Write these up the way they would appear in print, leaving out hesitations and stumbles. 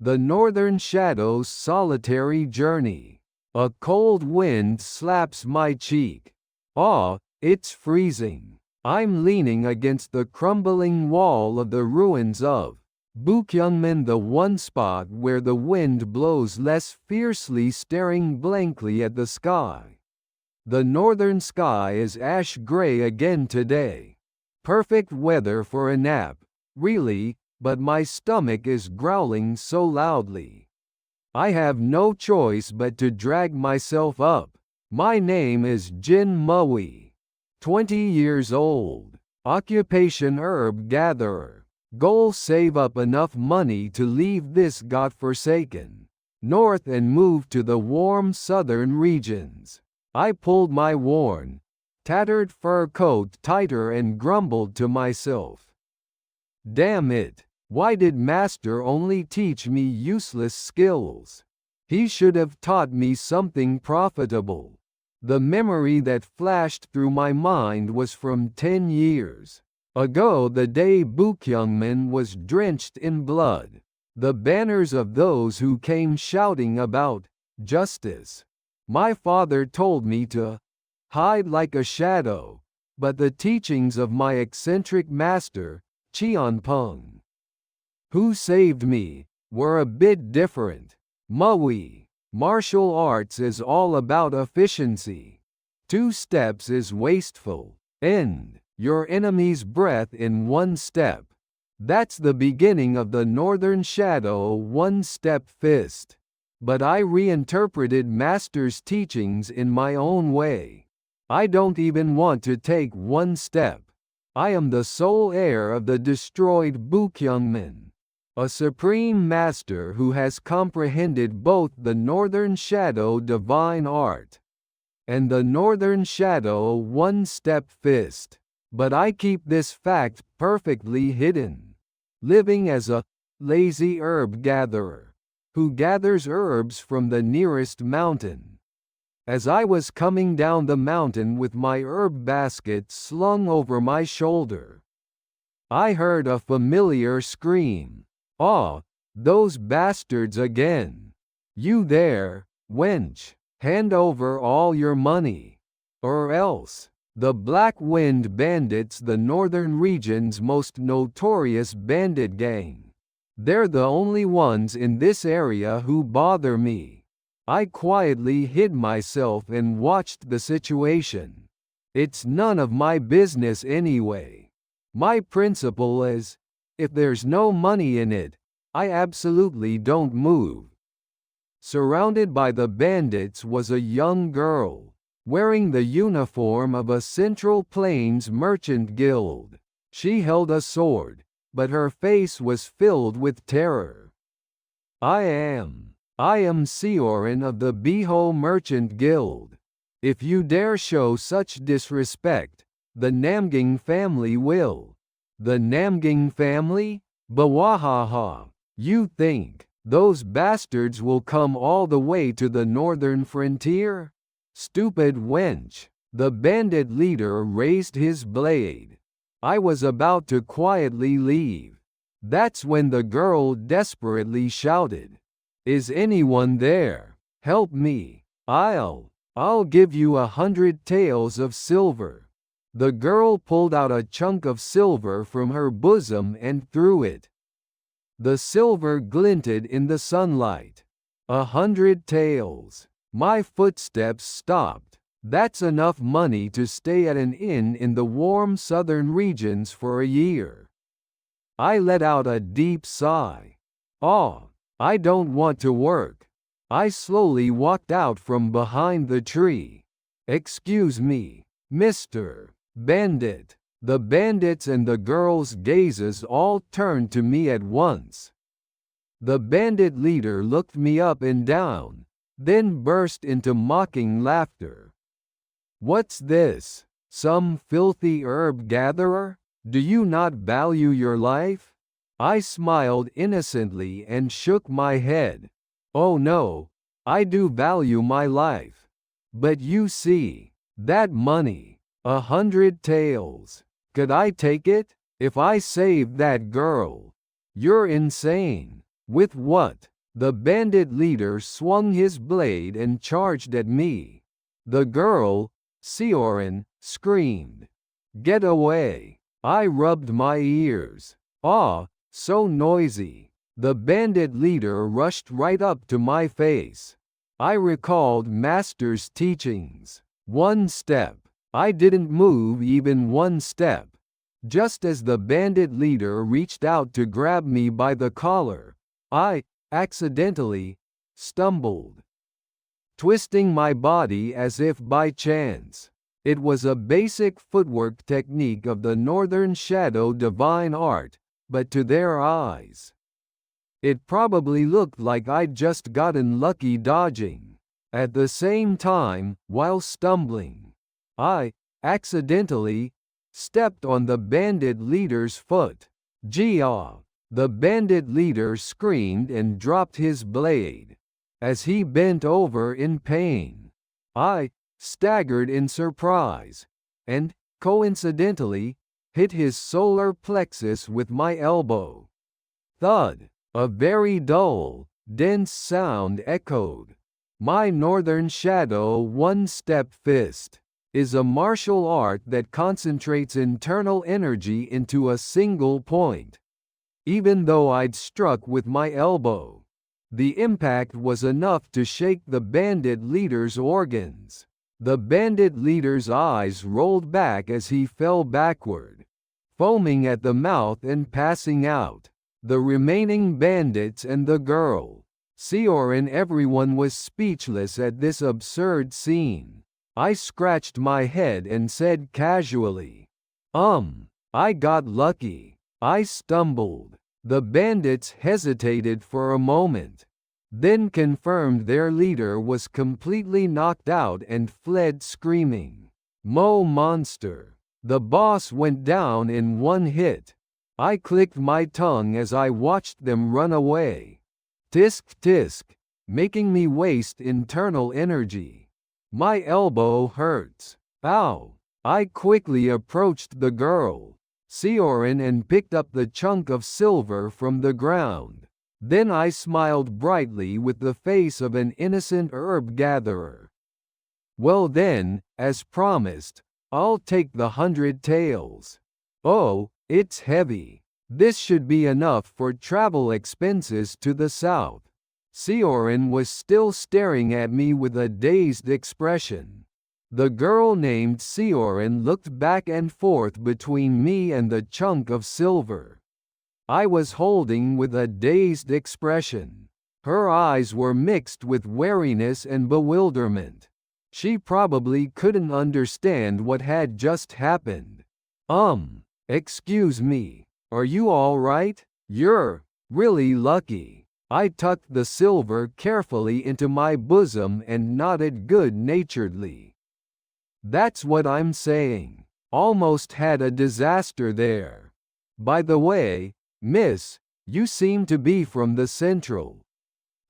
The northern shadow's solitary journey. A cold wind slaps my cheek. Ah, it's freezing. I'm leaning against the crumbling wall of the ruins of Bukyungman, the one spot where the wind blows less fiercely, staring blankly at the sky. The northern sky is ash gray again today. Perfect weather for a nap, really, but my stomach is growling so loudly. I have no choice but to drag myself up. My name is Jin Mui. 20 years old. Occupation herb gatherer. Goal: save up enough money to leave this godforsaken north and move to the warm southern regions. I pulled my worn, tattered fur coat tighter and grumbled to myself. Damn it, why did Master only teach me useless skills? He should have taught me something profitable. The memory that flashed through my mind was from 10 years ago, the day Bukyungman was drenched in blood. The banners of those who came shouting about justice. My father told me to hide like a shadow, but the teachings of my eccentric master, Cheonpeng, who saved me, were a bit different. Mui. Martial arts is all about efficiency. 2 steps is wasteful. End your enemy's breath in 1 step. That's the beginning of the Northern Shadow one-step fist. But I reinterpreted Master's teachings in my own way. I don't even want to take 1 step. I am the sole heir of the destroyed Bukyungman, a supreme master who has comprehended both the Northern Shadow divine art and the Northern Shadow one-step fist. But I keep this fact perfectly hidden, living as a lazy herb gatherer who gathers herbs from the nearest mountain. As I was coming down the mountain with my herb basket slung over my shoulder, I heard a familiar scream. Ah, those bastards again. You there, wench, hand over all your money, or else. The Black Wind Bandits, the northern region's most notorious bandit gang. They're the only ones in this area who bother me. I quietly hid myself and watched the situation. It's none of my business anyway. My principle is, if there's no money in it, I absolutely don't move. Surrounded by the bandits was a young girl, wearing the uniform of a Central Plains merchant guild. She held a sword, but her face was filled with terror. I am Seorin of the Biho Merchant Guild. If you dare show such disrespect, the Namgang family will. The Namgang family? Bawahaha. You think those bastards will come all the way to the northern frontier? Stupid wench. The bandit leader raised his blade. I was about to quietly leave. That's when the girl desperately shouted, "Is anyone there? Help me. I'll give you 100 taels of silver." The girl pulled out a chunk of silver from her bosom and threw it. The silver glinted in the sunlight. 100 taels. My footsteps stopped. That's enough money to stay at an inn in the warm southern regions for a year. I let out a deep sigh. Oh, I don't want to work. I slowly walked out from behind the tree. Excuse me, Mr. Bandit. The bandits and the girl's gazes all turned to me at once. The bandit leader looked me up and down, then burst into mocking laughter. What's this? Some filthy herb gatherer? Do you not value your life? I smiled innocently and shook my head. Oh no, I do value my life. But you see, that money, 100 taels. Could I take it? If I saved that girl? You're insane. With what? The bandit leader swung his blade and charged at me. The girl, Sioran, screamed, "Get away!" I rubbed my ears. "Ah, so noisy." The bandit leader rushed right up to my face. I recalled Master's teachings. One step. I didn't move even one step. Just as the bandit leader reached out to grab me by the collar, I, accidentally, stumbled, twisting my body as if by chance. It was a basic footwork technique of the Northern Shadow divine art, but to their eyes, it probably looked like I'd just gotten lucky dodging. At the same time, while stumbling, I, accidentally, stepped on the bandit leader's foot. "Gia!" The bandit leader screamed and dropped his blade. As he bent over in pain, I staggered in surprise, and, coincidentally, hit his solar plexus with my elbow. Thud! A very dull, dense sound echoed. My Northern Shadow one-step fist is a martial art that concentrates internal energy into a single point. Even though I'd struck with my elbow, the impact was enough to shake the bandit leader's organs. The bandit leader's eyes rolled back as he fell backward, foaming at the mouth and passing out. The remaining bandits and the girl, Sioran, everyone was speechless at this absurd scene. I scratched my head and said casually, I got lucky. I stumbled. The bandits hesitated for a moment, then confirmed their leader was completely knocked out and fled screaming. "Mo monster!" The boss went down in one hit. I clicked my tongue as I watched them run away. Tisk tisk, making me waste internal energy. My elbow hurts. Ow! I quickly approached the girl, Sioran, and picked up the chunk of silver from the ground. Then I smiled brightly with the face of an innocent herb gatherer. "Well then, as promised, I'll take the 100 taels. Oh, it's heavy. This should be enough for travel expenses to the south." Sioran was still staring at me with a dazed expression. The girl named Sioran looked back and forth between me and the chunk of silver I was holding with a dazed expression. Her eyes were mixed with wariness and bewilderment. She probably couldn't understand what had just happened. Excuse me, are you all right? You're really lucky." I tucked the silver carefully into my bosom and nodded good-naturedly. "That's what I'm saying. Almost had a disaster there. By the way, miss, you seem to be from the Central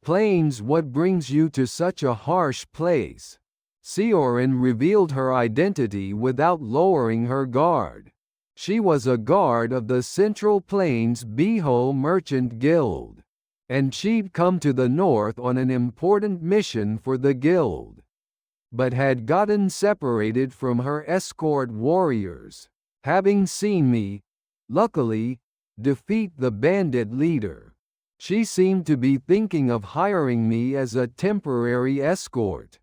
Plains. What brings you to such a harsh place?" Sioran revealed her identity without lowering her guard. She was a guard of the Central Plains Biho Merchant Guild, and she'd come to the north on an important mission for the guild, but had gotten separated from her escort warriors. Having seen me, luckily, defeat the bandit leader, she seemed to be thinking of hiring me as a temporary escort.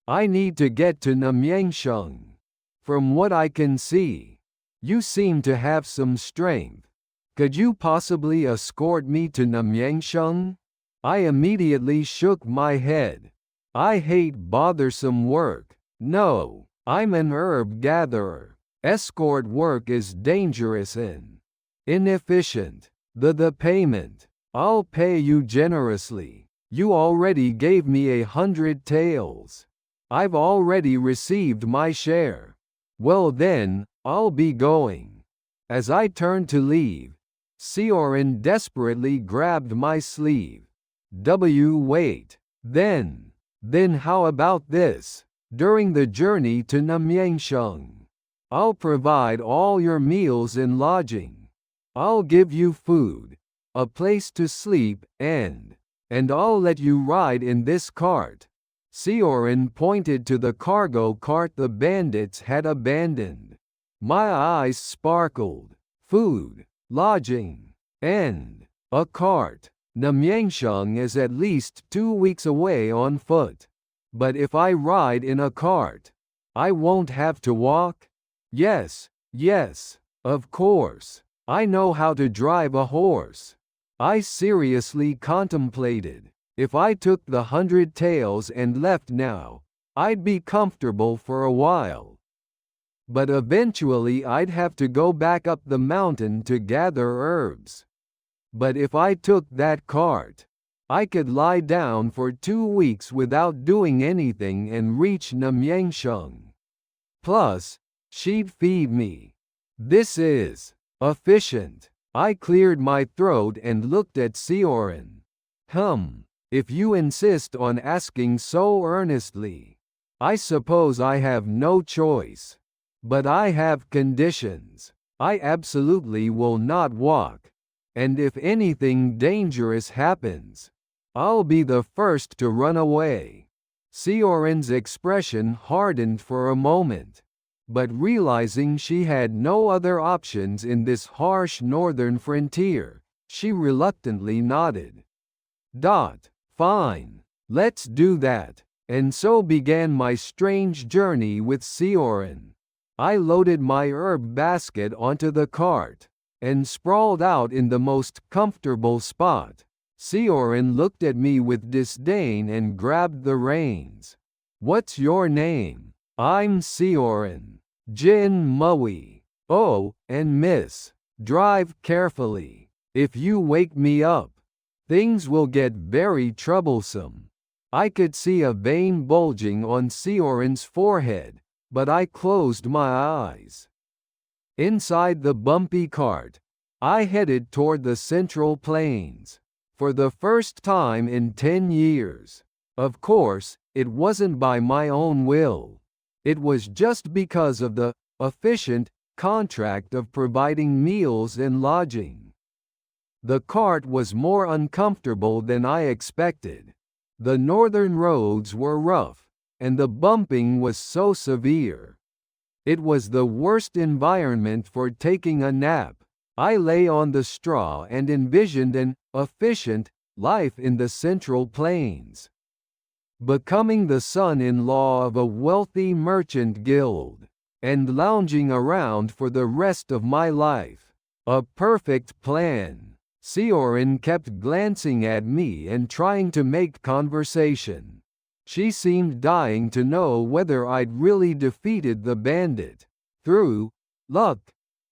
"I need to get to Namyangsheng. From what I can see, you seem to have some strength. Could you possibly escort me to Namyangsheng?" I immediately shook my head. "I hate bothersome work. No, I'm an herb gatherer. Escort work is dangerous and inefficient. The payment. I'll pay you generously. You already gave me 100 taels. I've already received my share. Well then, I'll be going." As I turned to leave, Sioran desperately grabbed my sleeve. Wait. Then how about this? During the journey to Namyangsheng, I'll provide all your meals and lodging. I'll give you food, a place to sleep, and and I'll let you ride in this cart." Sioran pointed to the cargo cart the bandits had abandoned. My eyes sparkled. Food, lodging, and a cart. Namyangsheng is at least 2 weeks away on foot. But if I ride in a cart, I won't have to walk? Yes, yes, of course. I know how to drive a horse. I seriously contemplated. If I took the 100 taels and left now, I'd be comfortable for a while. But eventually I'd have to go back up the mountain to gather herbs. But if I took that cart, I could lie down for 2 weeks without doing anything and reach Namyangsheng. Plus, she'd feed me. This is efficient. I cleared my throat and looked at Sioran. If you insist on asking so earnestly, I suppose I have no choice. But I have conditions. I absolutely will not walk. And if anything dangerous happens, I'll be the first to run away. Sioran's expression hardened for a moment. But realizing she had no other options in this harsh northern frontier, she reluctantly nodded. Fine. Let's do that. And so began my strange journey with Sioran. I loaded my herb basket onto the cart, and sprawled out in the most comfortable spot. Sioran looked at me with disdain and grabbed the reins. "What's your name?" "I'm Sioran. Jin Mui." "Oh, and miss, drive carefully. If you wake me up, things will get very troublesome." I could see a vein bulging on Sioran's forehead, but I closed my eyes. Inside the bumpy cart, I headed toward the Central Plains. For the first time in 10 years. Of course, it wasn't by my own will. It was just because of the efficient contract of providing meals and lodging. The cart was more uncomfortable than I expected. The northern roads were rough, and the bumping was so severe. It was the worst environment for taking a nap. I lay on the straw and envisioned an efficient life in the Central Plains. Becoming the son-in-law of a wealthy merchant guild, and lounging around for the rest of my life. A perfect plan. Sioran kept glancing at me and trying to make conversation. She seemed dying to know whether I'd really defeated the bandit, through luck,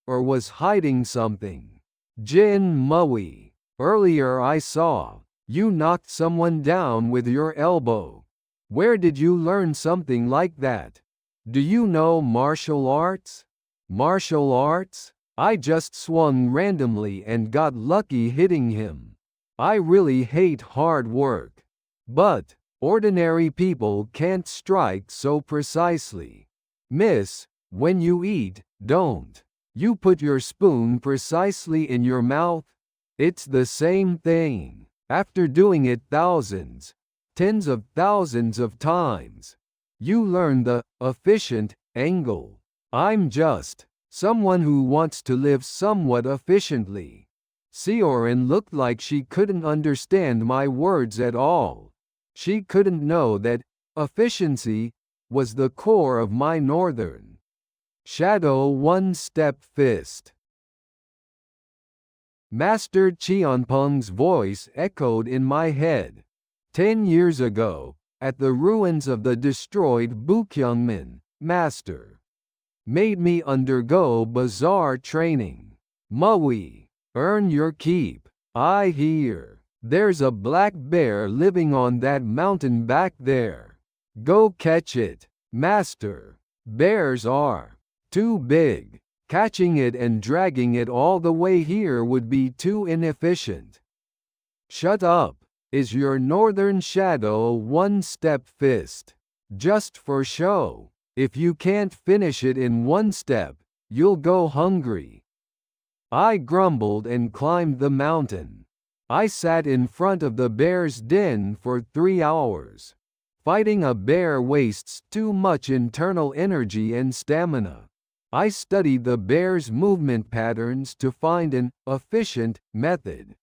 or was hiding something. "Jin Mui, earlier I saw you knocked someone down with your elbow. Where did you learn something like that? Do you know martial arts?" "Martial arts? I just swung randomly and got lucky hitting him. I really hate hard work. But ordinary people can't strike so precisely. Miss, when you eat, don't you put your spoon precisely in your mouth? It's the same thing. After doing it thousands, tens of thousands of times, you learn the efficient angle. I'm just someone who wants to live somewhat efficiently." Sioran looked like she couldn't understand my words at all. She couldn't know that efficiency was the core of my northern shadow one-step fist. Master Qianpeng's voice echoed in my head. 10 years ago, at the ruins of the destroyed Bukyungmen, Master made me undergo bizarre training. "Mui, earn your keep. I hear there's a black bear living on that mountain back there. Go catch it, Master. Bears are too big. Catching it and dragging it all the way here would be too inefficient." "Shut up. Is your northern shadow a one-step fist? Just for show? If you can't finish it in one step, you'll go hungry." I grumbled and climbed the mountain. I sat in front of the bear's den for 3 hours. Fighting a bear wastes too much internal energy and stamina. I studied the bear's movement patterns to find an efficient method.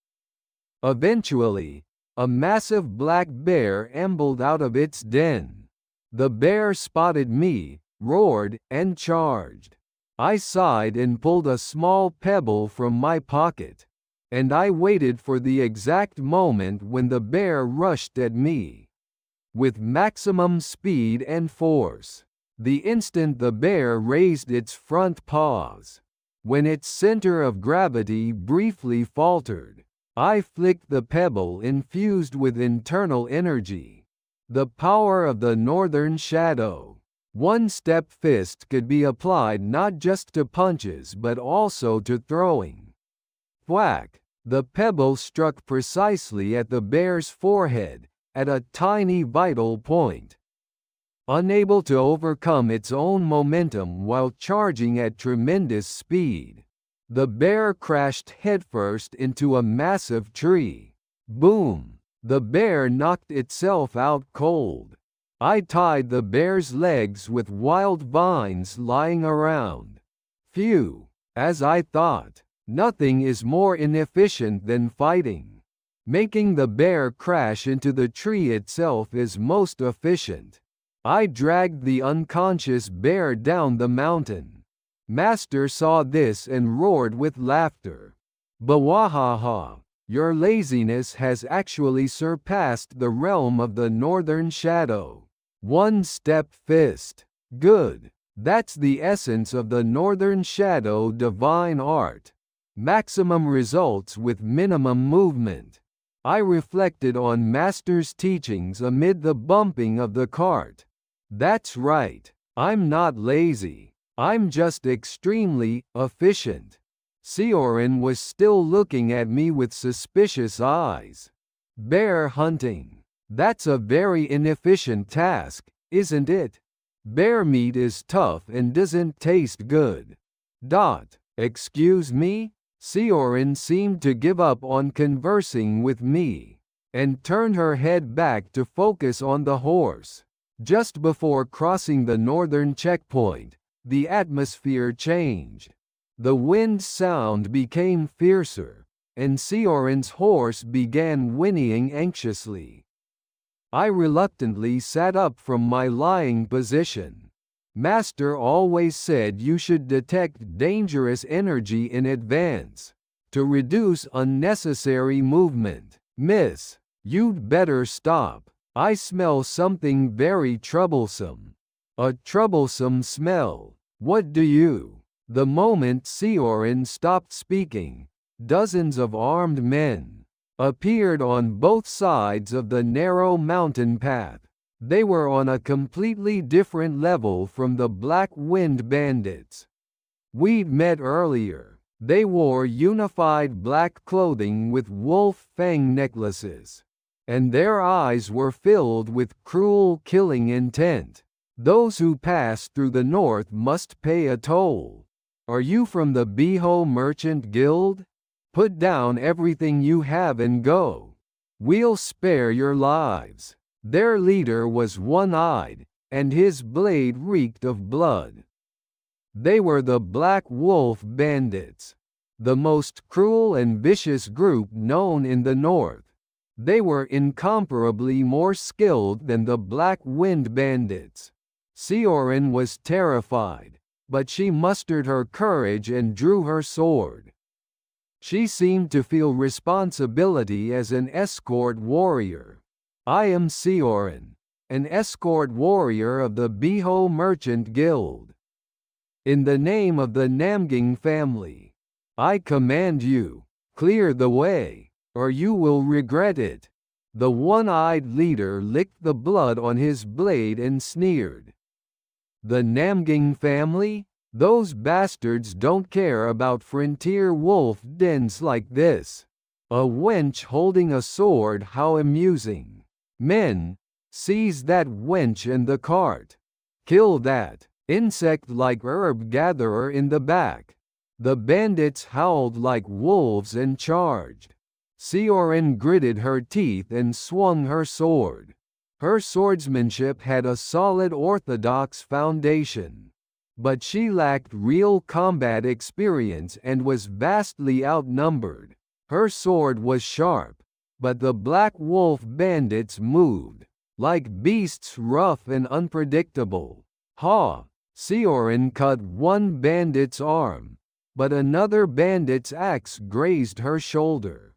Eventually, a massive black bear ambled out of its den. The bear spotted me, roared, and charged. I sighed and pulled a small pebble from my pocket. And I waited for the exact moment when the bear rushed at me. With maximum speed and force. The instant the bear raised its front paws. When its center of gravity briefly faltered, I flicked the pebble infused with internal energy. The power of the northern shadow. One-step fist could be applied not just to punches but also to throwing. Whack! The pebble struck precisely at the bear's forehead, at a tiny vital point. Unable to overcome its own momentum while charging at tremendous speed, the bear crashed headfirst into a massive tree. Boom! The bear knocked itself out cold. I tied the bear's legs with wild vines lying around. Phew! As I thought, nothing is more inefficient than fighting. Making the bear crash into the tree itself is most efficient. I dragged the unconscious bear down the mountain. Master saw this and roared with laughter. Bawahaha! Your laziness has actually surpassed the realm of the northern shadow. One-step fist. Good. That's the essence of the northern shadow divine art. Maximum results with minimum movement. I reflected on Master's teachings amid the bumping of the cart. That's right. I'm not lazy. I'm just extremely efficient. Sioran was still looking at me with suspicious eyes. Bear hunting. That's a very inefficient task, isn't it? Bear meat is tough and doesn't taste good. Excuse me? Sioran seemed to give up on conversing with me, and turned her head back to focus on the horse. Just before crossing the northern checkpoint, the atmosphere changed. The wind sound became fiercer, and Sioran's horse began whinnying anxiously. I reluctantly sat up from my lying position. Master always said you should detect dangerous energy in advance, to reduce unnecessary movement. Miss, you'd better stop. I smell something very troublesome. A troublesome smell. What do you? The moment Sioran stopped speaking, dozens of armed men appeared on both sides of the narrow mountain path. They were on a completely different level from the Black Wind bandits we'd met earlier. They wore unified black clothing with wolf fang necklaces, and their eyes were filled with cruel killing intent. Those who pass through the north must pay a toll. Are you from the Biho Merchant Guild? Put down everything you have and go. We'll spare your lives. Their leader was one-eyed, and his blade reeked of blood. They were the Black Wolf Bandits, the most cruel and vicious group known in the north. They were incomparably more skilled than the Black Wind Bandits. Sioran was terrified, but she mustered her courage and drew her sword. She seemed to feel responsibility as an escort warrior. I am Sioran, an escort warrior of the Biho Merchant Guild. In the name of the Namgang family, I command you, clear the way, or you will regret it. The one-eyed leader licked the blood on his blade and sneered. The Namgang family? Those bastards don't care about frontier wolf dens like this. A wench holding a sword, how amusing. Men, seize that wench and the cart. Kill that insect-like herb gatherer in the back. The bandits howled like wolves and charged. Sioran gritted her teeth and swung her sword. Her swordsmanship had a solid orthodox foundation. But she lacked real combat experience and was vastly outnumbered. Her sword was sharp, but the Black Wolf bandits moved like beasts, rough and unpredictable. Ha! Sioran cut one bandit's arm, but another bandit's axe grazed her shoulder.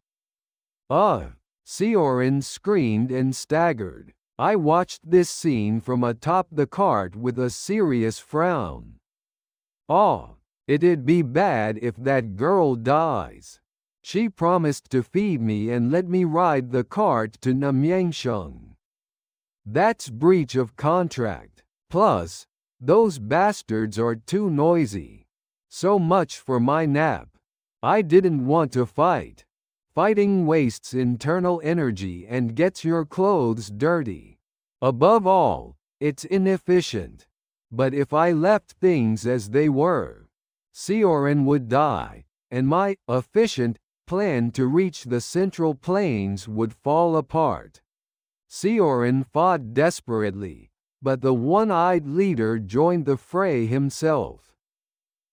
Sioran screamed and staggered. I watched this scene from atop the cart with a serious frown. It'd be bad if that girl dies. She promised to feed me and let me ride the cart to Namyangsheng. That's breach of contract. Plus, those bastards are too noisy. So much for my nap. I didn't want to fight. Fighting wastes internal energy and gets your clothes dirty. Above all, it's inefficient. But if I left things as they were, Sioran would die, and my efficient plan to reach the Central Plains would fall apart. Sioran fought desperately, but the one-eyed leader joined the fray himself.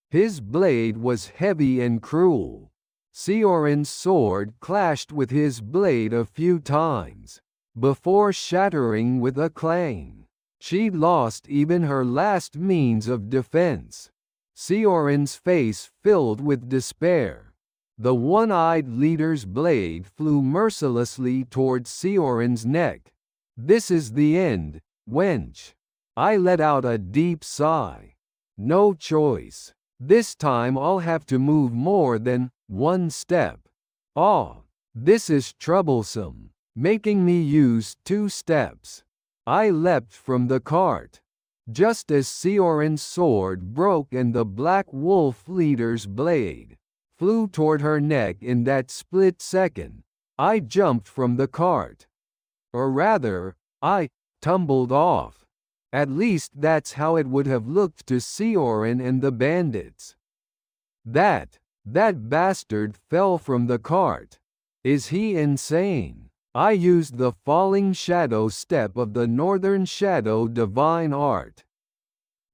His blade was heavy and cruel. Sioran's sword clashed with his blade a few times, before shattering with a clang. She lost even her last means of defense. Sioran's face filled with despair. The one-eyed leader's blade flew mercilessly towards Sioran's neck. This is the end, wench. I let out a deep sigh. No choice. This time I'll have to move more than one step. This is troublesome, making me use 2 steps. I leapt from the cart. Just as Sioran's sword broke and the Black Wolf leader's blade flew toward her neck in that split second, I jumped from the cart. Or rather, I tumbled off. At least that's how it would have looked to Sioran and the bandits. That bastard fell from the cart. Is he insane? I used the falling shadow step of the Northern Shadow divine art,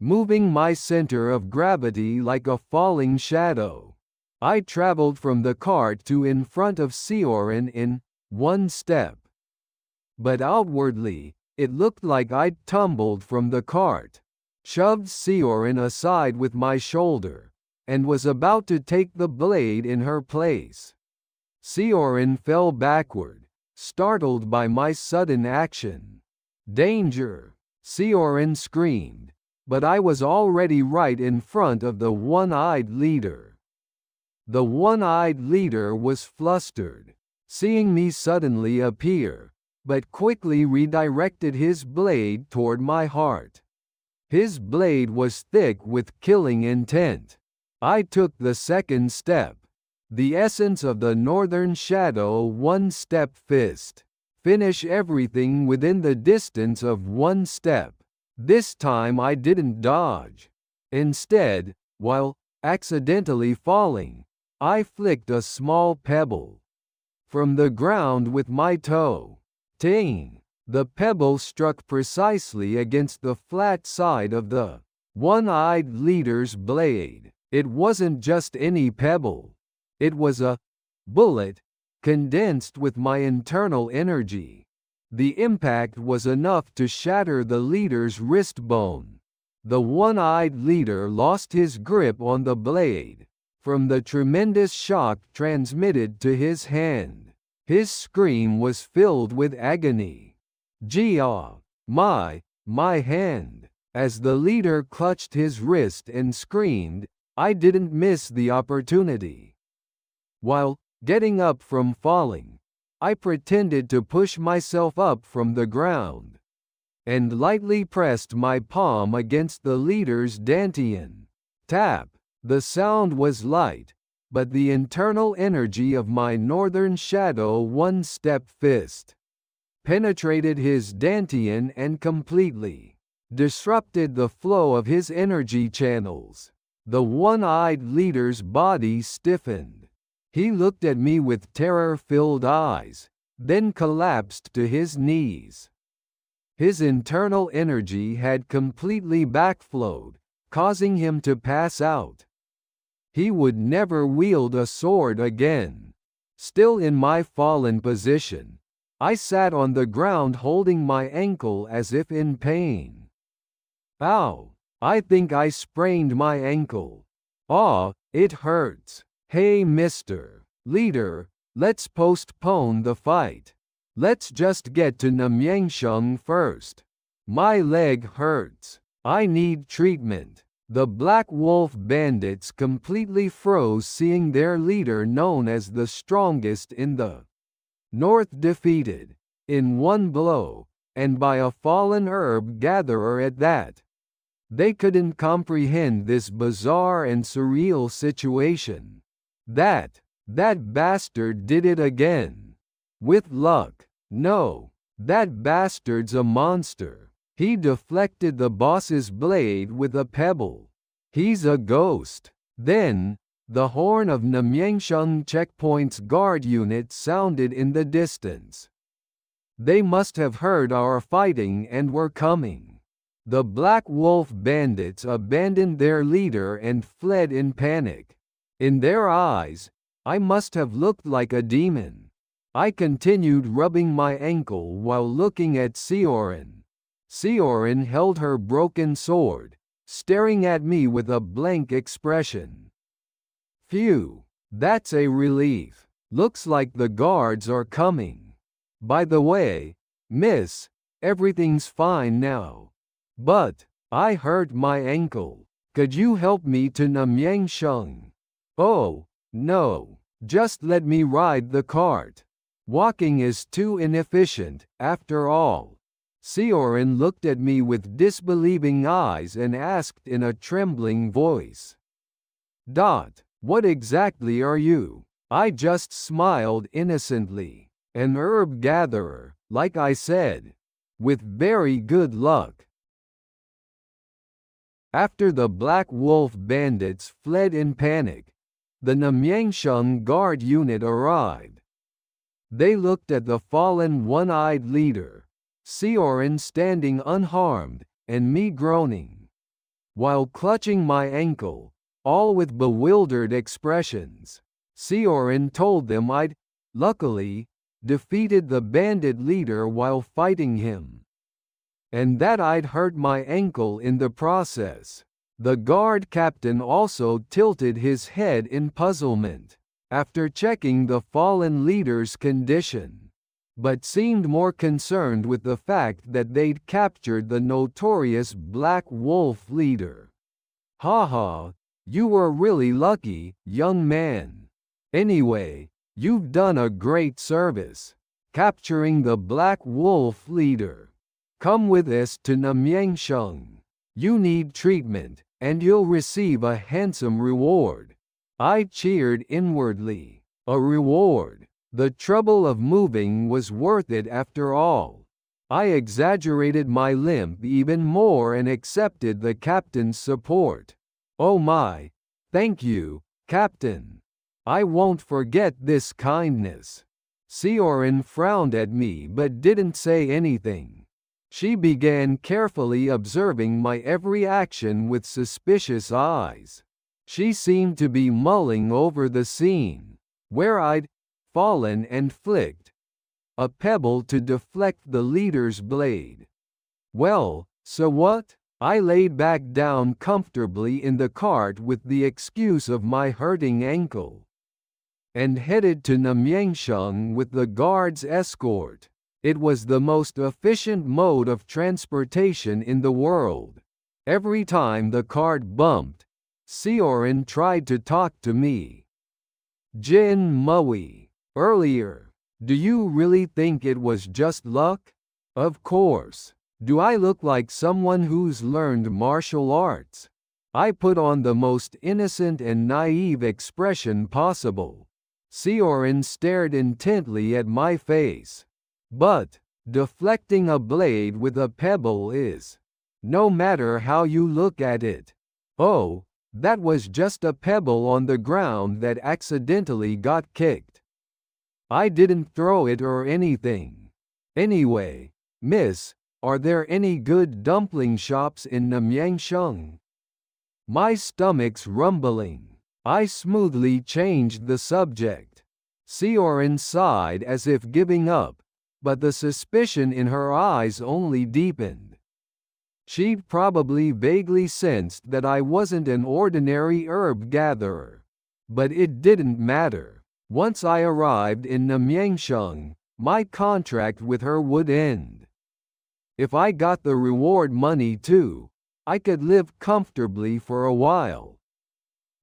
moving my center of gravity like a falling shadow. I traveled from the cart to in front of Sioran in 1 step. But outwardly, it looked like I'd tumbled from the cart, shoved Sioran aside with my shoulder, and was about to take the blade in her place. Sioran fell backward, startled by my sudden action. Danger! Sioran screamed, but I was already right in front of the one-eyed leader. The one-eyed leader was flustered, seeing me suddenly appear, but quickly redirected his blade toward my heart. His blade was thick with killing intent. I took the second step. The essence of the Northern Shadow one-step fist. Finish everything within the distance of 1 step. This time I didn't dodge. Instead, while accidentally falling, I flicked a small pebble from the ground with my toe. Ting! The pebble struck precisely against the flat side of the one-eyed leader's blade. It wasn't just any pebble. It was a bullet, condensed with my internal energy. The impact was enough to shatter the leader's wrist bone. The one-eyed leader lost his grip on the blade from the tremendous shock transmitted to his hand. His scream was filled with agony. Gia! My hand! As the leader clutched his wrist and screamed, I didn't miss the opportunity. While getting up from falling, I pretended to push myself up from the ground and lightly pressed my palm against the leader's dantian. Tap! The sound was light, but the internal energy of my Northern Shadow one-step fist penetrated his dantian and completely disrupted the flow of his energy channels. The one-eyed leader's body stiffened. He looked at me with terror-filled eyes, then collapsed to his knees. His internal energy had completely backflowed, causing him to pass out. He would never wield a sword again. Still in my fallen position, I sat on the ground holding my ankle as if in pain. Ow! I think I sprained my ankle. Aw, it hurts. Hey Mr. Leader, let's postpone the fight. Let's just get to Namyangsheng first. My leg hurts. I need treatment. The Black Wolf bandits completely froze seeing their leader, known as the strongest in the North, defeated in one blow, and by a fallen herb gatherer at that. They couldn't comprehend this bizarre and surreal situation. That bastard did it again. With luck. No, that bastard's a monster. He deflected the boss's blade with a pebble. He's a ghost. Then, the horn of Namyangsheng checkpoint's guard unit sounded in the distance. They must have heard our fighting and were coming. The Black Wolf bandits abandoned their leader and fled in panic. In their eyes, I must have looked like a demon. I continued rubbing my ankle while looking at Sioran. Sioran held her broken sword, staring at me with a blank expression. Phew, that's a relief. Looks like the guards are coming. By the way, miss, everything's fine now. But I hurt my ankle. Could you help me to Namyangsheng? Oh, no, just let me ride the cart. Walking is too inefficient, after all. Sioran looked at me with disbelieving eyes and asked in a trembling voice. What exactly are you? I just smiled innocently. An herb gatherer, like I said. With very good luck. After the Black Wolf bandits fled in panic, the Namyangsheng guard unit arrived. They looked at the fallen one-eyed leader, Sioran standing unharmed, and me groaning, while clutching my ankle, all with bewildered expressions. Sioran told them I'd, luckily, defeated the bandit leader while fighting him, and that I'd hurt my ankle in the process. The guard captain also tilted his head in puzzlement, after checking the fallen leader's condition, but seemed more concerned with the fact that they'd captured the notorious Black Wolf leader. Haha, you were really lucky, young man. Anyway, you've done a great service, capturing the Black Wolf leader. Come with us to Namyangsheng. You need treatment, and you'll receive a handsome reward. I cheered inwardly. A reward. The trouble of moving was worth it after all. I exaggerated my limp even more and accepted the captain's support. Oh my, thank you, Captain. I won't forget this kindness. Sioran frowned at me but didn't say anything. She began carefully observing my every action with suspicious eyes. She seemed to be mulling over the scene, where I'd fallen and flicked a pebble to deflect the leader's blade. Well, so what? I laid back down comfortably in the cart with the excuse of my hurting ankle, and headed to Namyangsheng with the guard's escort. It was the most efficient mode of transportation in the world. Every time the cart bumped, Sioran tried to talk to me. Jin Mui, earlier, do you really think it was just luck? Of course. Do I look like someone who's learned martial arts? I put on the most innocent and naive expression possible. Sioran stared intently at my face. But, deflecting a blade with a pebble is, no matter how you look at it. Oh, That was just a pebble on the ground that accidentally got kicked. I didn't throw it or anything. Anyway, miss, are there any good dumpling shops in Namyangsheng? My stomach's rumbling. I smoothly changed the subject. Sioran sighed as if giving up, but the suspicion in her eyes only deepened. She'd probably vaguely sensed that I wasn't an ordinary herb gatherer. But it didn't matter. Once I arrived in Namyangsheng, my contract with her would end. If I got the reward money too, I could live comfortably for a while.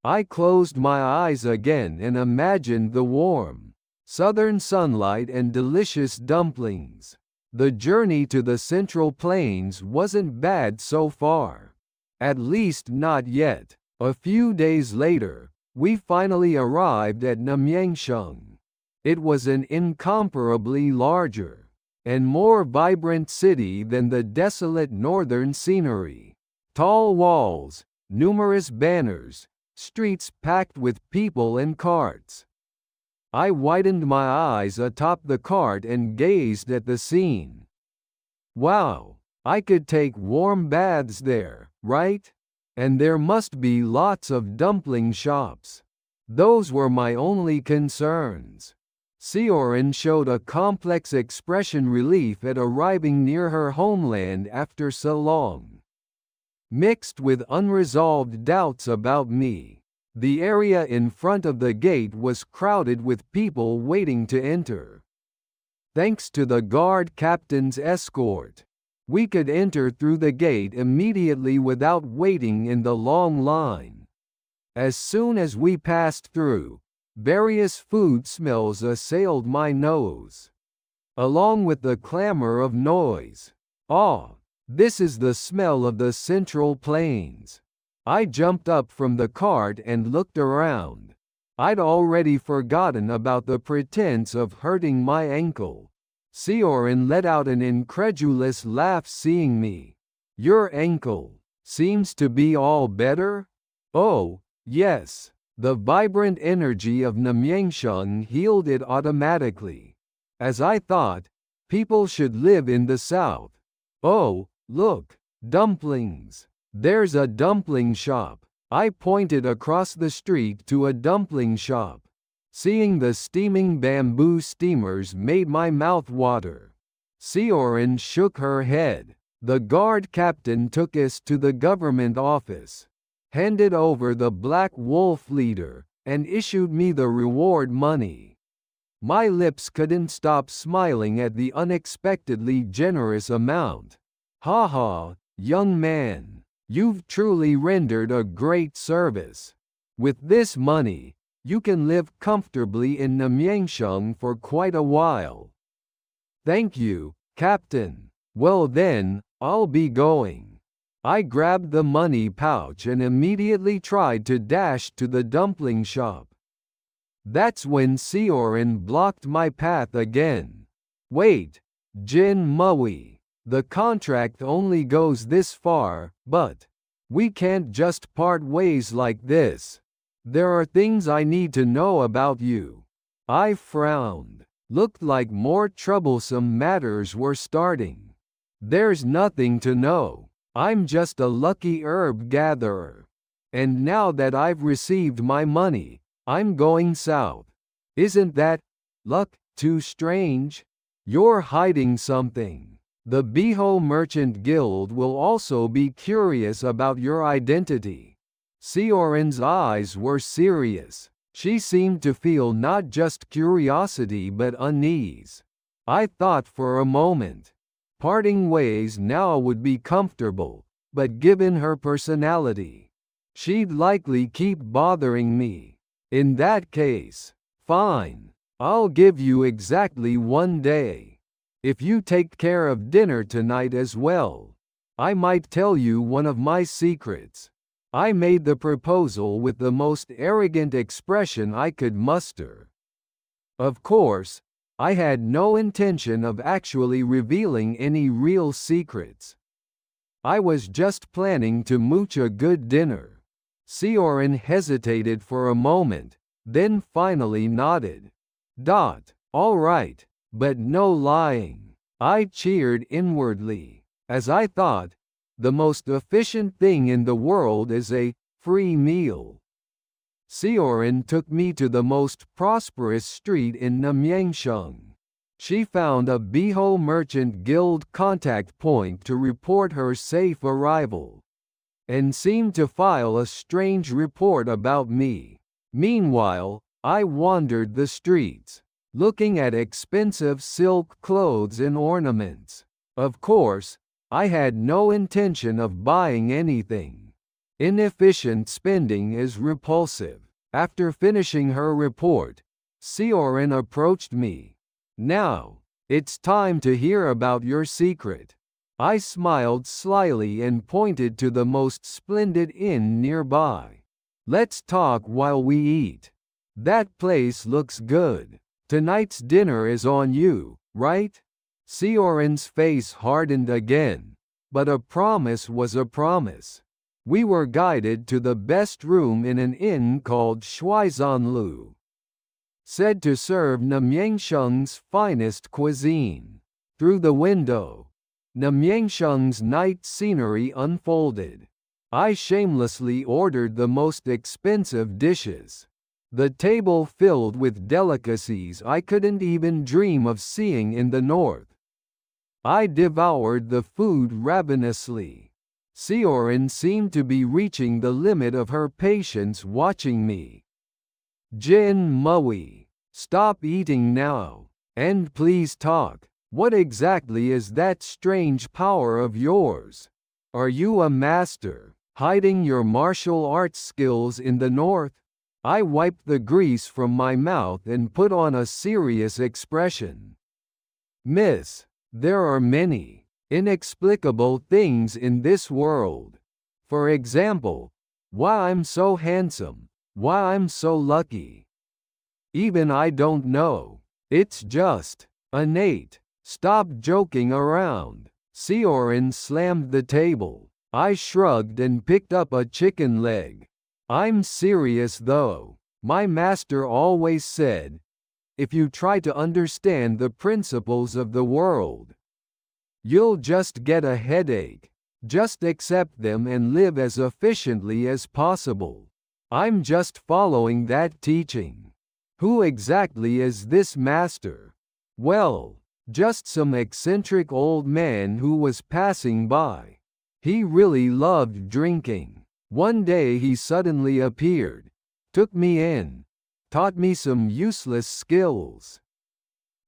I closed my eyes again and imagined the warm, southern sunlight and delicious dumplings. The journey to the Central Plains wasn't bad so far. At least not yet. A few days later, we finally arrived at Namyangsheng. It was an incomparably larger and more vibrant city than the desolate northern scenery. Tall walls, numerous banners, streets packed with people and carts. I widened my eyes atop the cart and gazed at the scene. Wow, I could take warm baths there, right? And there must be lots of dumpling shops. Those were my only concerns. Sioran showed a complex expression relief at arriving near her homeland after so long, mixed with unresolved doubts about me. The area in front of the gate was crowded with people waiting to enter. Thanks to the guard captain's escort, we could enter through the gate immediately without waiting in the long line. As soon as we passed through, various food smells assailed my nose, along with the clamor of noise. Ah, this is the smell of the Central Plains. I jumped up from the cart and looked around. I'd already forgotten about the pretense of hurting my ankle. Sioran let out an incredulous laugh seeing me. Your ankle seems to be all better? Oh, yes. The vibrant energy of Namyangsheng healed it automatically. As I thought, people should live in the south. Oh, look, dumplings. There's a dumpling shop. I pointed across the street to a dumpling shop. Seeing the steaming bamboo steamers made my mouth water. Sioran shook her head. The guard captain took us to the government office, handed over the black wolf leader, and issued me the reward money. My lips couldn't stop smiling at the unexpectedly generous amount. Ha ha, young man, you've truly rendered a great service. With this money, you can live comfortably in Namyangsheng for quite a while. Thank you, Captain. Well then, I'll be going. I grabbed the money pouch and immediately tried to dash to the dumpling shop. That's when Sioran blocked my path again. Wait, Jin Mui, the contract only goes this far, but we can't just part ways like this. There are things I need to know about you. I frowned. Looked like more troublesome matters were starting. There's nothing to know. I'm just a lucky herb gatherer. And now that I've received my money, I'm going south. Isn't that luck too strange? You're hiding something. The Biho Merchant Guild will also be curious about your identity. Sioran's eyes were serious. She seemed to feel not just curiosity but unease. I thought for a moment. Parting ways now would be comfortable, but given her personality, she'd likely keep bothering me. In that case, fine. I'll give you exactly 1 day. If you take care of dinner tonight as well, I might tell you one of my secrets. I made the proposal with the most arrogant expression I could muster. Of course, I had no intention of actually revealing any real secrets. I was just planning to mooch a good dinner. Sioran hesitated for a moment, then finally nodded. All right, but no lying. I cheered inwardly, as I thought, the most efficient thing in the world is a free meal. Sioran took me to the most prosperous street in Namyangsheng. She found a Biho Merchant Guild contact point to report her safe arrival, and seemed to file a strange report about me. Meanwhile, I wandered the streets, looking at expensive silk clothes and ornaments. Of course, I had no intention of buying anything. Inefficient spending is repulsive. After finishing her report, Sioran approached me. Now, it's time to hear about your secret. I smiled slyly and pointed to the most splendid inn nearby. Let's talk while we eat. That place looks good. Tonight's dinner is on you, right? Sioran's face hardened again, but a promise was a promise. We were guided to the best room in an inn called Shuizanlu, said to serve Namyangsheng's finest cuisine. Through the window, Namyangsheng's night scenery unfolded. I shamelessly ordered the most expensive dishes. The table filled with delicacies I couldn't even dream of seeing in the north. I devoured the food ravenously. Sioran seemed to be reaching the limit of her patience watching me. Jin Mui, stop eating now, and please talk. What exactly is that strange power of yours? Are you a master, hiding your martial arts skills in the north? I wiped the grease from my mouth and put on a serious expression. Miss, there are many inexplicable things in this world. For example, why I'm so handsome, why I'm so lucky. Even I don't know. It's just innate. Stop joking around. Sioran slammed the table. I shrugged and picked up a chicken leg. I'm serious though. My master always said, if you try to understand the principles of the world, you'll just get a headache. Just accept them and live as efficiently as possible. I'm just following that teaching. Who exactly is this master? Well, just some eccentric old man who was passing by. He really loved drinking. One day he suddenly appeared, took me in, taught me some useless skills,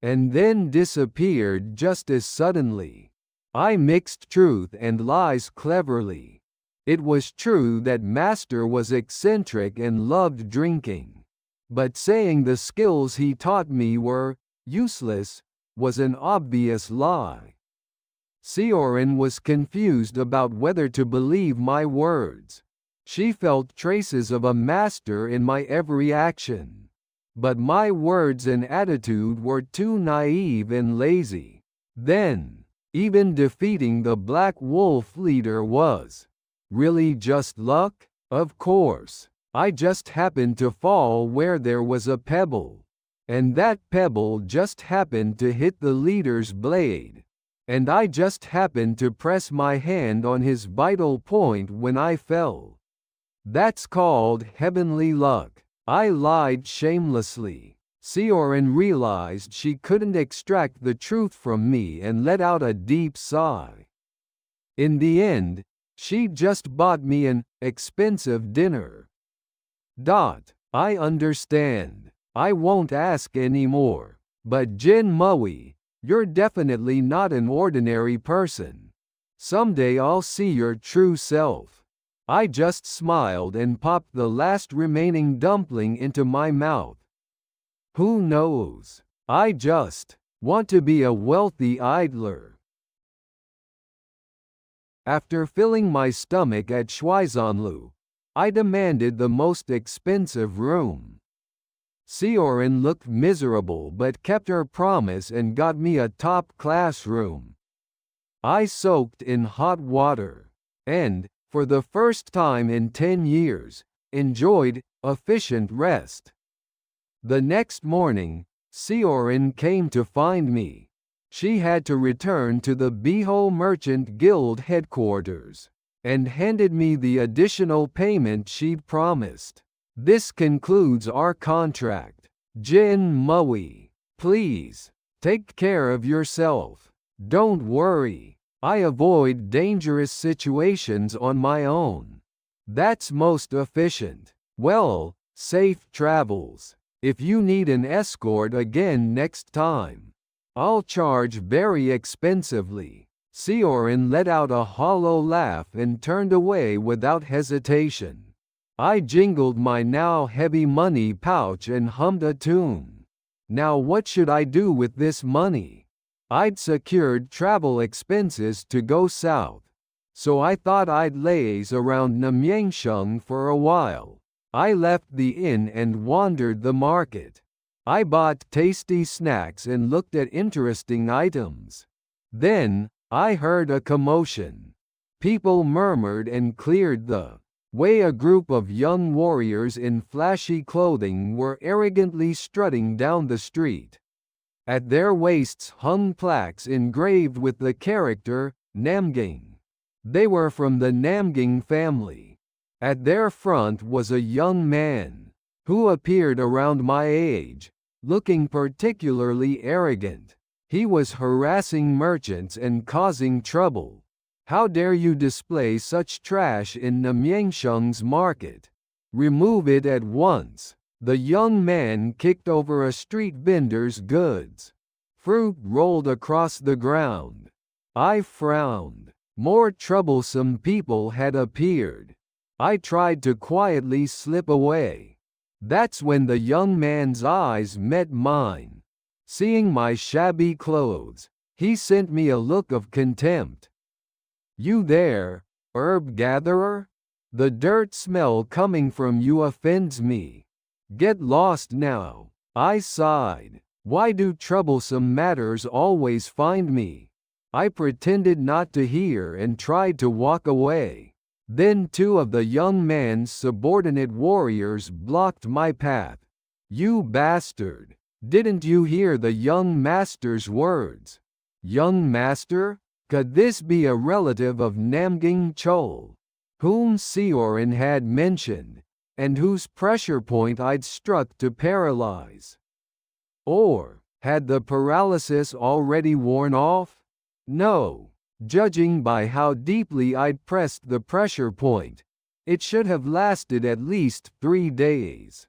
and then disappeared just as suddenly. I mixed truth and lies cleverly. It was true that master was eccentric and loved drinking, but saying the skills he taught me were useless was an obvious lie. Sioran was confused about whether to believe my words. She felt traces of a master in my every action. But my words and attitude were too naive and lazy. Then, even defeating the Black Wolf leader was really just luck? Of course. I just happened to fall where there was a pebble. And that pebble just happened to hit the leader's blade. And I just happened to press my hand on his vital point when I fell. That's called heavenly luck. I lied shamelessly. Sioran realized she couldn't extract the truth from me and let out a deep sigh. In the end, she just bought me an expensive dinner. I understand. I won't ask anymore. But Jin Mui, you're definitely not an ordinary person. Someday I'll see your true self. I just smiled and popped the last remaining dumpling into my mouth. Who knows? I just want to be a wealthy idler. After filling my stomach at Shuizanlu, I demanded the most expensive room. Sioran looked miserable but kept her promise and got me a top-class room. I soaked in hot water, and, for the first time in 10 years, enjoyed efficient rest. The next morning, Siorin came to find me. She had to return to the Beho Merchant Guild headquarters, and handed me the additional payment she'd promised. This concludes our contract. Jin Mui. Please, take care of yourself. Don't worry. I avoid dangerous situations on my own. That's most efficient. Well, safe travels. If you need an escort again next time, I'll charge very expensively. Siorin let out a hollow laugh and turned away without hesitation. I jingled my now heavy money pouch and hummed a tune. Now what should I do with this money? I'd secured travel expenses to go south, so I thought I'd laze around Namyangsheng for a while. I left the inn and wandered the market. I bought tasty snacks and looked at interesting items. Then, I heard a commotion. People murmured and cleared the way. A group of young warriors in flashy clothing were arrogantly strutting down the street. At their waists hung plaques engraved with the character, Namgang. They were from the Namgang family. At their front was a young man, who appeared around my age, looking particularly arrogant. He was harassing merchants and causing trouble. How dare you display such trash in Namyangsheng's market? Remove it at once. The young man kicked over a street vendor's goods. Fruit rolled across the ground. I frowned. More troublesome people had appeared. I tried to quietly slip away. That's when the young man's eyes met mine. Seeing my shabby clothes, he sent me a look of contempt. You there, herb gatherer? The dirt smell coming from you offends me. Get lost now. I sighed. Why do troublesome matters always find me? I pretended not to hear and tried to walk away. Then two of the young man's subordinate warriors blocked my path. You bastard! Didn't you hear the young master's words? Young master? Could this be a relative of Namgang Chol, whom Siorin had mentioned, and whose pressure point I'd struck to paralyze? Or, had the paralysis already worn off? No. Judging by how deeply I'd pressed the pressure point, it should have lasted at least 3 days.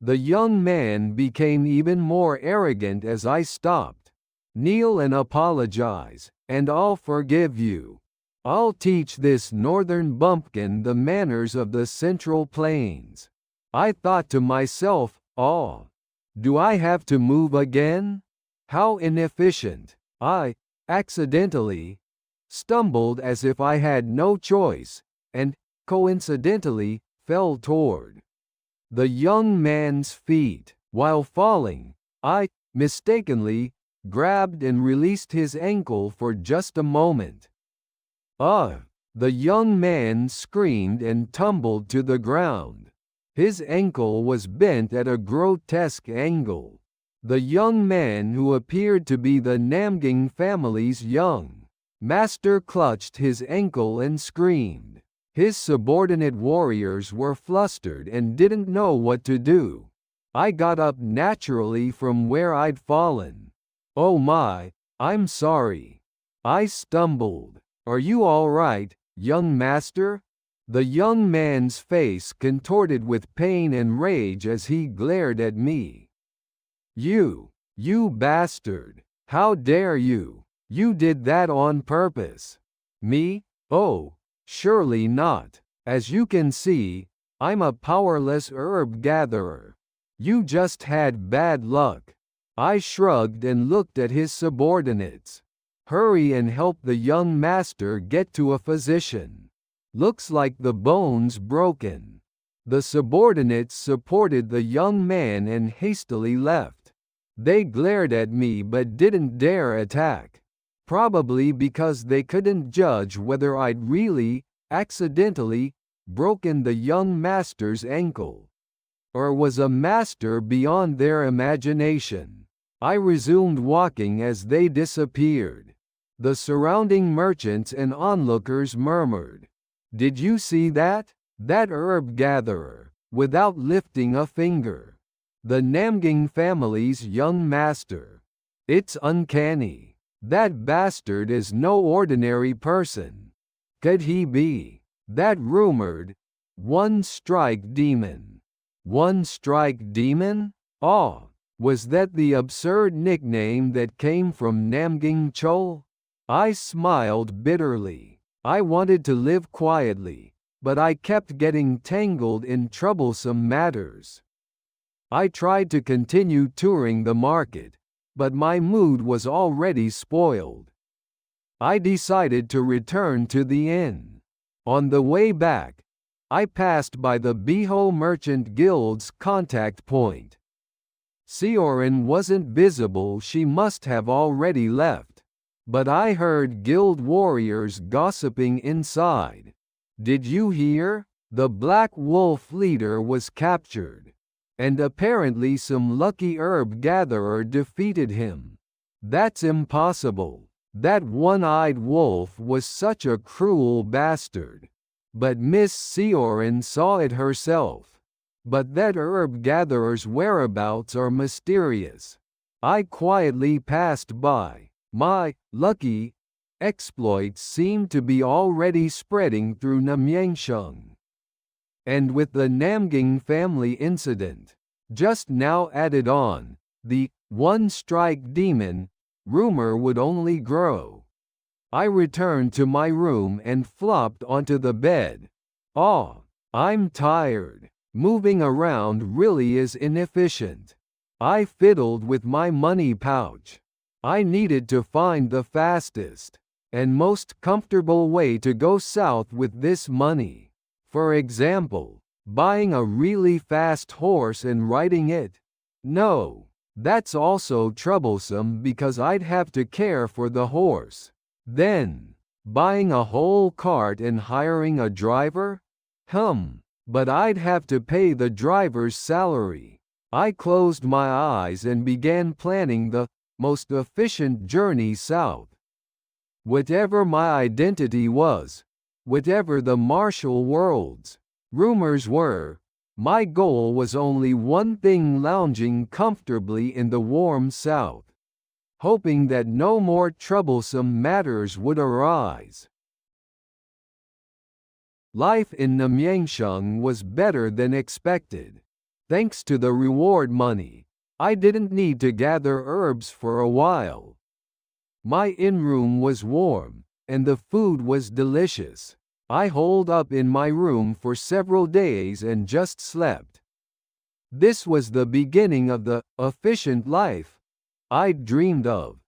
The young man became even more arrogant as I stopped. Kneel and apologize, and I'll forgive you. I'll teach this northern bumpkin the manners of the Central Plains. I thought to myself, do I have to move again? How inefficient. I, accidentally, stumbled as if I had no choice, and, coincidentally, fell toward the young man's feet. While falling, I, mistakenly, grabbed and released his ankle for just a moment. The young man screamed and tumbled to the ground. His ankle was bent at a grotesque angle. The young man, who appeared to be the Namgang family's young master, clutched his ankle and screamed. His subordinate warriors were flustered and didn't know what to do. I got up naturally from where I'd fallen. Oh my, I'm sorry. I stumbled. Are you all right, young master? The young man's face contorted with pain and rage as he glared at me. You bastard! How dare you! You did that on purpose. Me? Oh, surely not. As you can see, I'm a powerless herb gatherer. You just had bad luck. I shrugged and looked at his subordinates. Hurry and help the young master get to a physician. Looks like the bone's broken. The subordinates supported the young man and hastily left. They glared at me but didn't dare attack. Probably because they couldn't judge whether I'd really, accidentally, broken the young master's ankle? Or was a master beyond their imagination? I resumed walking as they disappeared. The surrounding merchants and onlookers murmured, "Did you see that? That herb gatherer," without lifting a finger. "The Namgang family's young master. It's uncanny. That bastard is no ordinary person. Could he be that rumored one-strike demon?" One-strike demon? Ah, was that the absurd nickname that came from Namgang Chol? I smiled bitterly. I wanted to live quietly, but I kept getting tangled in troublesome matters. I tried to continue touring the market, but my mood was already spoiled. I decided to return to the inn. On the way back, I passed by the Biho Merchant Guild's contact point. Sioran wasn't visible, she must have already left. But I heard guild warriors gossiping inside. "Did you hear? The Black Wolf leader was captured. And apparently some lucky herb gatherer defeated him. That's impossible. That one-eyed wolf was such a cruel bastard. But Miss Sioran saw it herself. But that herb gatherer's whereabouts are mysterious." I quietly passed by. My lucky exploits seemed to be already spreading through Namyangsheng. And with the Namgang family incident just now added on, the one-strike demon rumor would only grow. I returned to my room and flopped onto the bed. "Ah, I'm tired. Moving around really is inefficient." I fiddled with my money pouch. I needed to find the fastest and most comfortable way to go south with this money. For example, buying a really fast horse and riding it? No, that's also troublesome because I'd have to care for the horse. Then, buying a whole cart and hiring a driver? But I'd have to pay the driver's salary. I closed my eyes and began planning the most efficient journey south. Whatever my identity was, whatever the martial world's rumors were, my goal was only one thing: lounging comfortably in the warm south, hoping that no more troublesome matters would arise. Life in Namyangsheng was better than expected. Thanks to the reward money, I didn't need to gather herbs for a while. My inn-room was warm, and the food was delicious. I holed up in my room for several days and just slept. This was the beginning of the efficient life I'd dreamed of.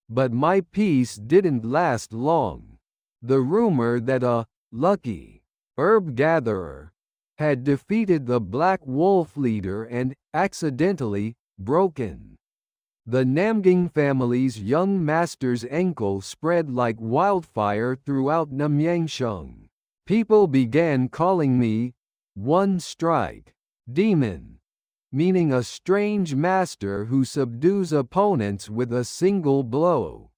But my peace didn't last long. The rumor that a lucky herb gatherer had defeated the Black Wolf leader and, accidentally, broken the Namgang family's young master's ankle spread like wildfire throughout Namyangsheng. People began calling me one-strike demon, meaning a strange master who subdues opponents with a single blow.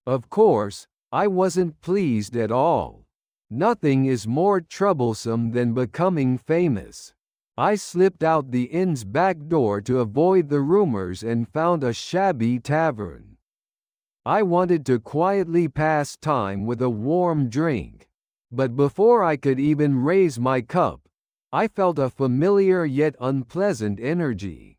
Of course, I wasn't pleased at all. Nothing is more troublesome than becoming famous. I slipped out the inn's back door to avoid the rumors and found a shabby tavern. I wanted to quietly pass time with a warm drink. But before I could even raise my cup, I felt a familiar yet unpleasant energy.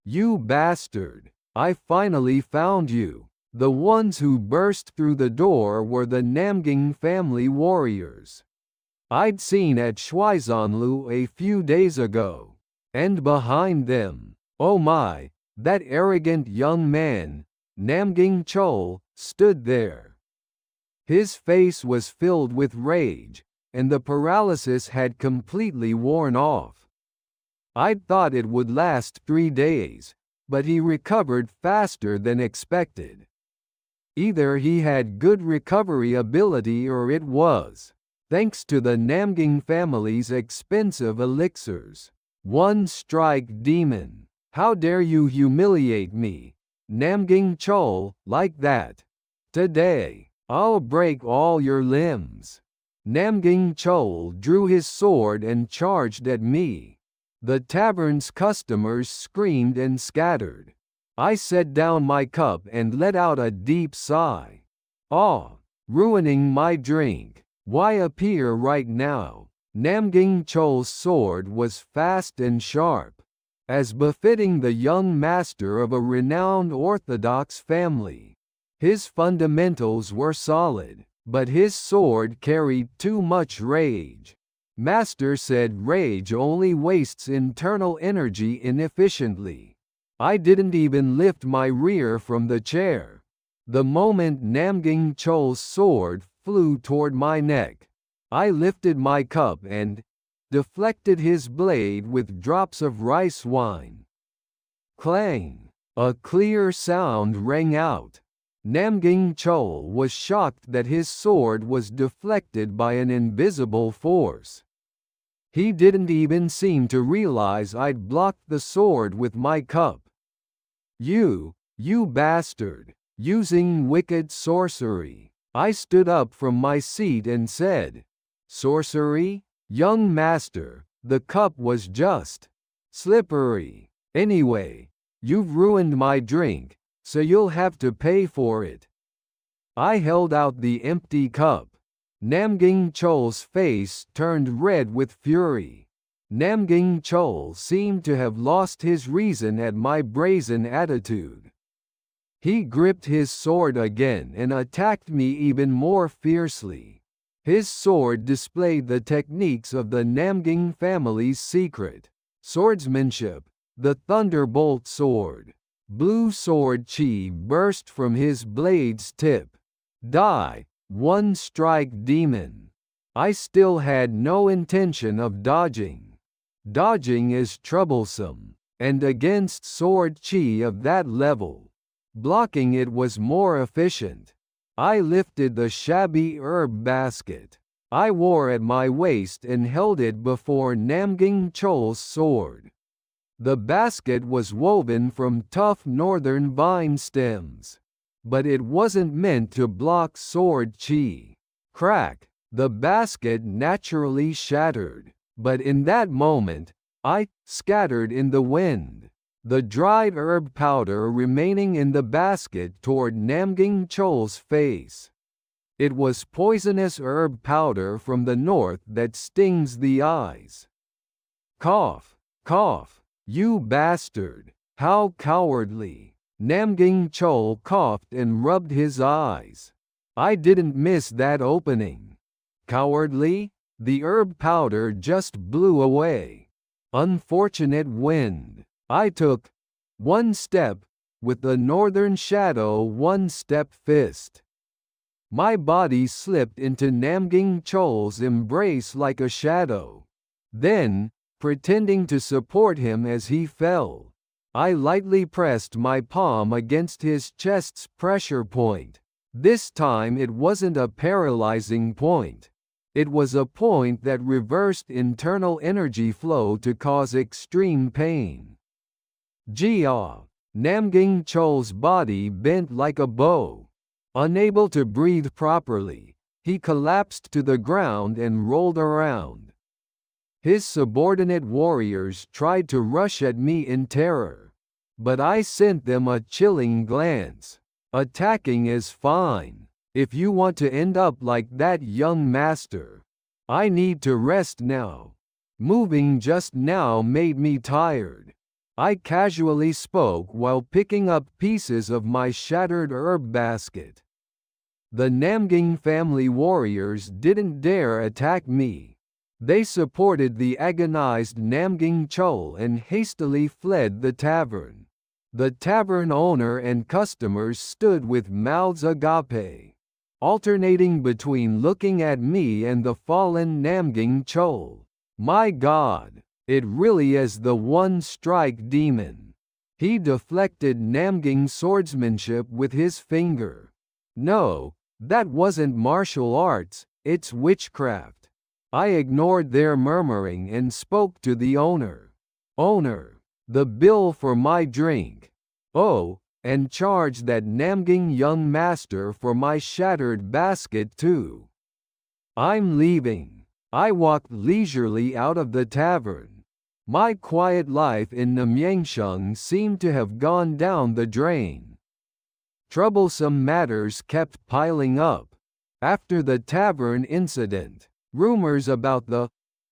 "You bastard! I finally found you." The ones who burst through the door were the Namgang family warriors I'd seen at Shuizanlu a few days ago. And behind them, oh my, that arrogant young man, Namgang Chol, stood there. His face was filled with rage, and the paralysis had completely worn off. I'd thought it would last 3 days, but he recovered faster than expected. Either he had good recovery ability or it was thanks to the Namgang family's expensive elixirs. One strike demon. How dare you humiliate me, Namgang Chol, like that? Today, I'll break all your limbs. Namgang Chol drew his sword and charged at me. The tavern's customers screamed and scattered. I set down my cup and let out a deep sigh. Ah, ruining my drink. Why appear right now? Namgang Chol's sword was fast and sharp, as befitting the young master of a renowned orthodox family. His fundamentals were solid, but his sword carried too much rage. Master said rage only wastes internal energy inefficiently. I didn't even lift my rear from the chair. The moment Namgang Chol's sword flew toward my neck, I lifted my cup and deflected his blade with drops of rice wine. Clang! A clear sound rang out. Namgang Chol was shocked that his sword was deflected by an invisible force. He didn't even seem to realize I'd blocked the sword with my cup. You bastard, using wicked sorcery. I stood up from my seat and said, sorcery? Young master, the cup was just slippery. Anyway, you've ruined my drink, so you'll have to pay for it. I held out the empty cup. Namgang Chol's face turned red with fury. Namgang Chol seemed to have lost his reason at my brazen attitude. He gripped his sword again and attacked me even more fiercely. His sword displayed the techniques of the Namgang family's secret swordsmanship, the Thunderbolt sword. Blue sword chi burst from his blade's tip. Die, one strike demon. I still had no intention of dodging. Dodging is troublesome, and against sword chi of that level, blocking it was more efficient. I lifted the shabby herb basket I wore at my waist and held it before Namgang Chol's sword. The basket was woven from tough northern vine stems, but it wasn't meant to block sword chi. Crack! The basket naturally shattered, but in that moment, I scattered in the wind, the dried herb powder remaining in the basket toward Namgang Chol's face. It was poisonous herb powder from the north that stings the eyes. Cough! Cough! You bastard! How cowardly! Namgang Chol coughed and rubbed his eyes. I didn't miss that opening. Cowardly? The herb powder just blew away. Unfortunate wind. I took one step, with the northern shadow one-step fist. My body slipped into Namgang Chol's embrace like a shadow. Then, pretending to support him as he fell, I lightly pressed my palm against his chest's pressure point. This time it wasn't a paralyzing point. It was a point that reversed internal energy flow to cause extreme pain. Jia! Namgang Chol's body bent like a bow. Unable to breathe properly, he collapsed to the ground and rolled around. His subordinate warriors tried to rush at me in terror, but I sent them a chilling glance. Attacking is fine. If you want to end up like that, young master, I need to rest now. Moving just now made me tired. I casually spoke while picking up pieces of my shattered herb basket. The Namgang family warriors didn't dare attack me. They supported the agonized Namgang Chol and hastily fled the tavern. The tavern owner and customers stood with mouths agape, alternating between looking at me and the fallen Namgang Chol. My God, it really is the one-strike demon. He deflected Namgang's swordsmanship with his finger. No, that wasn't martial arts, it's witchcraft. I ignored their murmuring and spoke to the owner. Owner, the bill for my drink. Oh, and charged that Namging young master for my shattered basket too. I'm leaving. I walked leisurely out of the tavern. My quiet life in Namyangsheng seemed to have gone down the drain. Troublesome matters kept piling up. After the tavern incident, rumors about the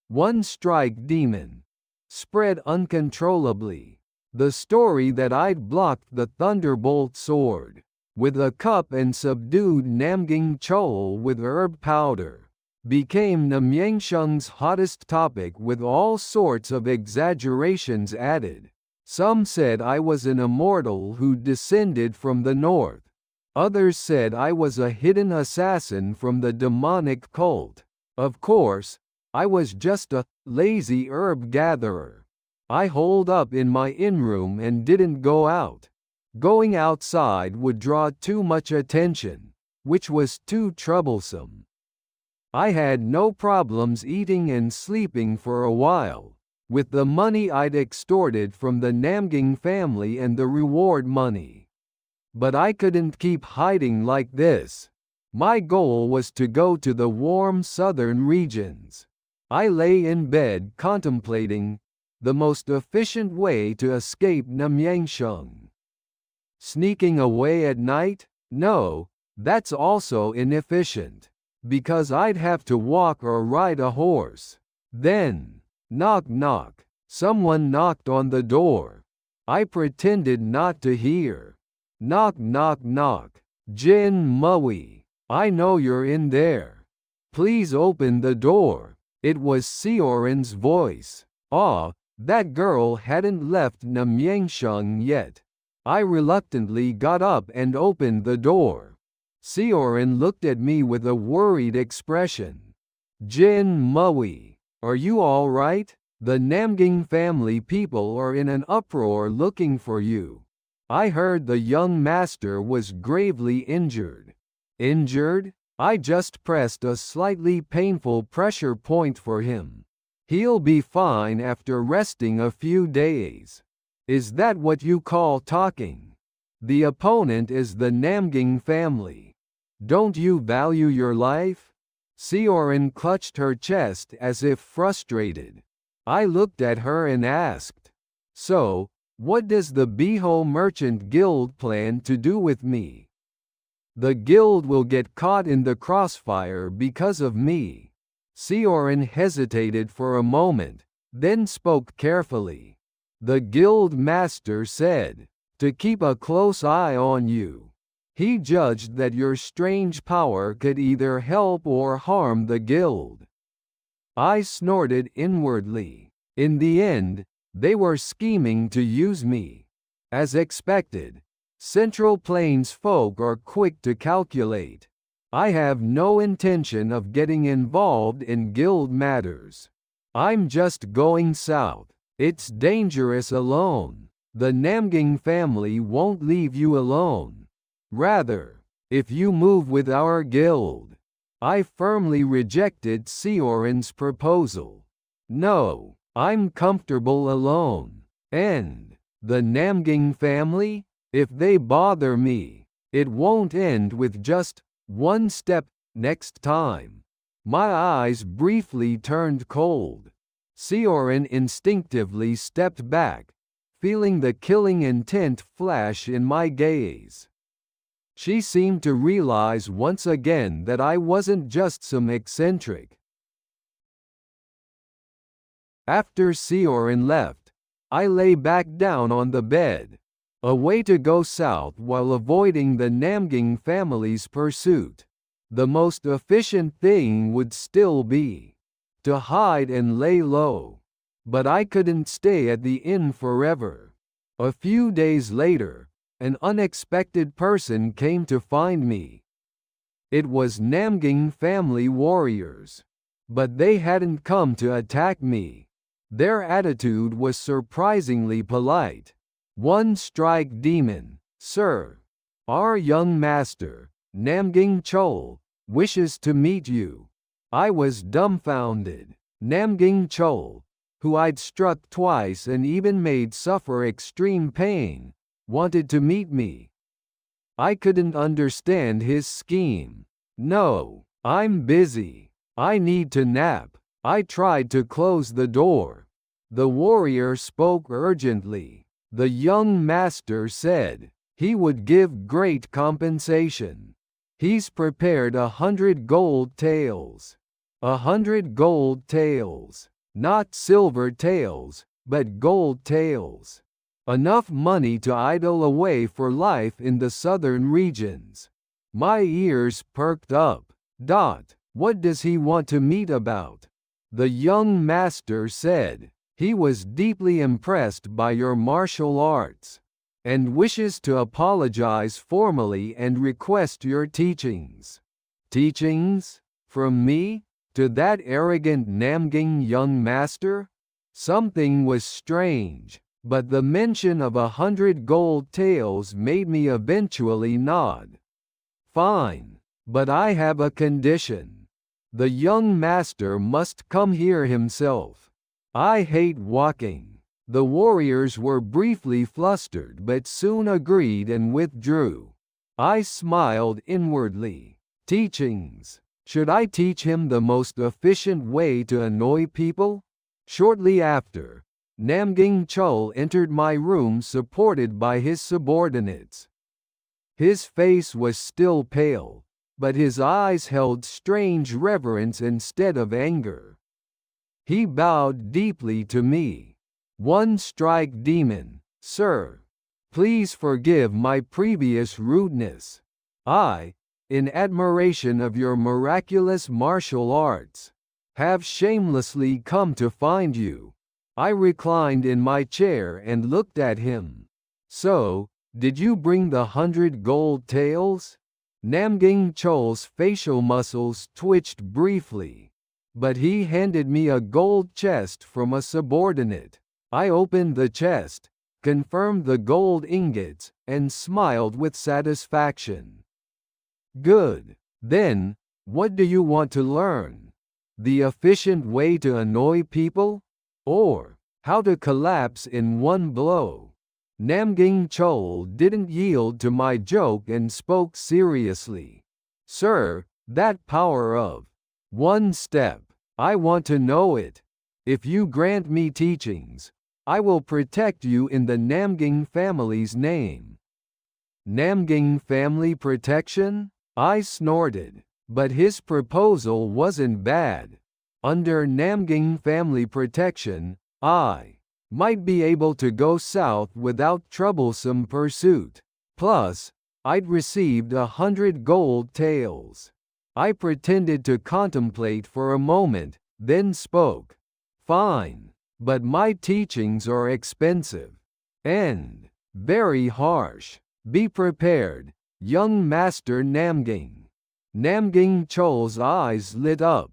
one-strike demon spread uncontrollably. The story that I'd blocked the thunderbolt sword with a cup and subdued Namging Chol with herb powder became Namyangsheng's hottest topic, with all sorts of exaggerations added. Some said I was an immortal who descended from the north. Others said I was a hidden assassin from the demonic cult. Of course, I was just a lazy herb gatherer. I holed up in my in-room and didn't go out. Going outside would draw too much attention, which was too troublesome. I had no problems eating and sleeping for a while, with the money I'd extorted from the Namging family and the reward money. But I couldn't keep hiding like this. My goal was to go to the warm southern regions. I lay in bed contemplating the most efficient way to escape Namyangsheng. Sneaking away at night? No, that's also inefficient, because I'd have to walk or ride a horse. Then, knock knock, someone knocked on the door. I pretended not to hear. Knock knock knock. Jin Mui, I know you're in there. Please open the door. It was Sioran's voice. Ah, that girl hadn't left Namyangsheng yet. I reluctantly got up and opened the door. Sioran looked at me with a worried expression. Jin Mui, are you all right? The Namging family people are in an uproar looking for you. I heard the young master was gravely injured. Injured? I just pressed a slightly painful pressure point for him. He'll be fine after resting a few days. Is that what you call talking? The opponent is the Namging family. Don't you value your life? Sioran clutched her chest as if frustrated. I looked at her and asked, so, what does the Biho Merchant Guild plan to do with me? The guild will get caught in the crossfire because of me. Sioran hesitated for a moment, then spoke carefully. The guild master said, to keep a close eye on you. He judged that your strange power could either help or harm the guild. I snorted inwardly. In the end, they were scheming to use me. As expected, Central Plains folk are quick to calculate. I have no intention of getting involved in guild matters. I'm just going south. It's dangerous alone. The Namging family won't leave you alone. Rather, if you move with our guild. I firmly rejected Sioran's proposal. No, I'm comfortable alone. And the Namging family? If they bother me, it won't end with just one step next time. My eyes briefly turned cold. Sioran instinctively stepped back, feeling the killing intent flash in my gaze. She seemed to realize once again that I wasn't just some eccentric. After Sioran left, I lay back down on the bed, a way to go south while avoiding the Namging family's pursuit. The most efficient thing would still be to hide and lay low. But I couldn't stay at the inn forever. A few days later, an unexpected person came to find me. It was Namging family warriors. But they hadn't come to attack me. Their attitude was surprisingly polite. One strike demon, sir. Our young master, Namging Chol, wishes to meet you. I was dumbfounded. Namgying Chol, who I'd struck twice and even made suffer extreme pain, wanted to meet me. I couldn't understand his scheme. No, I'm busy. I need to nap. I tried to close the door. The warrior spoke urgently. The young master said he would give great compensation. He's prepared 100 gold taels. 100 gold taels. Not silver taels, but gold taels. Enough money to idle away for life in the southern regions. My ears perked up. What does he want to meet about? The young master said he was deeply impressed by your martial arts and wishes to apologize formally and request your teachings. Teachings? From me? To that arrogant Namgying young master? Something was strange, but the mention of 100 gold taels made me eventually nod. Fine, but I have a condition. The young master must come here himself. I hate walking. The warriors were briefly flustered but soon agreed and withdrew. I smiled inwardly. Teachings. Should I teach him the most efficient way to annoy people? Shortly after, Namgying Chul entered my room supported by his subordinates. His face was still pale, but his eyes held strange reverence instead of anger. He bowed deeply to me. One strike demon, sir. Please forgive my previous rudeness. I, in admiration of your miraculous martial arts, have shamelessly come to find you. I reclined in my chair and looked at him. So, did you bring the 100 gold taels? Namgying Chol's facial muscles twitched briefly, but he handed me a gold chest from a subordinate. I opened the chest, confirmed the gold ingots, and smiled with satisfaction. Good. Then, what do you want to learn? The efficient way to annoy people? Or, how to collapse in one blow? Namgying Chol didn't yield to my joke and spoke seriously. Sir, that power of one step, I want to know it. If you grant me teachings, I will protect you in the Namgying family's name. Namgying family protection? I snorted, but his proposal wasn't bad. Under Namgying family protection, I might be able to go south without troublesome pursuit. Plus, I'd received 100 gold taels. I pretended to contemplate for a moment, then spoke. Fine, but my teachings are expensive. And very harsh. Be prepared, young Master Namgying. Namgying Chol's eyes lit up.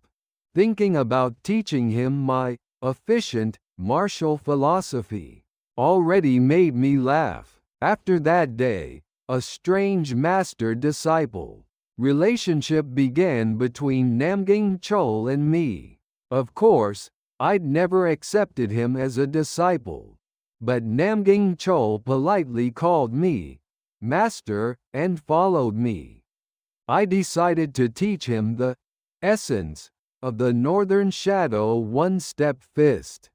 Thinking about teaching him my efficient martial philosophy already made me laugh. After that day, a strange master-disciple relationship began between Namgying Chol and me. Of course, I'd never accepted him as a disciple, but Namgying Chol politely called me master and followed me. I decided to teach him the essence of the Northern Shadow one-step fist.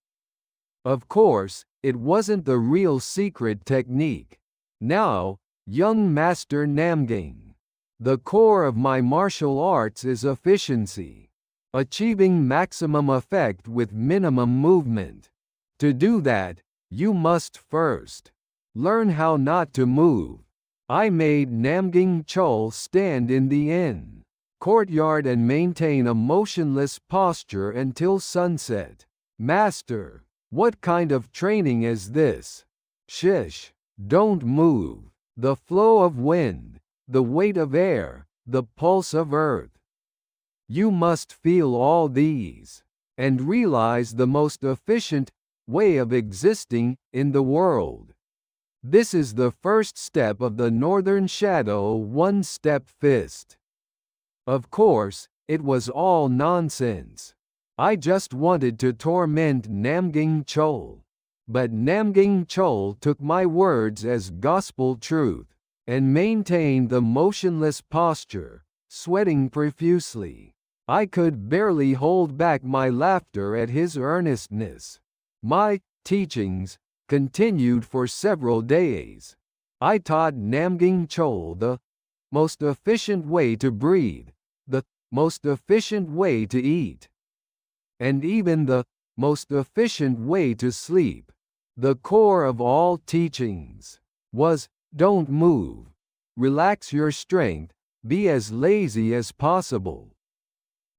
Of course, it wasn't the real secret technique. Now, young Master Namgying, the core of my martial arts is efficiency, achieving maximum effect with minimum movement. To do that, you must first learn how not to move. I made Namgying Chol stand in the inn courtyard and maintain a motionless posture until sunset. Master, what kind of training is this? Shish, don't move. The flow of wind, the weight of air, the pulse of earth. You must feel all these, and realize the most efficient way of existing in the world. This is the first step of the Northern Shadow one-step fist. Of course, it was all nonsense. I just wanted to torment Namgying Chol. But Namgying Chol took my words as gospel truth, and maintained the motionless posture, sweating profusely. I could barely hold back my laughter at his earnestness. My teachings continued for several days. I taught Namgying Chol the most efficient way to breathe, the most efficient way to eat, and even the most efficient way to sleep. The core of all teachings was, don't move, relax your strength, be as lazy as possible.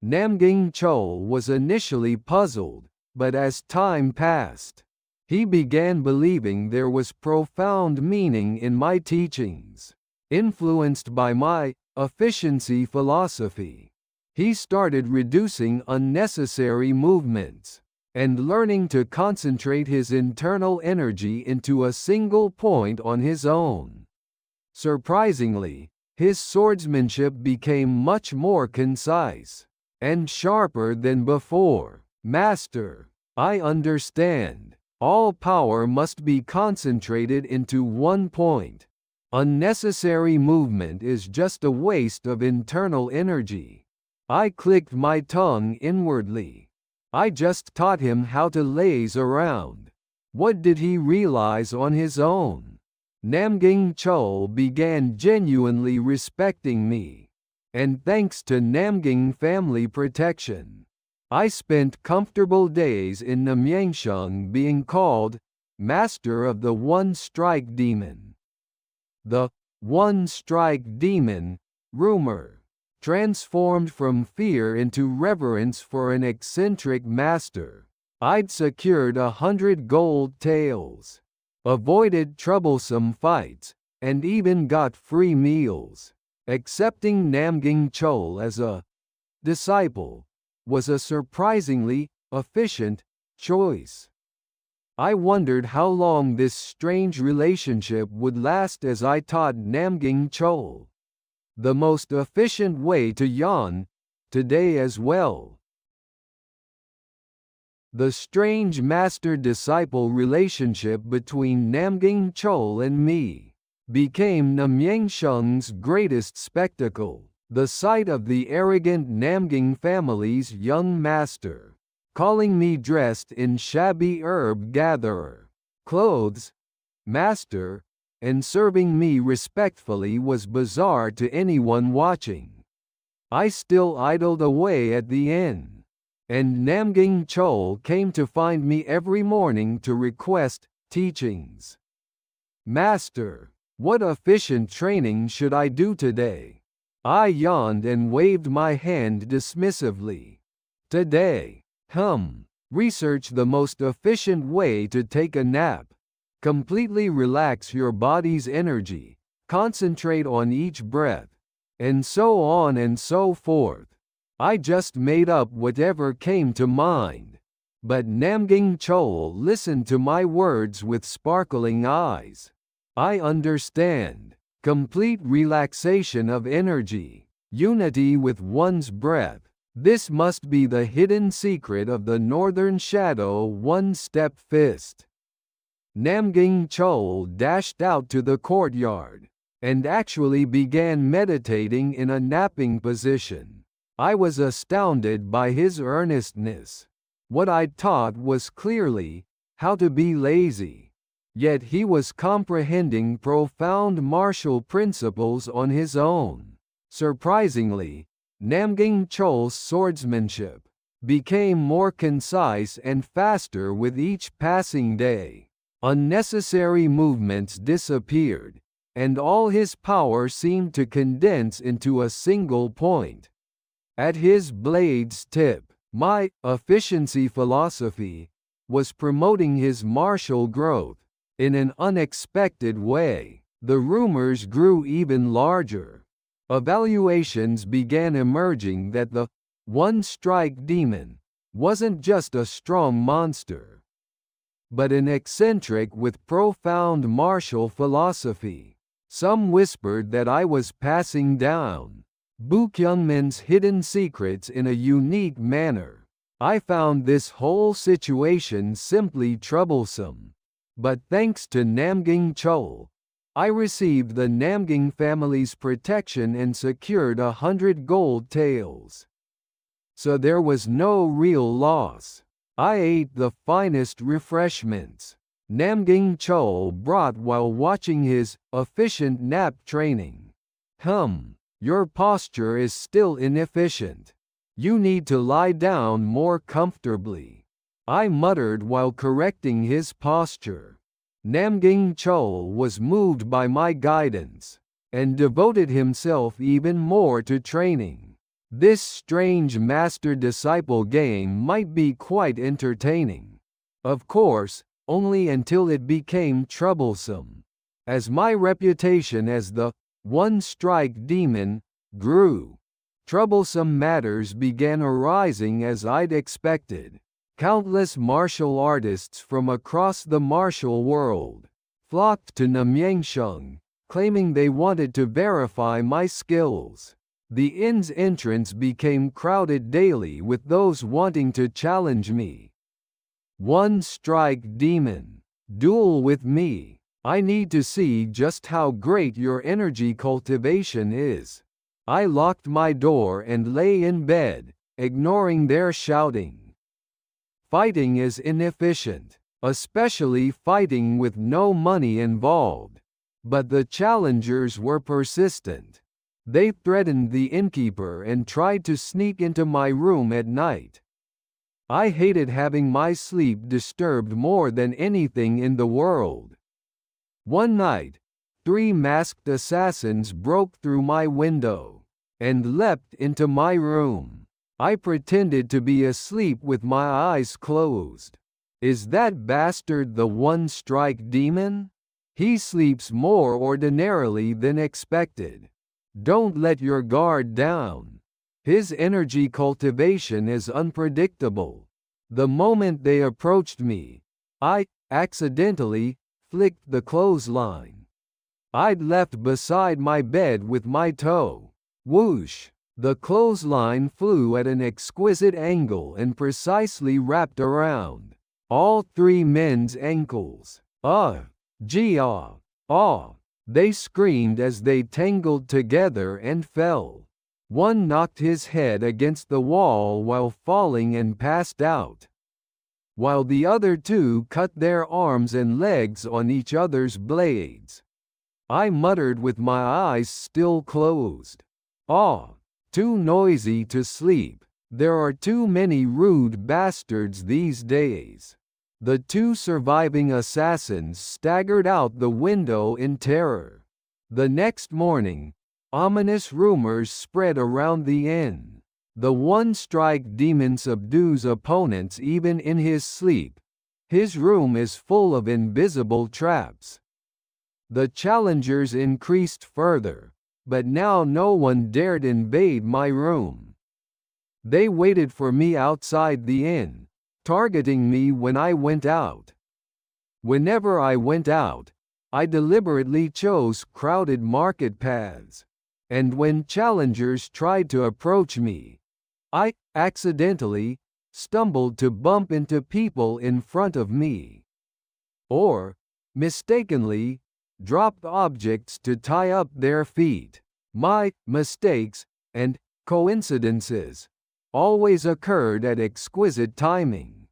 Namgying Chol was initially puzzled, but as time passed, he began believing there was profound meaning in my teachings. Influenced by my efficiency philosophy, he started reducing unnecessary movements and learning to concentrate his internal energy into a single point on his own. Surprisingly, his swordsmanship became much more concise and sharper than before. Master, I understand. All power must be concentrated into one point. Unnecessary movement is just a waste of internal energy. I clicked my tongue inwardly. I just taught him how to laze around. What did he realize on his own? Namgying Chol began genuinely respecting me. And thanks to Namgying family protection, I spent comfortable days in Namyangsheng being called Master of the One-Strike Demon. The One-Strike Demon, rumor, transformed from fear into reverence for an eccentric master. I'd secured 100 gold taels, avoided troublesome fights, and even got free meals. Accepting Namgying Chol as a disciple was a surprisingly efficient choice. I wondered how long this strange relationship would last as I taught Namgying Chol the most efficient way to yawn, today as well. The strange master-disciple relationship between Namgying Chol and me became Namyangsheng's greatest spectacle. The sight of the arrogant Namgying family's young master calling me dressed in shabby herb gatherer clothes, master, and serving me respectfully was bizarre to anyone watching. I still idled away at the inn, and Namgying Chol came to find me every morning to request teachings. Master, what efficient training should I do today? I yawned and waved my hand dismissively. Today, research the most efficient way to take a nap. Completely relax your body's energy, concentrate on each breath, and so on and so forth. I just made up whatever came to mind. But Namgying Chol listened to my words with sparkling eyes. I understand. Complete relaxation of energy, unity with one's breath. This must be the hidden secret of the Northern Shadow One-Step Fist. Namgying Chol dashed out to the courtyard and actually began meditating in a napping position. I was astounded by his earnestness. What I'd taught was clearly how to be lazy. Yet he was comprehending profound martial principles on his own. Surprisingly, Namgying Chol's swordsmanship became more concise and faster with each passing day. Unnecessary movements disappeared, and all his power seemed to condense into a single point. At his blade's tip, my efficiency philosophy was promoting his martial growth. In an unexpected way, the rumors grew even larger. Evaluations began emerging that the One-Strike Demon wasn't just a strong monster, but an eccentric with profound martial philosophy. Some whispered that I was passing down Bukyungmin's hidden secrets in a unique manner. I found this whole situation simply troublesome. But thanks to Namgying Chol, I received the Namgying family's protection and secured 100 gold taels. So there was no real loss. I ate the finest refreshments Namgying Chol brought while watching his efficient nap training. Your posture is still inefficient. You need to lie down more comfortably, I muttered while correcting his posture. Namgying Chol was moved by my guidance, and devoted himself even more to training. This strange master-disciple game might be quite entertaining. Of course, only until it became troublesome. As my reputation as the one-strike demon grew, troublesome matters began arising as I'd expected. Countless martial artists from across the martial world flocked to Namyangsheng, claiming they wanted to verify my skills. The inn's entrance became crowded daily with those wanting to challenge me. One-strike demon, duel with me. I need to see just how great your energy cultivation is. I locked my door and lay in bed, ignoring their shouting. Fighting is inefficient, especially fighting with no money involved. But the challengers were persistent. They threatened the innkeeper and tried to sneak into my room at night. I hated having my sleep disturbed more than anything in the world. One night, 3 masked assassins broke through my window and leapt into my room. I pretended to be asleep with my eyes closed. Is that bastard the one-strike demon? He sleeps more ordinarily than expected. Don't let your guard down. His energy cultivation is unpredictable. The moment they approached me, I accidentally flicked the clothesline I'd left beside my bed with my toe. Whoosh! The clothesline flew at an exquisite angle and precisely wrapped around all 3 men's ankles. Gee, they screamed as they tangled together and fell. One knocked his head against the wall while falling and passed out, while the other 2 cut their arms and legs on each other's blades. I muttered with my eyes still closed. Too noisy to sleep. There are too many rude bastards these days. The 2 surviving assassins staggered out the window in terror. The next morning, ominous rumors spread around the inn. The one-strike demon subdues opponents even in his sleep. His room is full of invisible traps. The challengers increased further, but now no one dared invade my room. They waited for me outside the inn, targeting me when I went out. Whenever I went out, I deliberately chose crowded market paths. And when challengers tried to approach me, I accidentally stumbled to bump into people in front of me. Or, mistakenly, dropped objects to tie up their feet. My mistakes and coincidences always occurred at exquisite timing.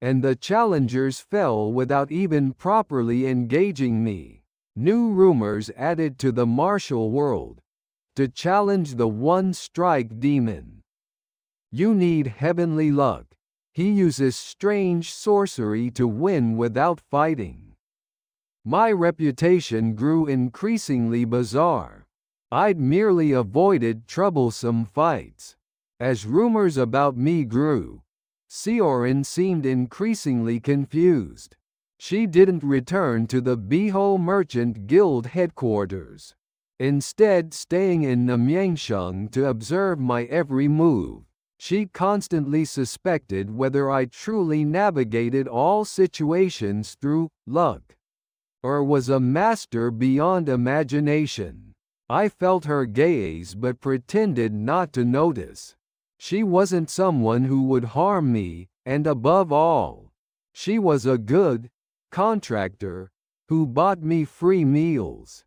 And the challengers fell without even properly engaging me. New rumors added to the martial world to challenge the one-strike demon. You need heavenly luck. He uses strange sorcery to win without fighting. My reputation grew increasingly bizarre. I'd merely avoided troublesome fights. As rumors about me grew, Seorin seemed increasingly confused. She didn't return to the Biho Merchant Guild headquarters, instead staying in Namyangsheng to observe my every move. She constantly suspected whether I truly navigated all situations through luck, or was a master beyond imagination. I felt her gaze but pretended not to notice. She wasn't someone who would harm me, and above all, she was a good contractor who bought me free meals.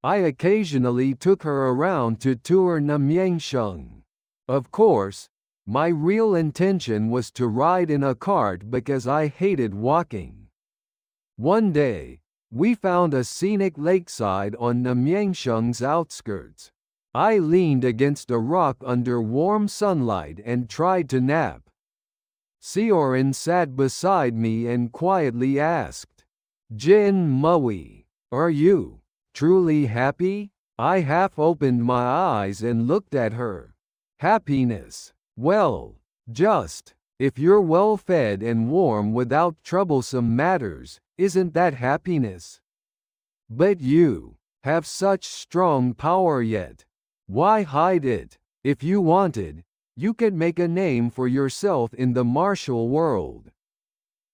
I occasionally took her around to tour Namyangsheng. Of course, my real intention was to ride in a cart because I hated walking. One day, we found a scenic lakeside on Namyangsheng's outskirts. I leaned against a rock under warm sunlight and tried to nap. Sioran sat beside me and quietly asked, "Jin Mui, are you truly happy?" I half opened my eyes and looked at her. Happiness? Well, just, if you're well fed and warm without troublesome matters, isn't that happiness? But you have such strong power yet. Why hide it? If you wanted, you could make a name for yourself in the martial world.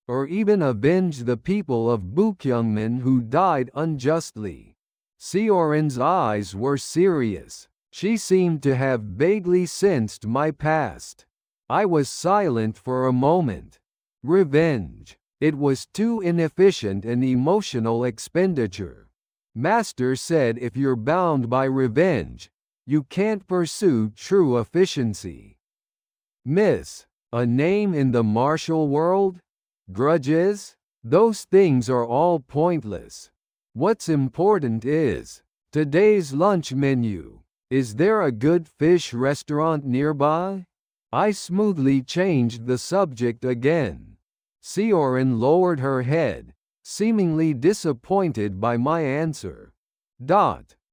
Or even avenge the people of Bukyungmen who died unjustly. Sioran's eyes were serious. She seemed to have vaguely sensed my past. I was silent for a moment. Revenge. It was too inefficient an emotional expenditure. Master said if you're bound by revenge, you can't pursue true efficiency. Miss, a name in the martial world? Grudges? Those things are all pointless. What's important is today's lunch menu. Is there a good fish restaurant nearby? I smoothly changed the subject again. Sioran lowered her head, seemingly disappointed by my answer.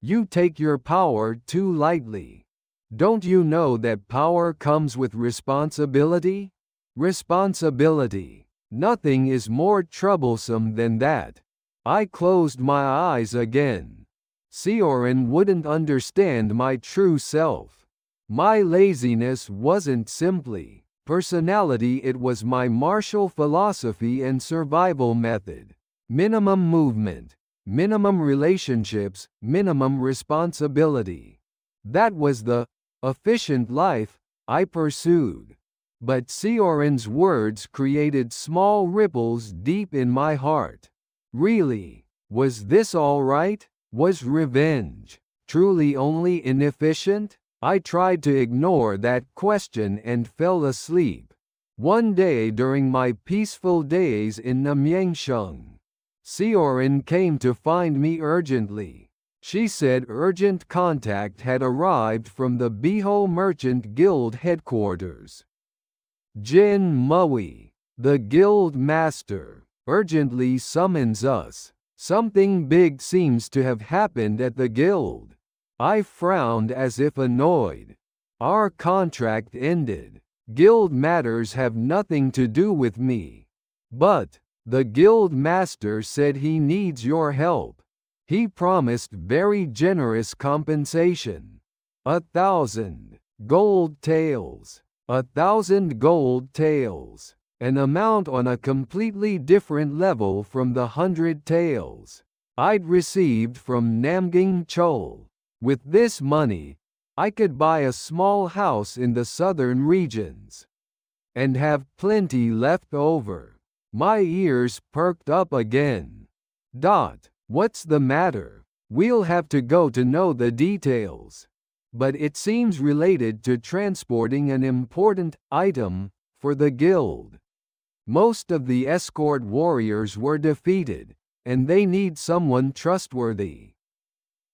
You take your power too lightly. Don't you know that power comes with responsibility? Responsibility. Nothing is more troublesome than that. I closed my eyes again. Sioran wouldn't understand my true self. My laziness wasn't simply personality, it was my martial philosophy and survival method. Minimum movement, minimum relationships, minimum responsibility. That was the efficient life I pursued. But Sioran's words created small ripples deep in my heart. Really, was this all right? Was revenge truly only inefficient? I tried to ignore that question and fell asleep. One day during my peaceful days in Namyangsheng, Sioran came to find me urgently. She said urgent contact had arrived from the Biho Merchant Guild headquarters. Jin Mui, the guild master, urgently summons us. Something big seems to have happened at the guild. I frowned as if annoyed. Our contract ended. Guild matters have nothing to do with me. But the guild master said he needs your help. He promised very generous compensation. 1,000 gold taels. 1,000 gold taels. An amount on a completely different level from the 100 taels I'd received from Namgying Chol. With this money, I could buy a small house in the southern regions and have plenty left over. My ears perked up again. What's the matter? We'll have to go to know the details. But it seems related to transporting an important item for the guild. Most of the escort warriors were defeated, and they need someone trustworthy.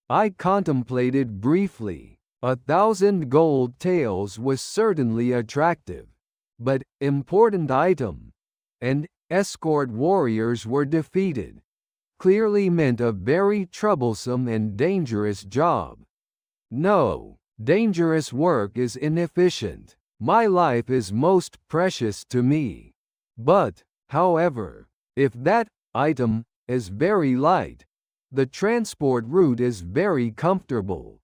I contemplated briefly. 1,000 gold taels was certainly attractive. But important item and escort warriors were defeated clearly meant a very troublesome and dangerous job. No, dangerous work is inefficient. My life is most precious to me. But, however, if that item is very light, the transport route is very comfortable.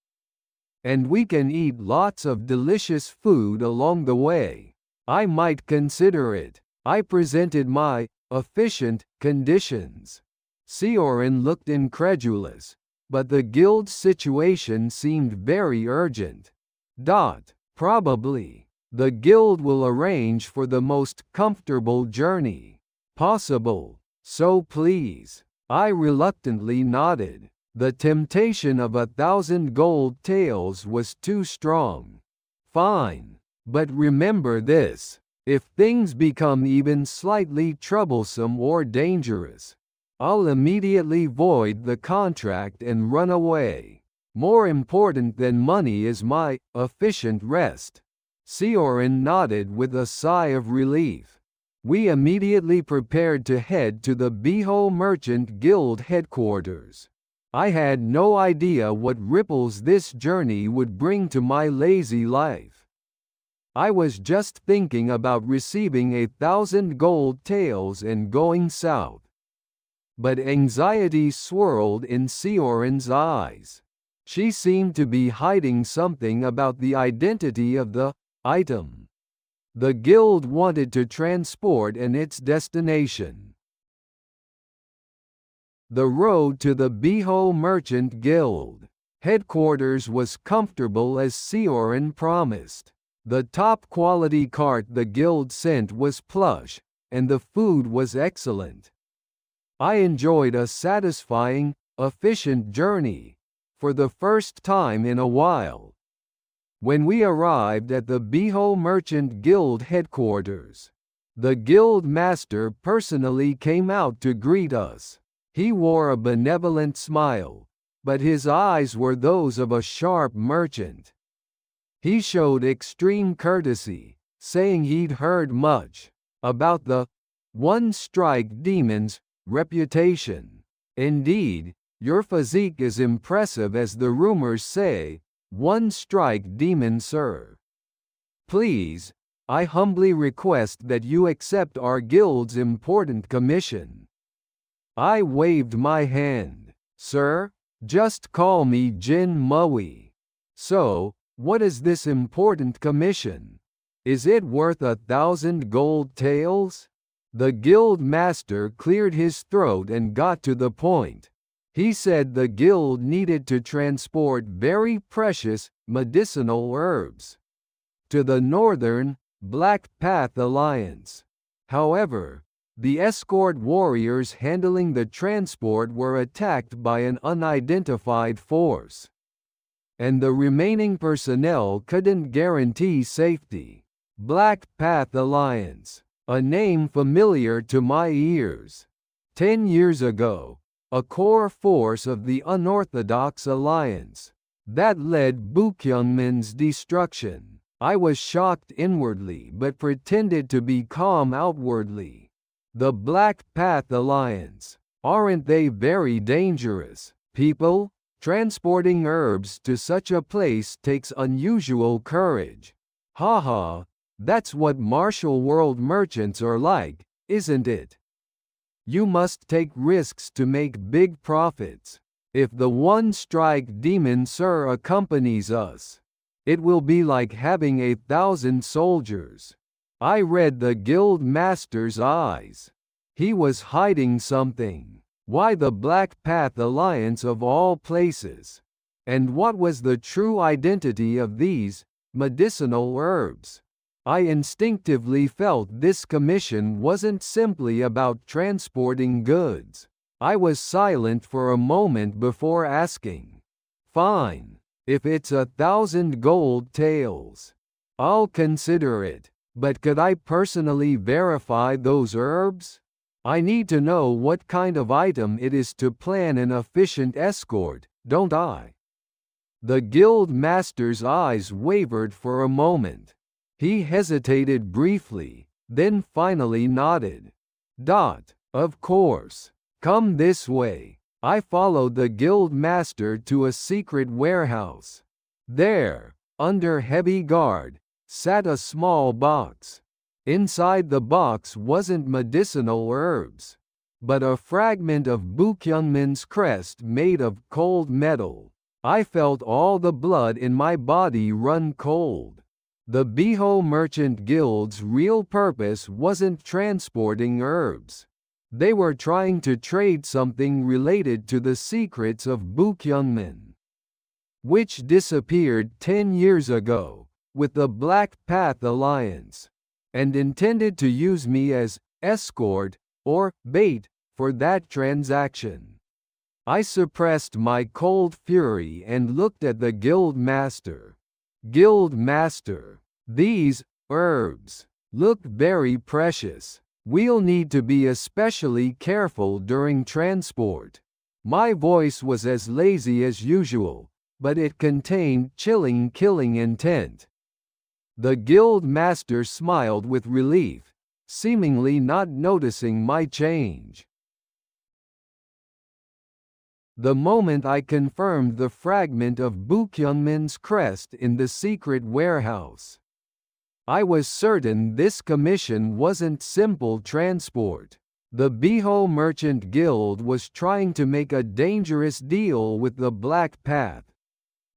And we can eat lots of delicious food along the way. I might consider it. I presented my efficient conditions. Sioran looked incredulous. but the guild's situation seemed very urgent. Probably. The guild will arrange for the most comfortable journey possible, so please. I reluctantly nodded. The temptation of 1,000 gold taels was too strong. Fine. But remember this. If things become even slightly troublesome or dangerous, I'll immediately void the contract and run away. More important than money is my efficient rest. Sioran nodded with a sigh of relief. We immediately prepared to head to the Beho Merchant Guild headquarters. I had no idea what ripples this journey would bring to my lazy life. I was just thinking about receiving 1,000 gold taels and going south. But anxiety swirled in Sioran's eyes. She seemed to be hiding something about the identity of the item. The guild wanted to transport and its destination. The road to the Beho Merchant Guild headquarters was comfortable as Sioran promised. The top-quality cart the guild sent was plush, and the food was excellent. I enjoyed a satisfying, efficient journey, for the first time in a while. When we arrived at the Beho Merchant Guild headquarters, the guild master personally came out to greet us. He wore a benevolent smile, but his eyes were those of a sharp merchant. He showed extreme courtesy, saying he'd heard much about the one-strike demon's reputation. Indeed, your physique is impressive as the rumors say. One-strike demon, sir. Please, I humbly request that you accept our guild's important commission. I waved my hand. Sir, just call me Jin Mui. So, what is this important commission? Is it worth 1,000 gold taels? The guild master cleared his throat and got to the point. He said the guild needed to transport very precious, medicinal herbs to the Northern, Black Path Alliance. However, the escort warriors handling the transport were attacked by an unidentified force, and the remaining personnel couldn't guarantee safety. Black Path Alliance, a name familiar to my ears. 10 years ago, a core force of the unorthodox alliance that led Bukyungmin's destruction. I was shocked inwardly but pretended to be calm outwardly. The Black Path Alliance, aren't they very dangerous people? Transporting herbs to such a place takes unusual courage. Haha, that's what martial world merchants are like, isn't it? You must take risks to make big profits. If the one-strike demon sir accompanies us, it will be like having 1,000 soldiers. I read the guild master's eyes. He was hiding something. Why the Black Path Alliance of all places? And what was the true identity of these medicinal herbs? I instinctively felt this commission wasn't simply about transporting goods. I was silent for a moment before asking. Fine. If it's 1,000 gold taels, I'll consider it. But could I personally verify those herbs? I need to know what kind of item it is to plan an efficient escort, don't I? The guild master's eyes wavered for a moment. He hesitated briefly, then finally nodded. Of course. Come this way. I followed the guild master to a secret warehouse. There, under heavy guard, sat a small box. Inside the box wasn't medicinal herbs, but a fragment of Bukyungmin's crest made of cold metal. I felt all the blood in my body run cold. The Beho Merchant Guild's real purpose wasn't transporting herbs. They were trying to trade something related to the secrets of Bukyungmin, which disappeared 10 years ago, with the Black Path Alliance, and intended to use me as escort or bait for that transaction. I suppressed my cold fury and looked at the guild master. Guild master, these herbs look very precious. We'll need to be especially careful during transport. My voice was as lazy as usual, but it contained chilling killing intent. The guild master smiled with relief, seemingly not noticing my change. The moment I confirmed the fragment of Bukyungmin's crest in the secret warehouse, I was certain this commission wasn't simple transport. The Biho Merchant Guild was trying to make a dangerous deal with the Black Path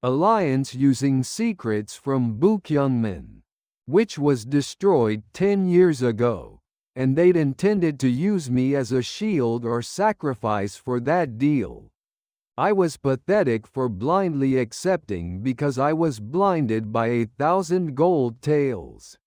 Alliance using secrets from Bukyungmin, which was destroyed 10 years ago, and they'd intended to use me as a shield or sacrifice for that deal. I was pathetic for blindly accepting because I was blinded by 1,000 gold taels.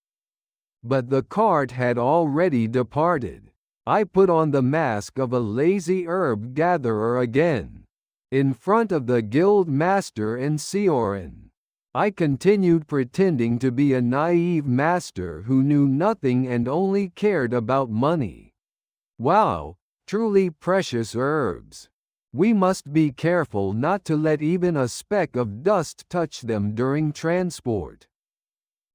But the cart had already departed. I put on the mask of a lazy herb gatherer again, in front of the guild master and Sioran. I continued pretending to be a naive master who knew nothing and only cared about money. Wow, truly precious herbs. We must be careful not to let even a speck of dust touch them during transport.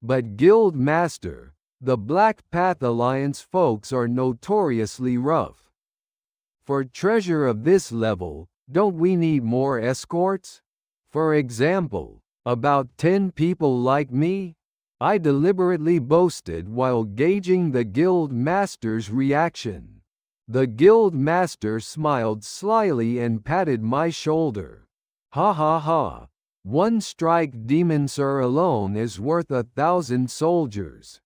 But Guild Master, the Black Path Alliance folks are notoriously rough. For treasure of this level, don't we need more escorts? For example, about 10 people like me? I deliberately boasted while gauging the Guild Master's reaction. The guild master smiled slyly and patted my shoulder. Ha ha ha. One strike demon sir alone is worth 1,000 soldiers.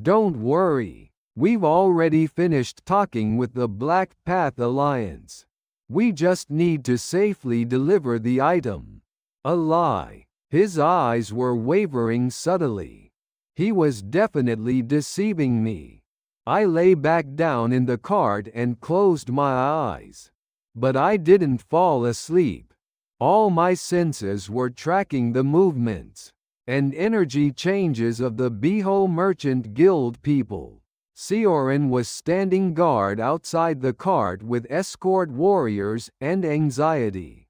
Don't worry. We've already finished talking with the Black Path Alliance. We just need to safely deliver the item. A lie. His eyes were wavering subtly. He was definitely deceiving me. I lay back down in the cart and closed my eyes. But I didn't fall asleep. All my senses were tracking the movements and energy changes of the Biho Merchant Guild people. Sioran was standing guard outside the cart with escort warriors, and anxiety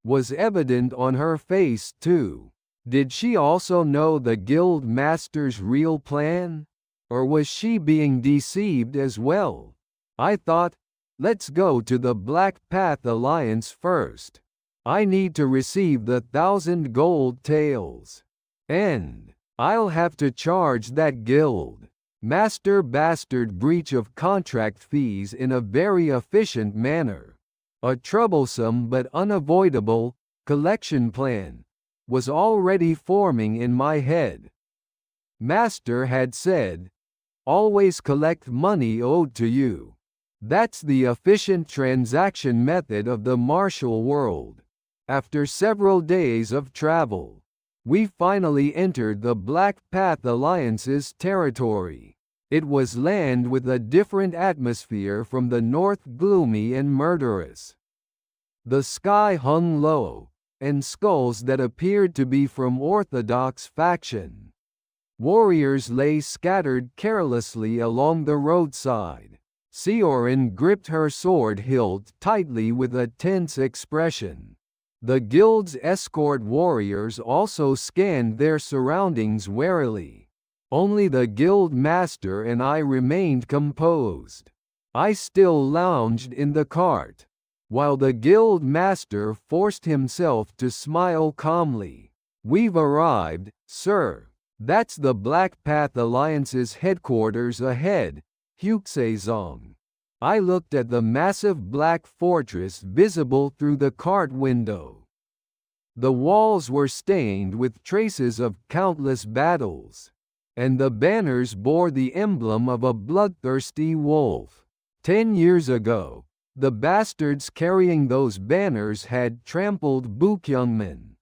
was evident on her face too. Did she also know the guild master's real plan? Or was she being deceived as well? I thought, let's go to the Black Path Alliance first. I need to receive the 1,000 gold taels. And I'll have to charge that guild master bastard breach of contract fees in a very efficient manner. A troublesome but unavoidable collection plan was already forming in my head. Master had said, always collect money owed to you. That's the efficient transaction method of the martial world. After several days of travel, we finally entered the Black Path Alliance's territory. It was land with a different atmosphere from the north, gloomy and murderous. The sky hung low, and skulls that appeared to be from Orthodox faction. Warriors lay scattered carelessly along the roadside. Sioran gripped her sword hilt tightly with a tense expression. The guild's escort warriors also scanned their surroundings warily. Only the guild master and I remained composed. I still lounged in the cart, while the guild master forced himself to smile calmly. We've arrived, sir. That's the Black Path Alliance's headquarters ahead, Huxezong. I looked at the massive black fortress visible through the cart window. The walls were stained with traces of countless battles, and the banners bore the emblem of a bloodthirsty wolf. 10 years ago, the bastards carrying those banners had trampled Bukyungmin.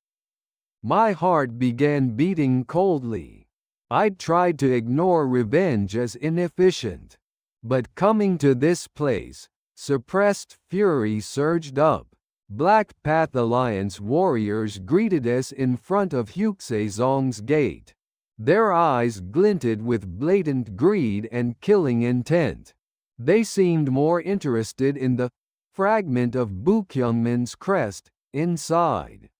My heart began beating coldly. I'd tried to ignore revenge as inefficient. But coming to this place, suppressed fury surged up. Black Path Alliance warriors greeted us in front of Huxezong's gate. Their eyes glinted with blatant greed and killing intent. They seemed more interested in the fragment of Bukyungmin's crest inside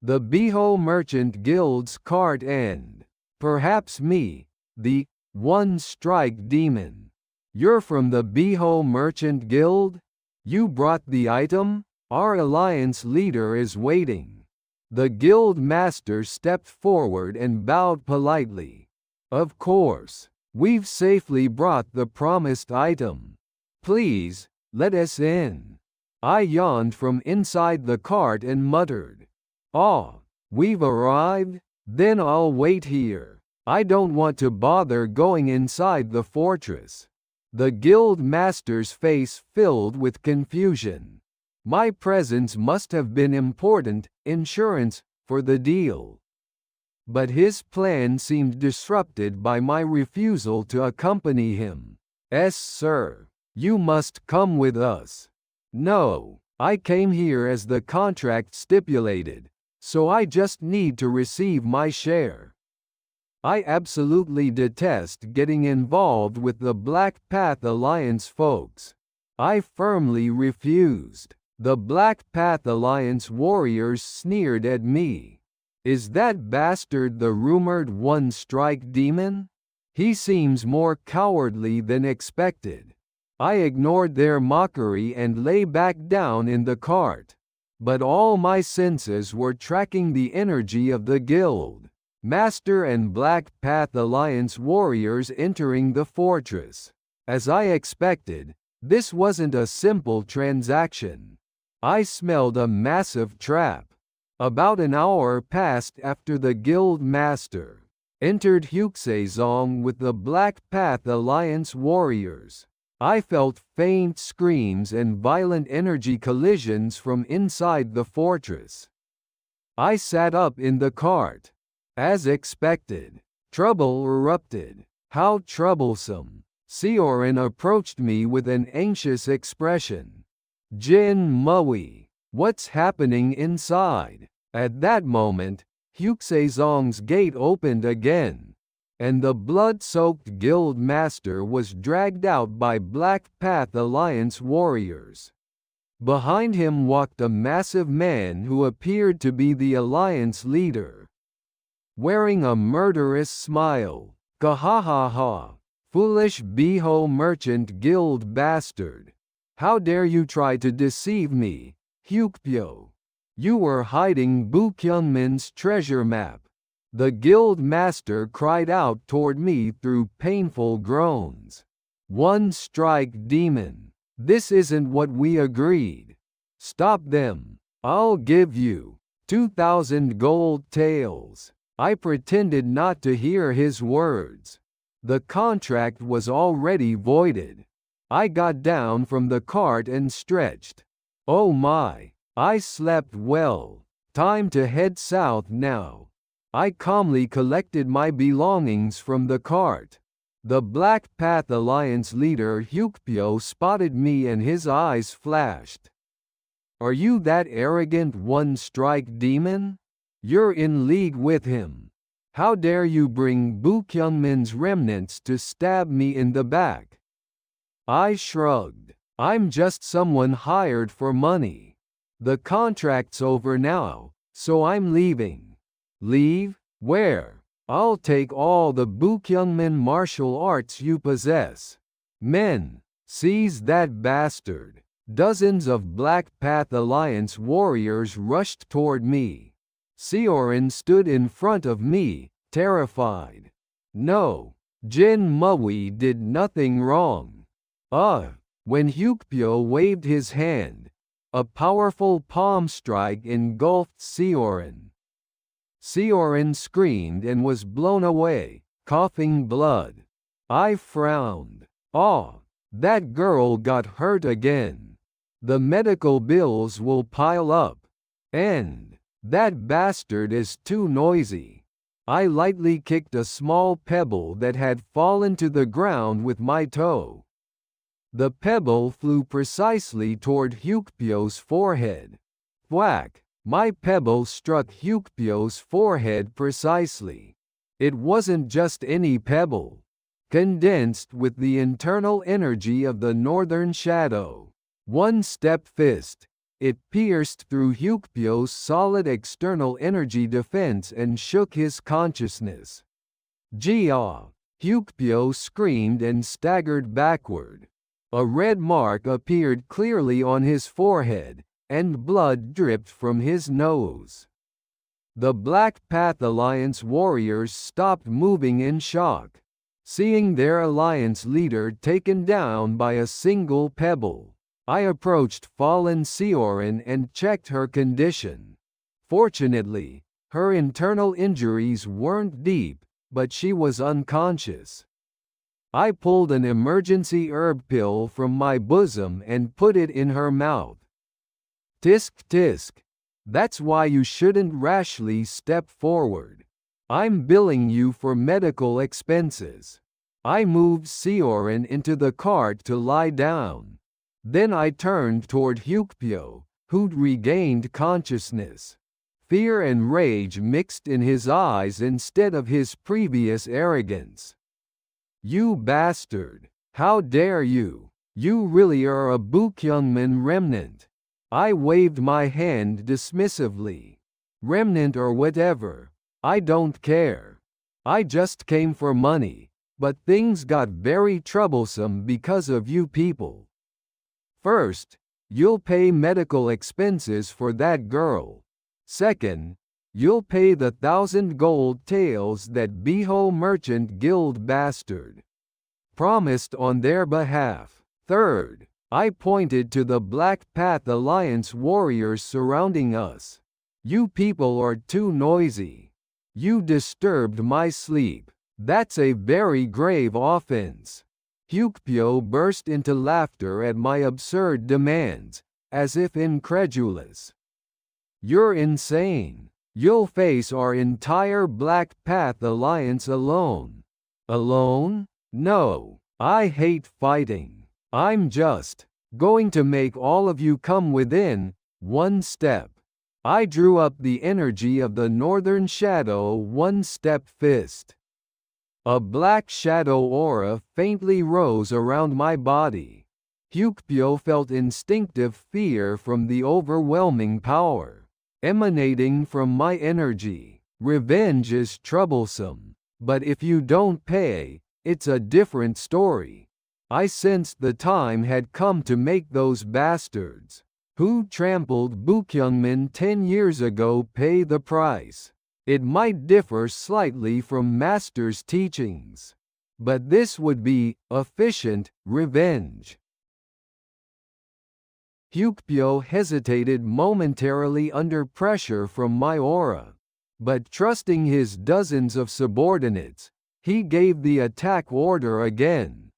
the Biho Merchant Guild's cart and, perhaps me, the one-strike demon. You're from the Biho Merchant Guild? You brought the item? Our alliance leader is waiting. The guild master stepped forward and bowed politely. Of course, we've safely brought the promised item. Please, let us in. I yawned from inside the cart and muttered, "Ah, we've arrived? Then I'll wait here. I don't want to bother going inside the fortress." The guild master's face filled with confusion. My presence must have been important insurance for the deal. But his plan seemed disrupted by my refusal to accompany him. "Yes, sir. You must come with us." "No, I came here as the contract stipulated, so I just need to receive my share." I absolutely detest getting involved with the Black Path Alliance folks. I firmly refused. The Black Path Alliance warriors sneered at me. "Is that bastard the rumored one-strike demon? He seems more cowardly than expected." I ignored their mockery and lay back down in the cart. But all my senses were tracking the energy of the guild master and Black Path Alliance warriors entering the fortress. As I expected, this wasn't a simple transaction. I smelled a massive trap. About an hour passed after the guild master entered Huxezong with the Black Path Alliance warriors. I felt faint screams and violent energy collisions from inside the fortress. I sat up in the cart. As expected, trouble erupted. How troublesome. Seorin approached me with an anxious expression. "Jin Mui, what's happening inside?" At that moment, Huxezong's gate opened again, and the blood-soaked guild master was dragged out by Black Path Alliance warriors. Behind him walked a massive man who appeared to be the alliance leader. Wearing a murderous smile, "Gahahaha, foolish Biho Merchant Guild bastard. How dare you try to deceive me, Hyukpyo? You were hiding Bukyungmin's treasure map." The guild master cried out toward me through painful groans. "One-strike demon. This isn't what we agreed. Stop them. I'll give you 2,000 gold taels." I pretended not to hear his words. The contract was already voided. I got down from the cart and stretched. Oh my, I slept well. Time to head south now. I calmly collected my belongings from the cart. The Black Path Alliance leader Hyukpyo spotted me and his eyes flashed. "Are you that arrogant one-strike demon? You're in league with him. How dare you bring Bukyungmin's remnants to stab me in the back?" I shrugged. "I'm just someone hired for money. The contract's over now, so I'm leaving." "Leave? Where?" "I'll take all the Bukyungmin martial arts you possess." "Men, seize that bastard." Dozens of Black Path Alliance warriors rushed toward me. Seorin stood in front of me, terrified. "No, Jin Mui did nothing wrong." When Hyukpyo waved his hand, a powerful palm strike engulfed Seorin. Seorin screamed and was blown away, coughing blood. I frowned. That girl got hurt again. The medical bills will pile up. And that bastard is too noisy. I lightly kicked a small pebble that had fallen to the ground with my toe. The pebble flew precisely toward Hyukpyo's forehead. Whack! My pebble struck Hyukpyo's forehead precisely. It wasn't just any pebble. Condensed with the internal energy of the northern shadow. One-step fist. It pierced through Hyukpyo's solid external energy defense and shook his consciousness. Jia! Hyukpyo screamed and staggered backward. A red mark appeared clearly on his forehead, and blood dripped from his nose. The Black Path Alliance warriors stopped moving in shock, seeing their alliance leader taken down by a single pebble. I approached fallen Sioran and checked her condition. Fortunately, her internal injuries weren't deep, but she was unconscious. I pulled an emergency herb pill from my bosom and put it in her mouth. Tisk tisk. That's why you shouldn't rashly step forward. I'm billing you for medical expenses. I moved Sioran into the cart to lie down. Then I turned toward Hyukpyo, who'd regained consciousness. Fear and rage mixed in his eyes instead of his previous arrogance. You bastard! How dare you! You really are a Bukyungman remnant. I waved my hand dismissively. Remnant or whatever, I don't care. I just came for money, but things got very troublesome because of you people. First, you'll pay medical expenses for that girl. Second, you'll pay the 1,000 gold taels that Biho Merchant Guild bastard promised on their behalf. Third, I pointed to the Black Path Alliance warriors surrounding us. You people are too noisy. You disturbed my sleep. That's a very grave offense. Hyukpyo burst into laughter at my absurd demands, as if incredulous. You're insane. You'll face our entire Black Path Alliance alone. Alone? No, I hate fighting. I'm just going to make all of you come within one step. I drew up the energy of the Northern Shadow one-step fist. A black shadow aura faintly rose around my body. Hyukpyo felt instinctive fear from the overwhelming power emanating from my energy. Revenge is troublesome, but if you don't pay, it's a different story. I sensed the time had come to make those bastards, who trampled Bukyungman 10 years ago, pay the price. It might differ slightly from Master's teachings, but this would be efficient revenge. Hyukpyo hesitated momentarily under pressure from my aura, but trusting his dozens of subordinates, he gave the attack order again.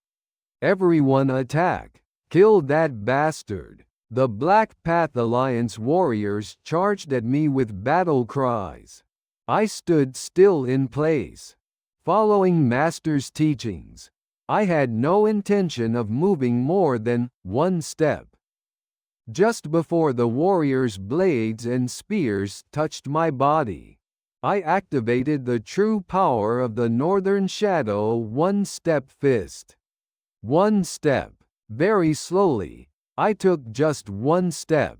Everyone attack! Kill that bastard! The Black Path Alliance warriors charged at me with battle cries. I stood still in place. Following Master's teachings, I had no intention of moving more than one step. Just before the warriors' blades and spears touched my body, I activated the true power of the Northern Shadow one-step fist. One step. Very slowly, I took just one step.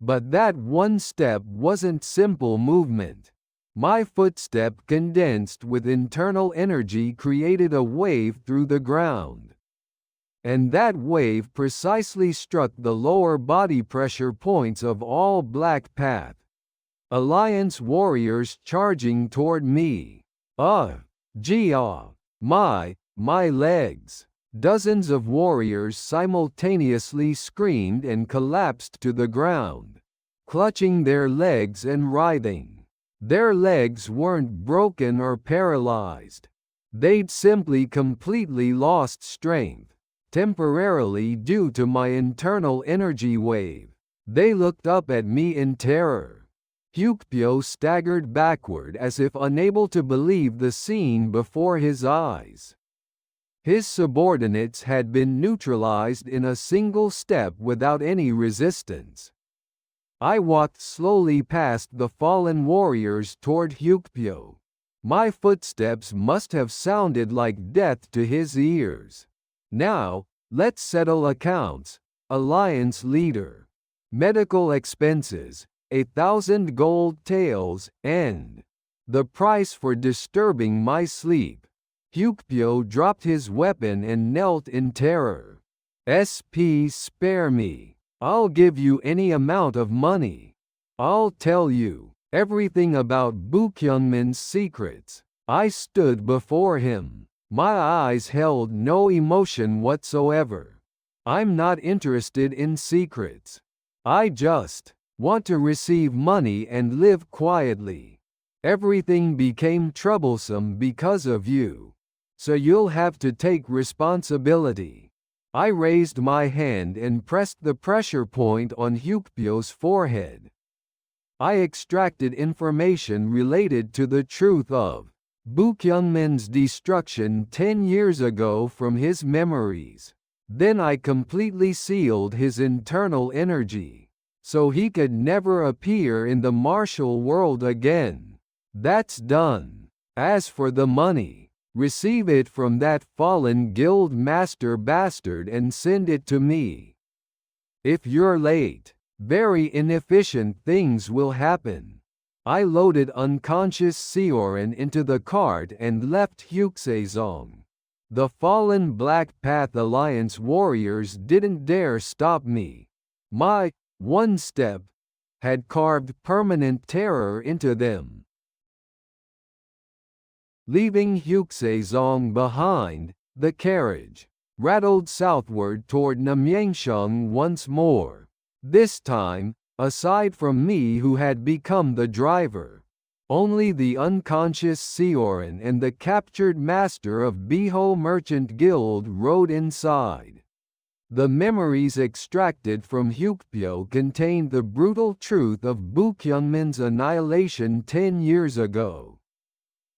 But that one step wasn't simple movement. My footstep condensed with internal energy created a wave through the ground. And that wave precisely struck the lower body pressure points of all Black Path Alliance warriors charging toward me. Gia! My legs! Dozens of warriors simultaneously screamed and collapsed to the ground, clutching their legs and writhing. Their legs weren't broken or paralyzed. They'd simply completely lost strength. temporarily due to my internal energy wave. They looked up at me in terror. Hyukpyo staggered backward as if unable to believe the scene before his eyes. His subordinates had been neutralized in a single step without any resistance. I walked slowly past the fallen warriors toward Hyukpyo. My footsteps must have sounded like death to his ears. Now, let's settle accounts, Alliance leader. Medical expenses, 1,000 gold taels, and the price for disturbing my sleep. Hyukpyo dropped his weapon and knelt in terror. SP, spare me. I'll give you any amount of money. I'll tell you everything about Bukyungmin's secrets. I stood before him. My eyes held no emotion whatsoever. I'm not interested in secrets. I just want to receive money and live quietly. Everything became troublesome because of you. So you'll have to take responsibility. I raised my hand and pressed the pressure point on Hyukpyo's forehead. I extracted information related to the truth of Bukyungmin's destruction 10 years ago from his memories. Then I completely sealed his internal energy, so he could never appear in the martial world again. That's done. As for the money, receive it from that fallen guild master bastard and send it to me. If you're late, very inefficient things will happen. I loaded unconscious Seorin into the cart and left Hyuksezong. The fallen Black Path Alliance warriors didn't dare stop me. My one step had carved permanent terror into them. Leaving Hyuksezong behind, the carriage rattled southward toward Namyangshung once more. This time, aside from me who had become the driver, only the unconscious Seorin and the captured master of Biho Merchant Guild rode inside. The memories extracted from Hyukpyo contained the brutal truth of Bukyungmin's annihilation 10 years ago,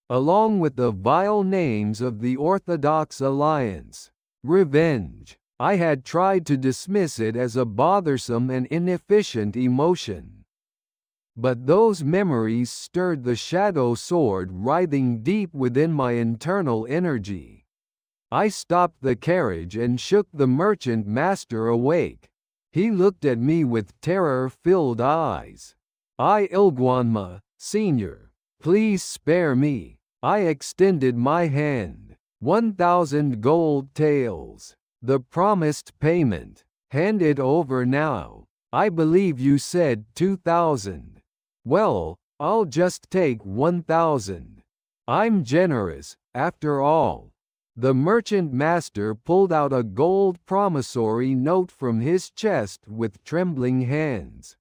along with the vile names of the Orthodox Alliance. Revenge. I had tried to dismiss it as a bothersome and inefficient emotion. But those memories stirred the shadow sword writhing deep within my internal energy. I stopped the carriage and shook the merchant master awake. He looked at me with terror-filled eyes. Ilgwanma, Senior, please spare me. I extended my hand. 1,000 gold taels. The promised payment. Hand it over now. I believe you said 2,000. Well, I'll just take 1,000. I'm generous, after all. The merchant master pulled out a gold promissory note from his chest with trembling hands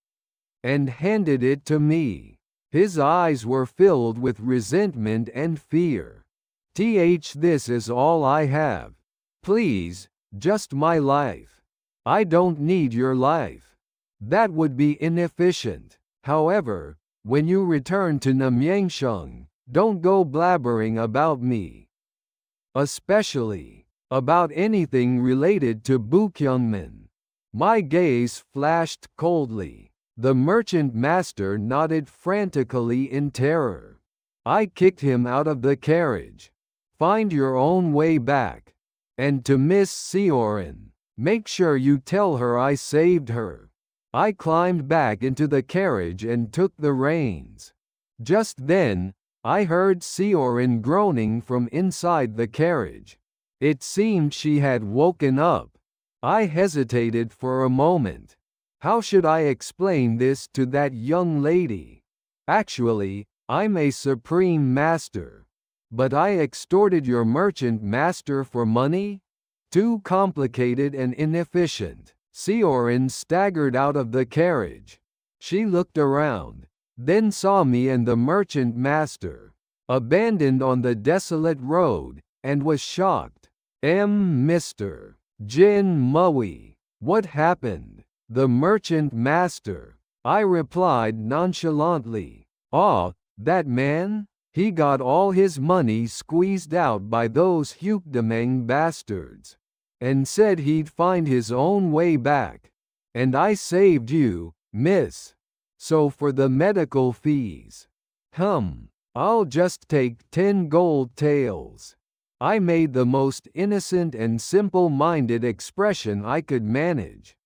and handed it to me. His eyes were filled with resentment and fear. This is all I have. Please, just my life. I don't need your life. That would be inefficient. However, when you return to Namyangshung, don't go blabbering about me. Especially about anything related to Bukyungmin. My gaze flashed coldly. The merchant master nodded frantically in terror. I kicked him out of the carriage. Find your own way back. And to Miss Seorin, make sure you tell her I saved her. I climbed back into the carriage and took the reins. Just then, I heard Seorin groaning from inside the carriage. It seemed she had woken up. I hesitated for a moment. How should I explain this to that young lady? Actually, I'm a supreme master. But I extorted your merchant master for money? Too complicated and inefficient. Seorin staggered out of the carriage. She looked around, then saw me and the merchant master, abandoned on the desolate road, and was shocked. Mr. Jin Mui. What happened? The merchant master. I replied nonchalantly. Ah, that man? He got all his money squeezed out by those Hukdameng bastards. And said he'd find his own way back. And I saved you, miss. So for the medical fees. I'll just take 10 gold taels. I made the most innocent and simple-minded expression I could manage.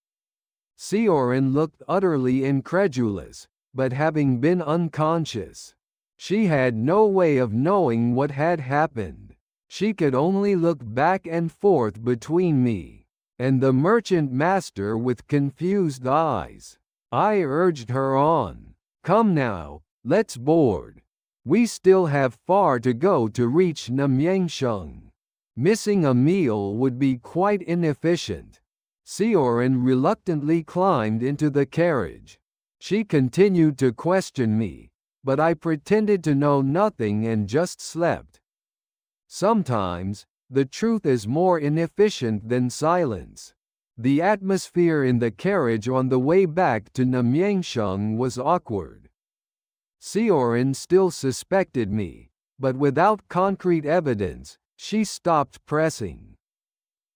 Sioran looked utterly incredulous, but having been unconscious, she had no way of knowing what had happened. She could only look back and forth between me and the merchant master with confused eyes. I urged her on. Come now, let's board. We still have far to go to reach Namyangsheng. Missing a meal would be quite inefficient. Sioran reluctantly climbed into the carriage. She continued to question me, but I pretended to know nothing and just slept. Sometimes, the truth is more inefficient than silence. The atmosphere in the carriage on the way back to Namyangsheng was awkward. Sioran still suspected me, but without concrete evidence, she stopped pressing.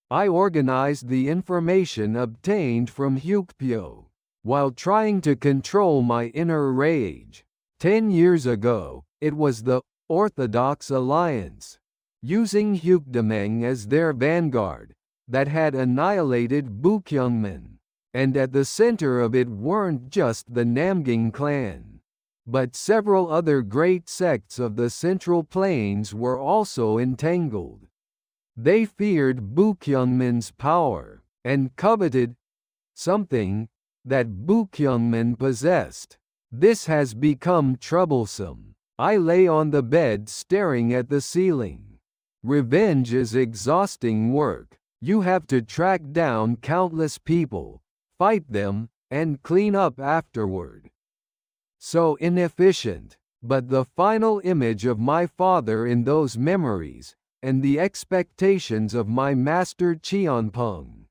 I organized the information obtained from Hukpyo, while trying to control my inner rage. 10 years ago, it was the Orthodox Alliance, using Hukdameng as their vanguard, that had annihilated Bukyungmen, and at the center of it weren't just the Namgying clan, but several other great sects of the Central Plains were also entangled. They feared Bukyungmen's power, and coveted something that Bukyungmen possessed. This has become troublesome. I lay on the bed staring at the ceiling. Revenge is exhausting work. You have to track down countless people, fight them, and clean up afterward. So inefficient, but the final image of my father in those memories, and the expectations of my master Cheonpeng,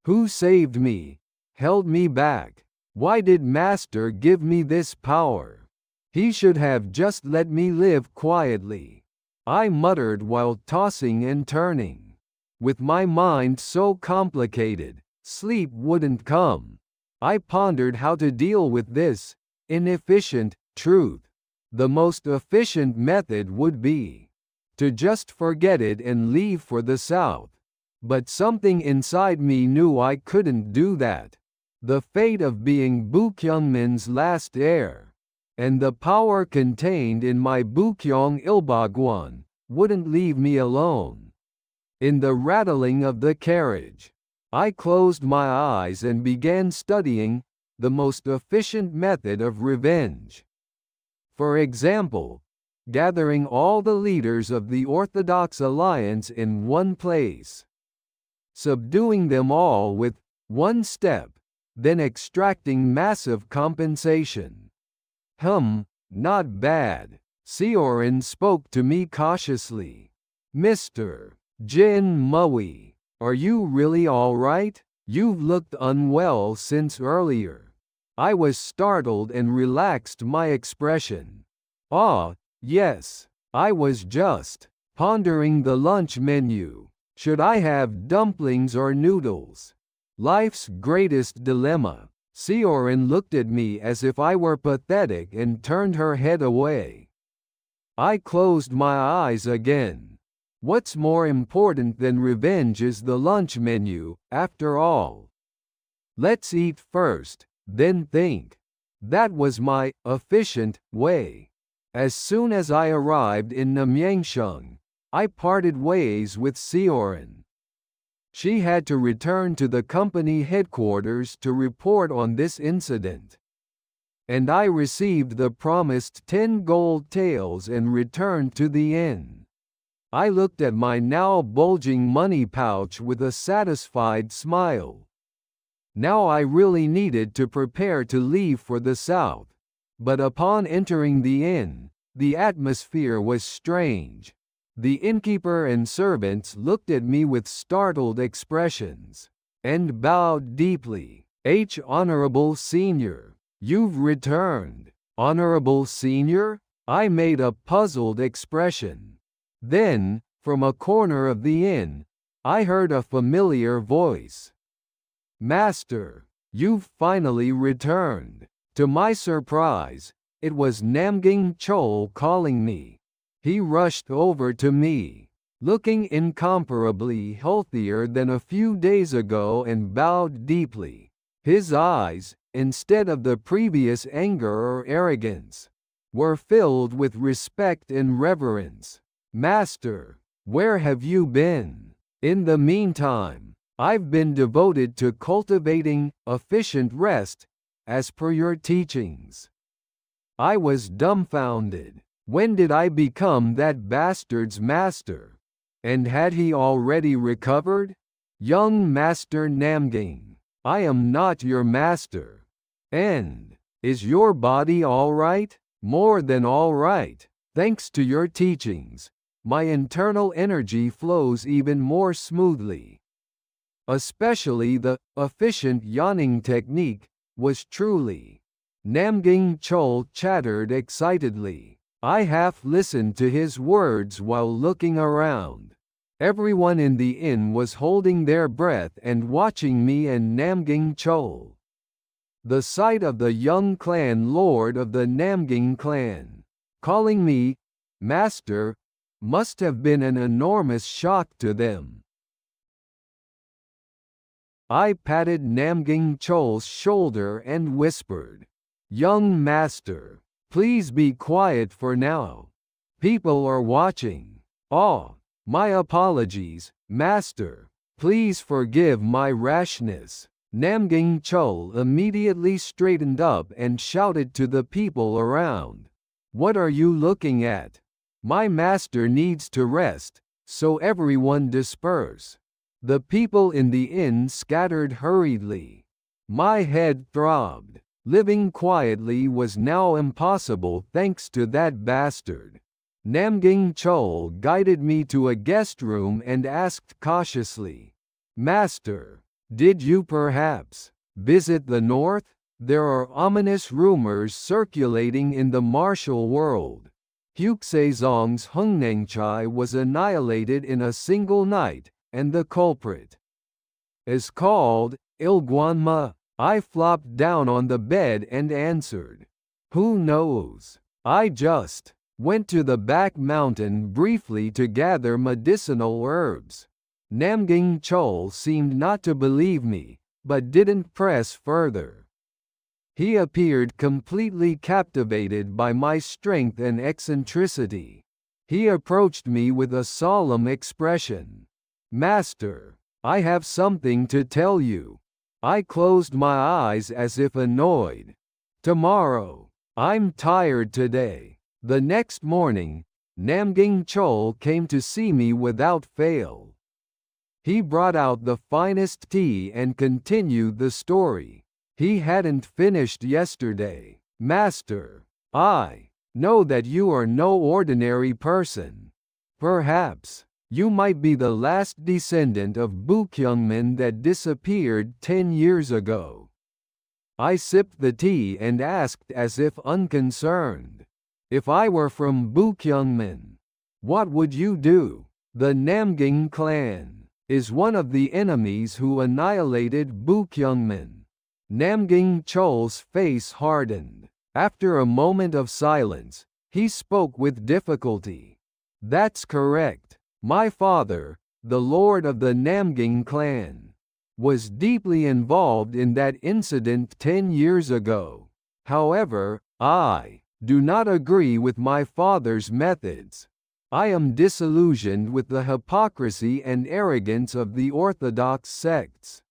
who saved me, held me back. Why did master give me this power? He should have just let me live quietly. I muttered while tossing and turning. With my mind so complicated, sleep wouldn't come. I pondered how to deal with this inefficient truth. The most efficient method would be to just forget it and leave for the south. But something inside me knew I couldn't do that. The fate of being Bukyungmen's last heir, and the power contained in my Bukyong Ilbagwan, wouldn't leave me alone. In the rattling of the carriage, I closed my eyes and began studying the most efficient method of revenge. For example, gathering all the leaders of the Orthodox Alliance in one place, subduing them all with one step, then extracting massive compensation. Not bad. Sioran spoke to me cautiously. Mr. Jin Mui, are you really all right? You've looked unwell since earlier. I was startled and relaxed my expression. Ah, yes, I was just pondering the lunch menu. Should I have dumplings or noodles? Life's greatest dilemma. Sioran looked at me as if I were pathetic and turned her head away. I closed my eyes again. What's more important than revenge is the lunch menu, after all. Let's eat first, then think. That was my efficient way. As soon as I arrived in Namyangsheng, I parted ways with Sioran. She had to return to the company headquarters to report on this incident. And I received the promised 10 gold taels and returned to the inn. I looked at my now bulging money pouch with a satisfied smile. Now I really needed to prepare to leave for the south. But upon entering the inn, the atmosphere was strange. The innkeeper and servants looked at me with startled expressions and bowed deeply. Honorable Senior, you've returned. Honorable Senior? I made a puzzled expression. Then, from a corner of the inn, I heard a familiar voice. Master, you've finally returned. To my surprise, it was Namgying Chol calling me. He rushed over to me, looking incomparably healthier than a few days ago, and bowed deeply. His eyes, instead of the previous anger or arrogance, were filled with respect and reverence. Master, where have you been? In the meantime, I've been devoted to cultivating efficient rest, as per your teachings. I was dumbfounded. When did I become that bastard's master? And had he already recovered? Young Master Namgying, I am not your master. And, is your body all right? More than all right. Thanks to your teachings, my internal energy flows even more smoothly. Especially the efficient yawning technique was truly. Namgying Chol chattered excitedly. I half listened to his words while looking around. Everyone in the inn was holding their breath and watching me and Namgying Chol. The sight of the young clan lord of the Namgying clan calling me master must have been an enormous shock to them. I patted Namgying Chol's shoulder and whispered, "Young master, please be quiet for now. People are watching." "Oh, my apologies, master. Please forgive my rashness." Namgying Chol immediately straightened up and shouted to the people around, "What are you looking at? My master needs to rest, so everyone disperse." The people in the inn scattered hurriedly. My head throbbed. Living quietly was now impossible thanks to that bastard. Namgying Chol guided me to a guest room and asked cautiously, "Master, did you perhaps visit the north? There are ominous rumors circulating in the martial world. Huxezong's Hungnengchai was annihilated in a single night, and the culprit is called Ilguanma." I flopped down on the bed and answered, "Who knows? I just went to the back mountain briefly to gather medicinal herbs." Namgying Chol seemed not to believe me, but didn't press further. He appeared completely captivated by my strength and eccentricity. He approached me with a solemn expression. "Master, I have something to tell you." I closed my eyes as if annoyed. "Tomorrow. I'm tired today." The next morning, Namgying Chol came to see me without fail. He brought out the finest tea and continued the story he hadn't finished yesterday. "Master, I know that you are no ordinary person. Perhaps you might be the last descendant of Bukyungmin that disappeared 10 years ago." I sipped the tea and asked as if unconcerned, "If I were from Bukyungmin, what would you do?" "The Namgying clan is one of the enemies who annihilated Bukyungmin." Namgying Chol's face hardened. After a moment of silence, he spoke with difficulty. "That's correct. My father, the lord of the Namgying clan, was deeply involved in that incident 10 years ago. However, I do not agree with my father's methods. I am disillusioned with the hypocrisy and arrogance of the orthodox sects."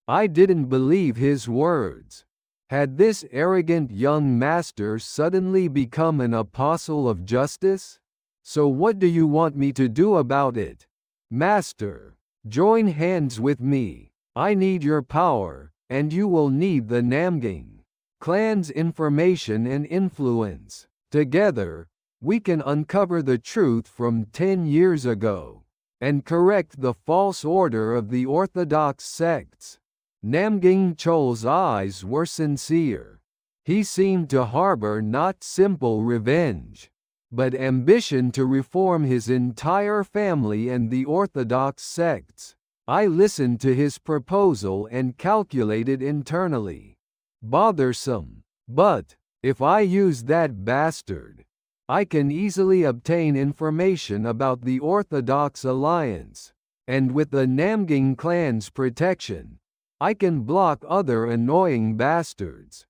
I didn't believe his words. Had this arrogant young master suddenly become an apostle of justice? "So what do you want me to do about it?" "Master, join hands with me. I need your power, and you will need the Namgying clan's information and influence. Together, we can uncover the truth from 10 years ago and correct the false order of the orthodox sects. Namgying Chol's eyes were sincere. He seemed to harbor not simple revenge, but ambition to reform his entire family and the orthodox sects. I listened to his proposal and calculated internally. Bothersome, but if I use that bastard, I can easily obtain information about the Orthodox Alliance, and with the Namgying clan's protection, I can block other annoying bastards.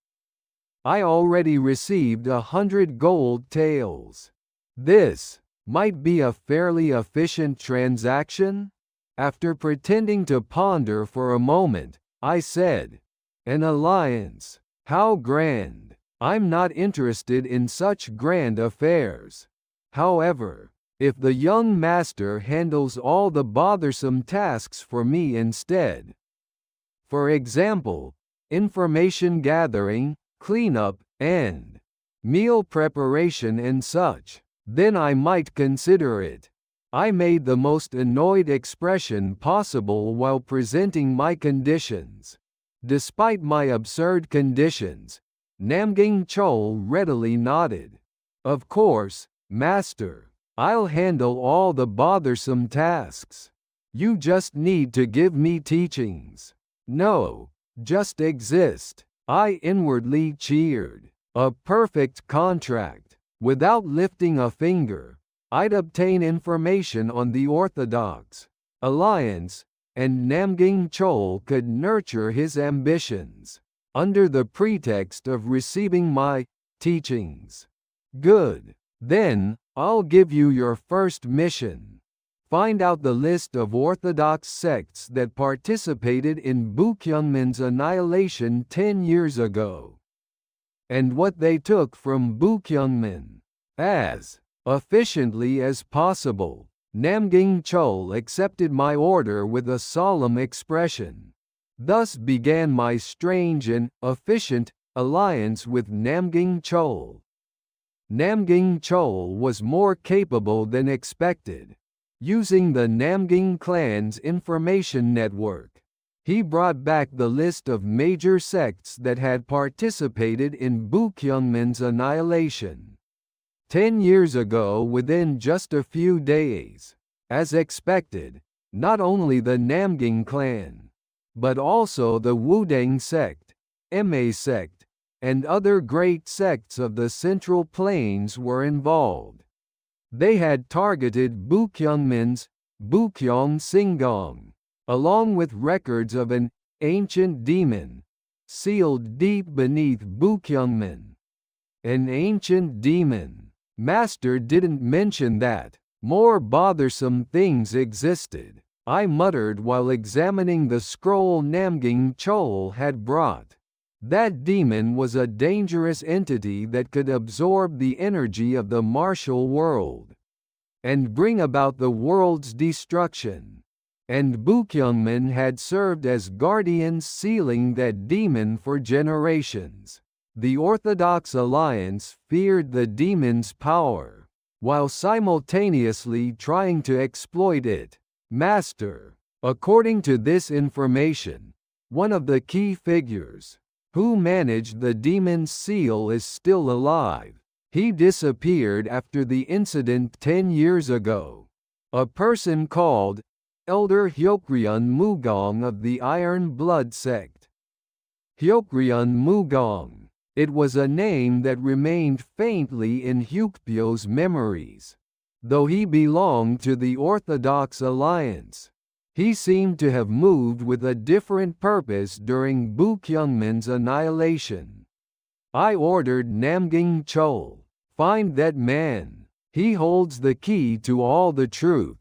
I already received 100 gold taels. This might be a fairly efficient transaction? After pretending to ponder for a moment, I said, "An alliance? How grand! I'm not interested in such grand affairs. However, if the young master handles all the bothersome tasks for me instead, for example, information gathering, cleanup, and meal preparation and such, then I might consider it." I made the most annoyed expression possible while presenting my conditions. Despite my absurd conditions, Namgying Chol readily nodded. "Of course, master. I'll handle all the bothersome tasks. You just need to give me teachings." "No, just exist." I inwardly cheered. A perfect contract. Without lifting a finger, I'd obtain information on the Orthodox Alliance, and Namgying Chol could nurture his ambitions under the pretext of receiving my teachings. Good. Then, I'll give you your first mission. Find out the list of Orthodox sects that participated in Bukyungmin's annihilation 10 years ago, and what they took from Bukyungmin. As efficiently as possible, Namgying Chol accepted my order with a solemn expression. Thus began my strange and efficient alliance with Namgying Chol. Namgying Chol was more capable than expected. Using the Namgying clan's information network, he brought back the list of major sects that had participated in Bukyungmin's annihilation 10 years ago within just a few days. As expected, not only the Namgying clan, but also the Wudang sect, Ma sect, and other great sects of the Central Plains were involved. They had targeted Bukyungmin's Bukyong Singong, along with records of an ancient demon sealed deep beneath Bukyungmin. An ancient demon. Master didn't mention that. More bothersome things existed, I muttered while examining the scroll Namgying Chol had brought. That demon was a dangerous entity that could absorb the energy of the martial world and bring about the world's destruction. And Bukyungmin had served as guardians sealing that demon for generations. The Orthodox Alliance feared the demon's power, while simultaneously trying to exploit it. Master, according to this information, one of the key figures who managed the demon's seal is still alive. He disappeared after the incident 10 years ago. A person called Elder Hyokryun Mugong of the Iron Blood sect. Hyokryun Mugong. It was a name that remained faintly in Hyukpyo's memories. Though he belonged to the Orthodox Alliance, he seemed to have moved with a different purpose during Bukyungmin's annihilation. I ordered Namgying Chol, "Find that man. He holds the key to all the truth."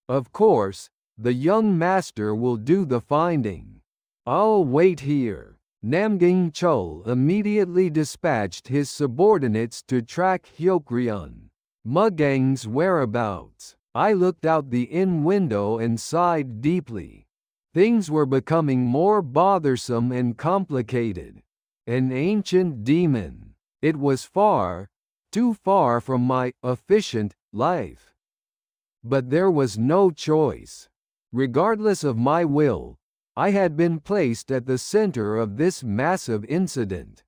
Of course, the young master will do the finding. I'll wait here. Namgying Chol immediately dispatched his subordinates to track Hyokryun Mugang's whereabouts. I looked out the inn window and sighed deeply. Things were becoming more bothersome and complicated. An ancient demon. It was far too far from my efficient life. But there was no choice. Regardless of my will, I had been placed at the center of this massive incident.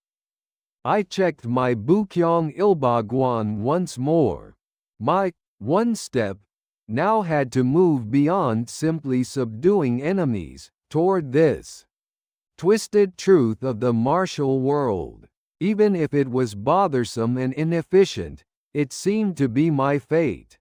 I checked my Bukyong Ilbaguan once more. My one step now had to move beyond simply subduing enemies, toward this twisted truth of the martial world. Even if it was bothersome and inefficient, it seemed to be my fate.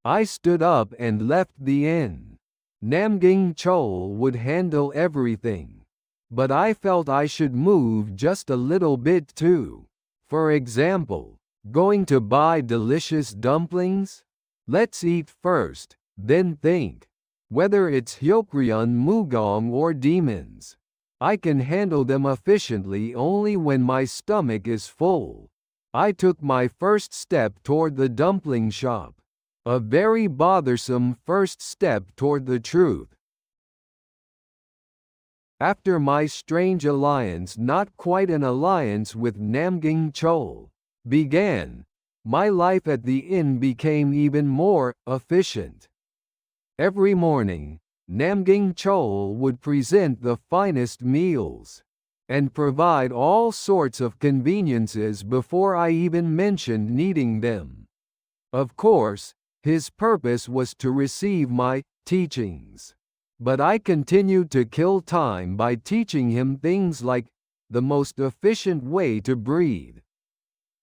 I stood up and left the inn. Namgying Chol would handle everything. But I felt I should move just a little bit too. For example, going to buy delicious dumplings? Let's eat first, then think. Whether it's Hyokryun Mugong or demons, I can handle them efficiently only when my stomach is full. I took my first step toward the dumpling shop. A very bothersome first step toward the truth. After my strange alliance, not quite an alliance, with Namgying Chol began, my life at the inn became even more efficient. Every morning, Namgying Chol would present the finest meals and provide all sorts of conveniences before I even mentioned needing them. Of course, his purpose was to receive my teachings. But I continued to kill time by teaching him things like the most efficient way to breathe.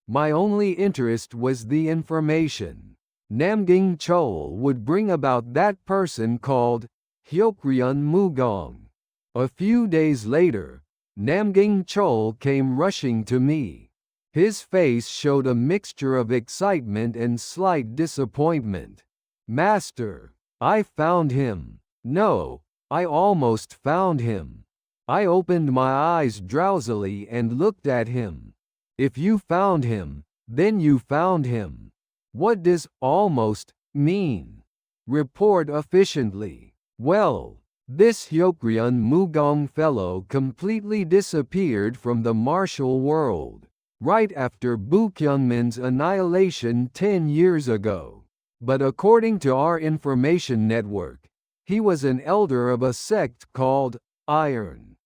My only interest was the information Namgying Chol would bring about that person called Hyokryun Mugong. A few days later, Namgying Chol came rushing to me. His face showed a mixture of excitement and slight disappointment. "Master, I found him." "No, I almost found him." I opened my eyes drowsily and looked at him. "If you found him, then you found him. What does almost mean?" "Report efficiently." "Well, this Hyokryun Mugong fellow completely disappeared from the martial world right after Bukyungman's annihilation 10 years ago. But according to our information network, he was an elder of a sect called Iron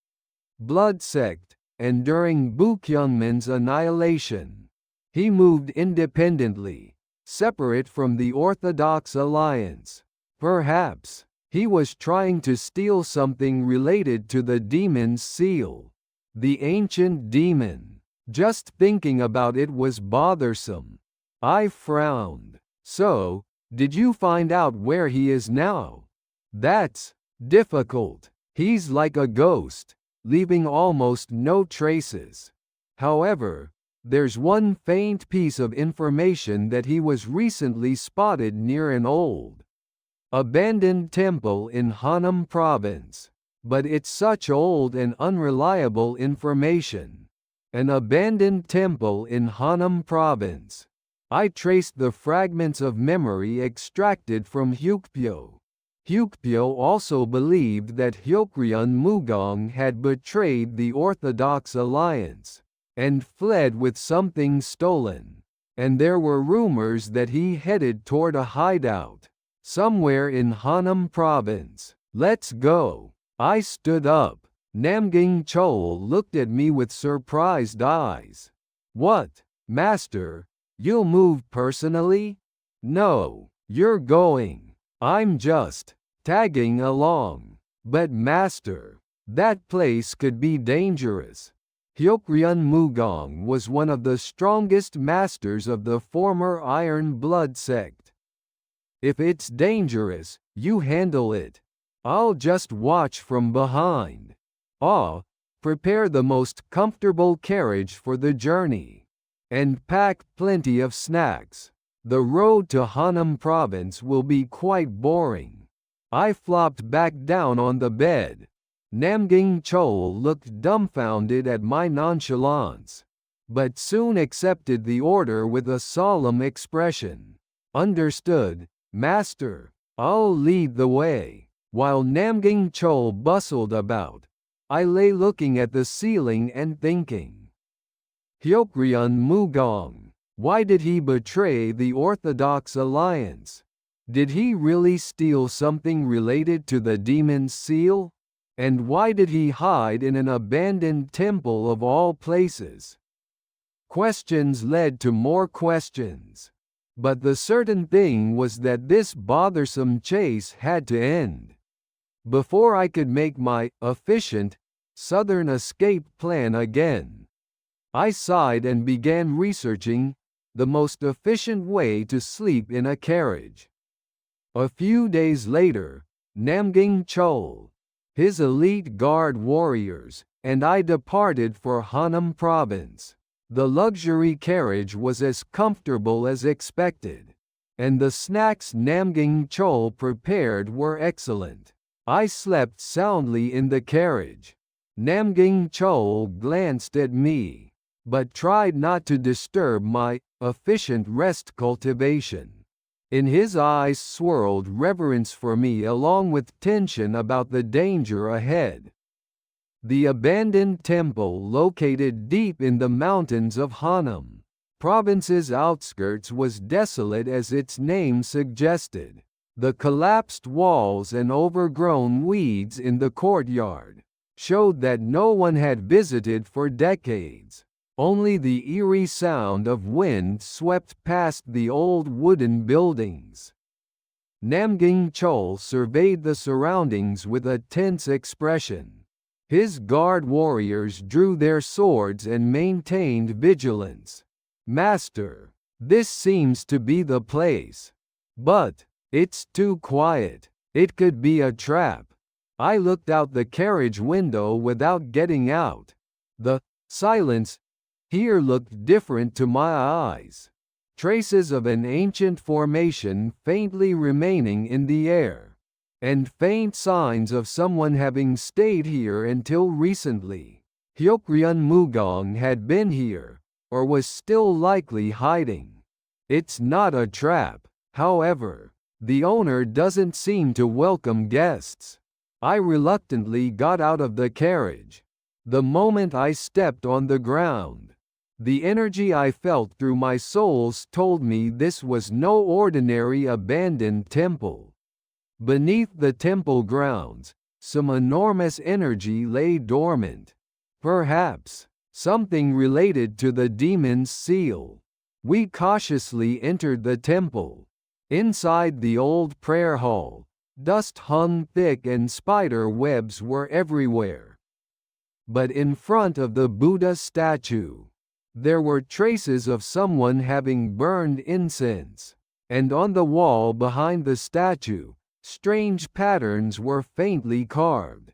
Blood Sect, and during Bukyungman's annihilation, he moved independently, separate from the Orthodox Alliance. Perhaps he was trying to steal something related to the demon's seal, the ancient demon. Just thinking about it was bothersome. I frowned. "So, did you find out where he is now?" "That's difficult. He's like a ghost, leaving almost no traces. However, there's one faint piece of information that he was recently spotted near an old, abandoned temple in Hanam province. But it's such old and unreliable information. An abandoned temple in Hanam province." I traced the fragments of memory extracted from Hyukpyo. Hyukpyo also believed that Hyokryun Mugong had betrayed the Orthodox Alliance and fled with something stolen, and there were rumors that he headed toward a hideout somewhere in Hanam province. "Let's go." I stood up. Namgying Chol looked at me with surprised eyes. "What, Master? You'll move personally?" "No, you're going. I'm just tagging along." "But Master, that place could be dangerous." Hyokryun Mugong was one of the strongest masters of the former Iron Blood sect. "If it's dangerous, you handle it. I'll just watch from behind." Prepare the most comfortable carriage for the journey. And pack plenty of snacks. The road to Hanam province will be quite boring." I flopped back down on the bed. Namgying Chol looked dumbfounded at my nonchalance, but soon accepted the order with a solemn expression. "Understood, Master. I'll lead the way." While Namgying Chol bustled about, I lay looking at the ceiling and thinking. Hyokryun Mugong, Why did he betray the Orthodox alliance? Did he really steal something related to the demon's seal? And why did he hide in an abandoned temple of all places? Questions led to more questions. But the certain thing was that this bothersome chase had to end. Before I could make my efficient southern escape plan again, I sighed and began researching the most efficient way to sleep in a carriage. A few days later, Namgying Chol, his elite guard warriors, and I departed for Hanam province. The luxury carriage was as comfortable as expected, and the snacks Namgying Chol prepared were excellent. I slept soundly in the carriage. Namgying Chol glanced at me, but tried not to disturb my efficient rest cultivation. In his eyes swirled reverence for me along with tension about the danger ahead. The abandoned temple located deep in the mountains of Hanam province's outskirts was desolate as its name suggested. The collapsed walls and overgrown weeds in the courtyard showed that no one had visited for decades. Only the eerie sound of wind swept past the old wooden buildings. Namgying Chol surveyed the surroundings with a tense expression. His guard warriors drew their swords and maintained vigilance. "Master, this seems to be the place. But it's too quiet. It could be a trap." I looked out the carriage window without getting out. The silence here looked different to my eyes. Traces of an ancient formation faintly remaining in the air, and faint signs of someone having stayed here until recently. Hyokryun Mugong had been here, or was still likely hiding. It's not a trap, however. The owner doesn't seem to welcome guests. I reluctantly got out of the carriage. The moment I stepped on the ground, the energy I felt through my soles told me this was no ordinary abandoned temple. Beneath the temple grounds, some enormous energy lay dormant. Perhaps something related to the demon's seal. We cautiously entered the temple. Inside the old prayer hall, dust hung thick and spider webs were everywhere. But in front of the Buddha statue, there were traces of someone having burned incense, and on the wall behind the statue, strange patterns were faintly carved.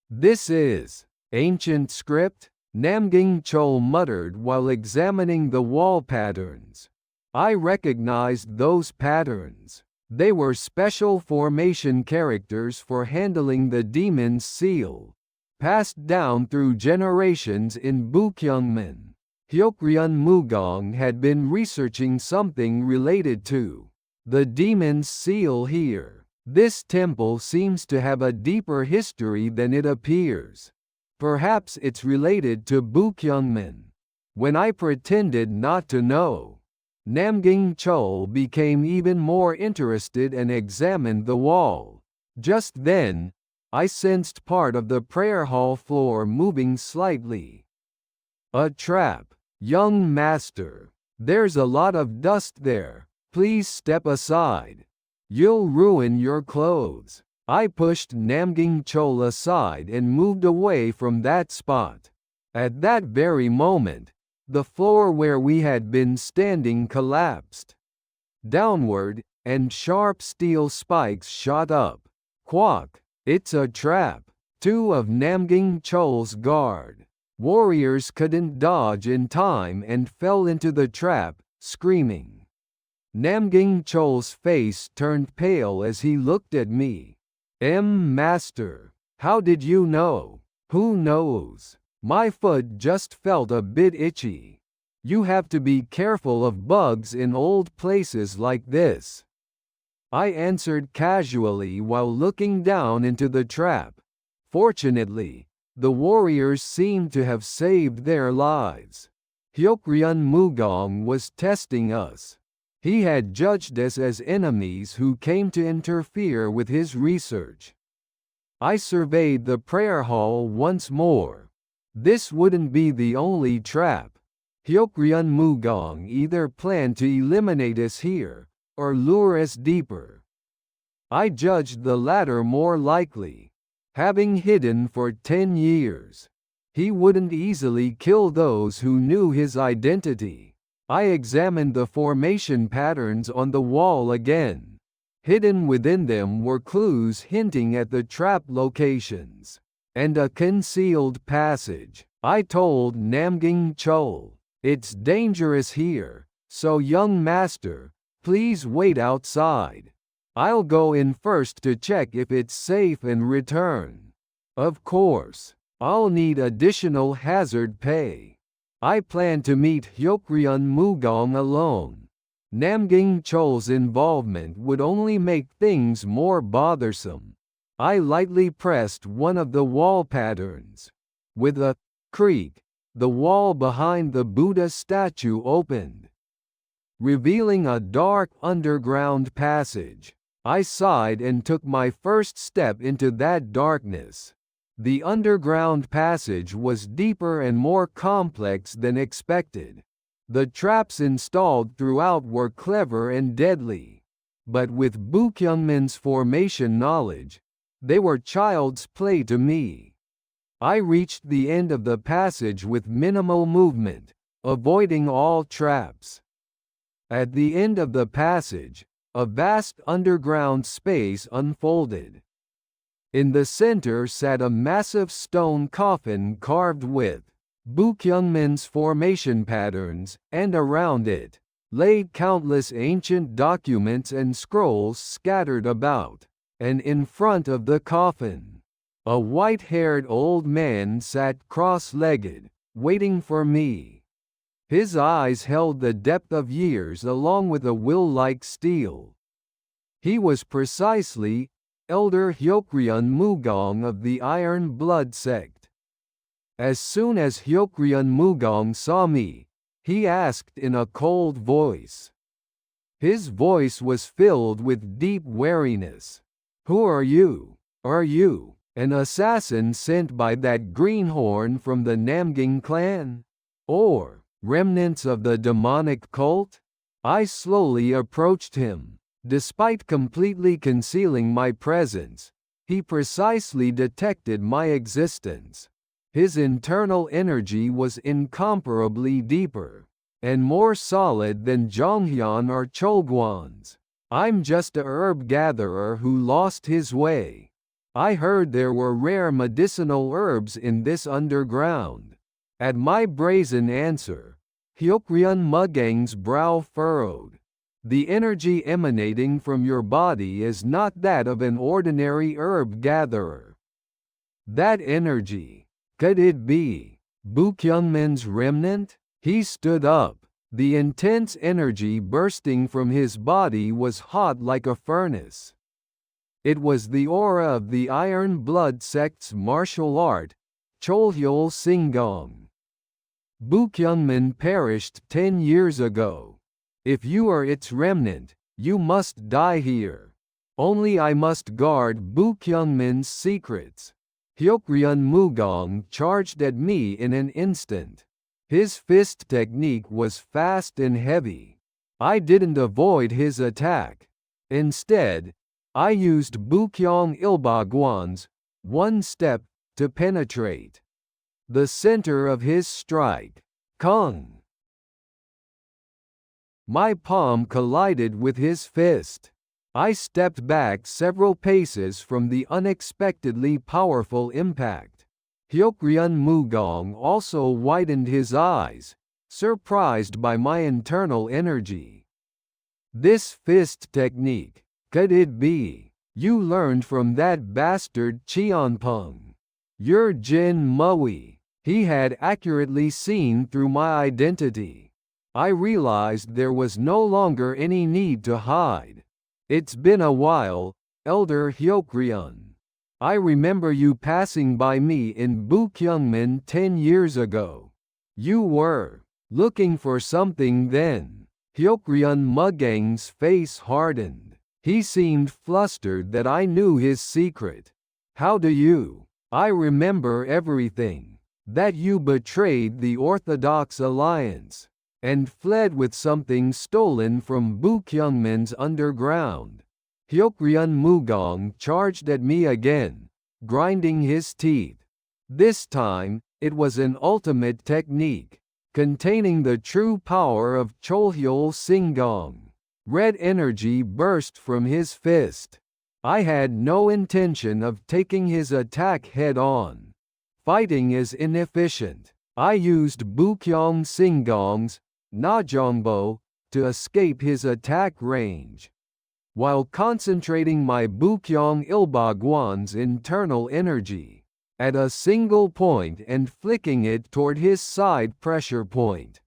"This is ancient script," Namgying Chol muttered while examining the wall patterns. I recognized those patterns. They were special formation characters for handling the demon's seal, passed down through generations in Bukyungman. Hyokryun Mugong had been researching something related to the demon's seal here. This temple seems to have a deeper history than it appears. Perhaps it's related to Bukyungman. When I pretended not to know, Namgying Chol became even more interested and examined the wall. Just then, I sensed part of the prayer hall floor moving slightly. "A trap, young master. There's a lot of dust there. Please step aside. You'll ruin your clothes." I pushed Namgying Chol aside and moved away from that spot. At that very moment, the floor where we had been standing collapsed downward, and sharp steel spikes shot up. "Quack! It's a trap." Two of Namgying Chol's guard warriors couldn't dodge in time and fell into the trap, screaming. Namgying Chol's face turned pale as he looked at me. Master, how did you know?" "Who knows? My foot just felt a bit itchy. You have to be careful of bugs in old places like this," I answered casually while looking down into the trap. Fortunately, the warriors seemed to have saved their lives. Hyokryun Mugong was testing us. He had judged us as enemies who came to interfere with his research. I surveyed the prayer hall once more. This wouldn't be the only trap. Hyokryun Mugong either planned to eliminate us here, or lure us deeper. I judged the latter more likely. Having hidden for 10 years, he wouldn't easily kill those who knew his identity. I examined the formation patterns on the wall again. Hidden within them were clues hinting at the trap locations. And a concealed passage. I told Namgying Chol, "It's dangerous here, so young master, please wait outside. I'll go in first to check if it's safe and return. Of course, I'll need additional hazard pay. I plan to meet Hyokryun Mugong alone. Namgying Chol's involvement would only make things more bothersome." I lightly pressed one of the wall patterns. With a creak, the wall behind the Buddha statue opened, revealing a dark underground passage. I sighed and took my first step into that darkness. The underground passage was deeper and more complex than expected. The traps installed throughout were clever and deadly. But with Bukyungmin's formation knowledge, they were child's play to me. I reached the end of the passage with minimal movement, avoiding all traps. At the end of the passage, a vast underground space unfolded. In the center sat a massive stone coffin carved with Bukyungmin's formation patterns, and around it lay countless ancient documents and scrolls scattered about. And in front of the coffin, a white-haired old man sat cross-legged, waiting for me. His eyes held the depth of years along with a will-like steel. He was precisely Elder Hyokryun Mugong of the Iron Blood sect. As soon as Hyokryun Mugong saw me, he asked in a cold voice. His voice was filled with deep wariness. "Who are you? Are you an assassin sent by that greenhorn from the Namgying clan? Or remnants of the demonic cult?" I slowly approached him. Despite completely concealing my presence, he precisely detected my existence. His internal energy was incomparably deeper and more solid than Zhonghyun or Cholguan's. "I'm just a herb gatherer who lost his way. I heard there were rare medicinal herbs in this underground." At my brazen answer, Hyokryun Mugong's brow furrowed. "The energy emanating from your body is not that of an ordinary herb gatherer. That energy, could it be Bukyungmin's remnant?" He stood up. The intense energy bursting from his body was hot like a furnace. It was the aura of the Iron Blood sect's martial art, Cholhyol Singgong. Bukyungmin perished 10 years ago. If you are its remnant, you must die here. Only I must guard Bukyungmin's secrets. Hyokryun Mugong charged at me in an instant. His fist technique was fast and heavy. I didn't avoid his attack. Instead, I used Bukyong Ilbaguan's one step to penetrate the center of his strike. Kung! My palm collided with his fist. I stepped back several paces from the unexpectedly powerful impact. Hyokryun Mugong also widened his eyes, surprised by my internal energy. "This fist technique, could it be you learned from that bastard Cheonpeng? You're Jin Mui." He had accurately seen through my identity. I realized there was no longer any need to hide. "It's been a while, Elder Hyokryun. I remember you passing by me in Bukyungmin 10 years ago. You were looking for something then. Hyokryun Mugang's face hardened. He seemed flustered that I knew his secret. How do you? I remember everything. That you betrayed the Orthodox Alliance and fled with something stolen from Bukyungmin's underground. Hyokryun Mugong charged at me again, grinding his teeth. This time, it was an ultimate technique, containing the true power of Cholhyol Singong. Red energy burst from his fist. I had no intention of taking his attack head-on. Fighting is inefficient. I used Bukyong Singong's Najongbo to escape his attack range, while concentrating my Bukyong Ilbagwan's internal energy at a single point and flicking it toward his side pressure point.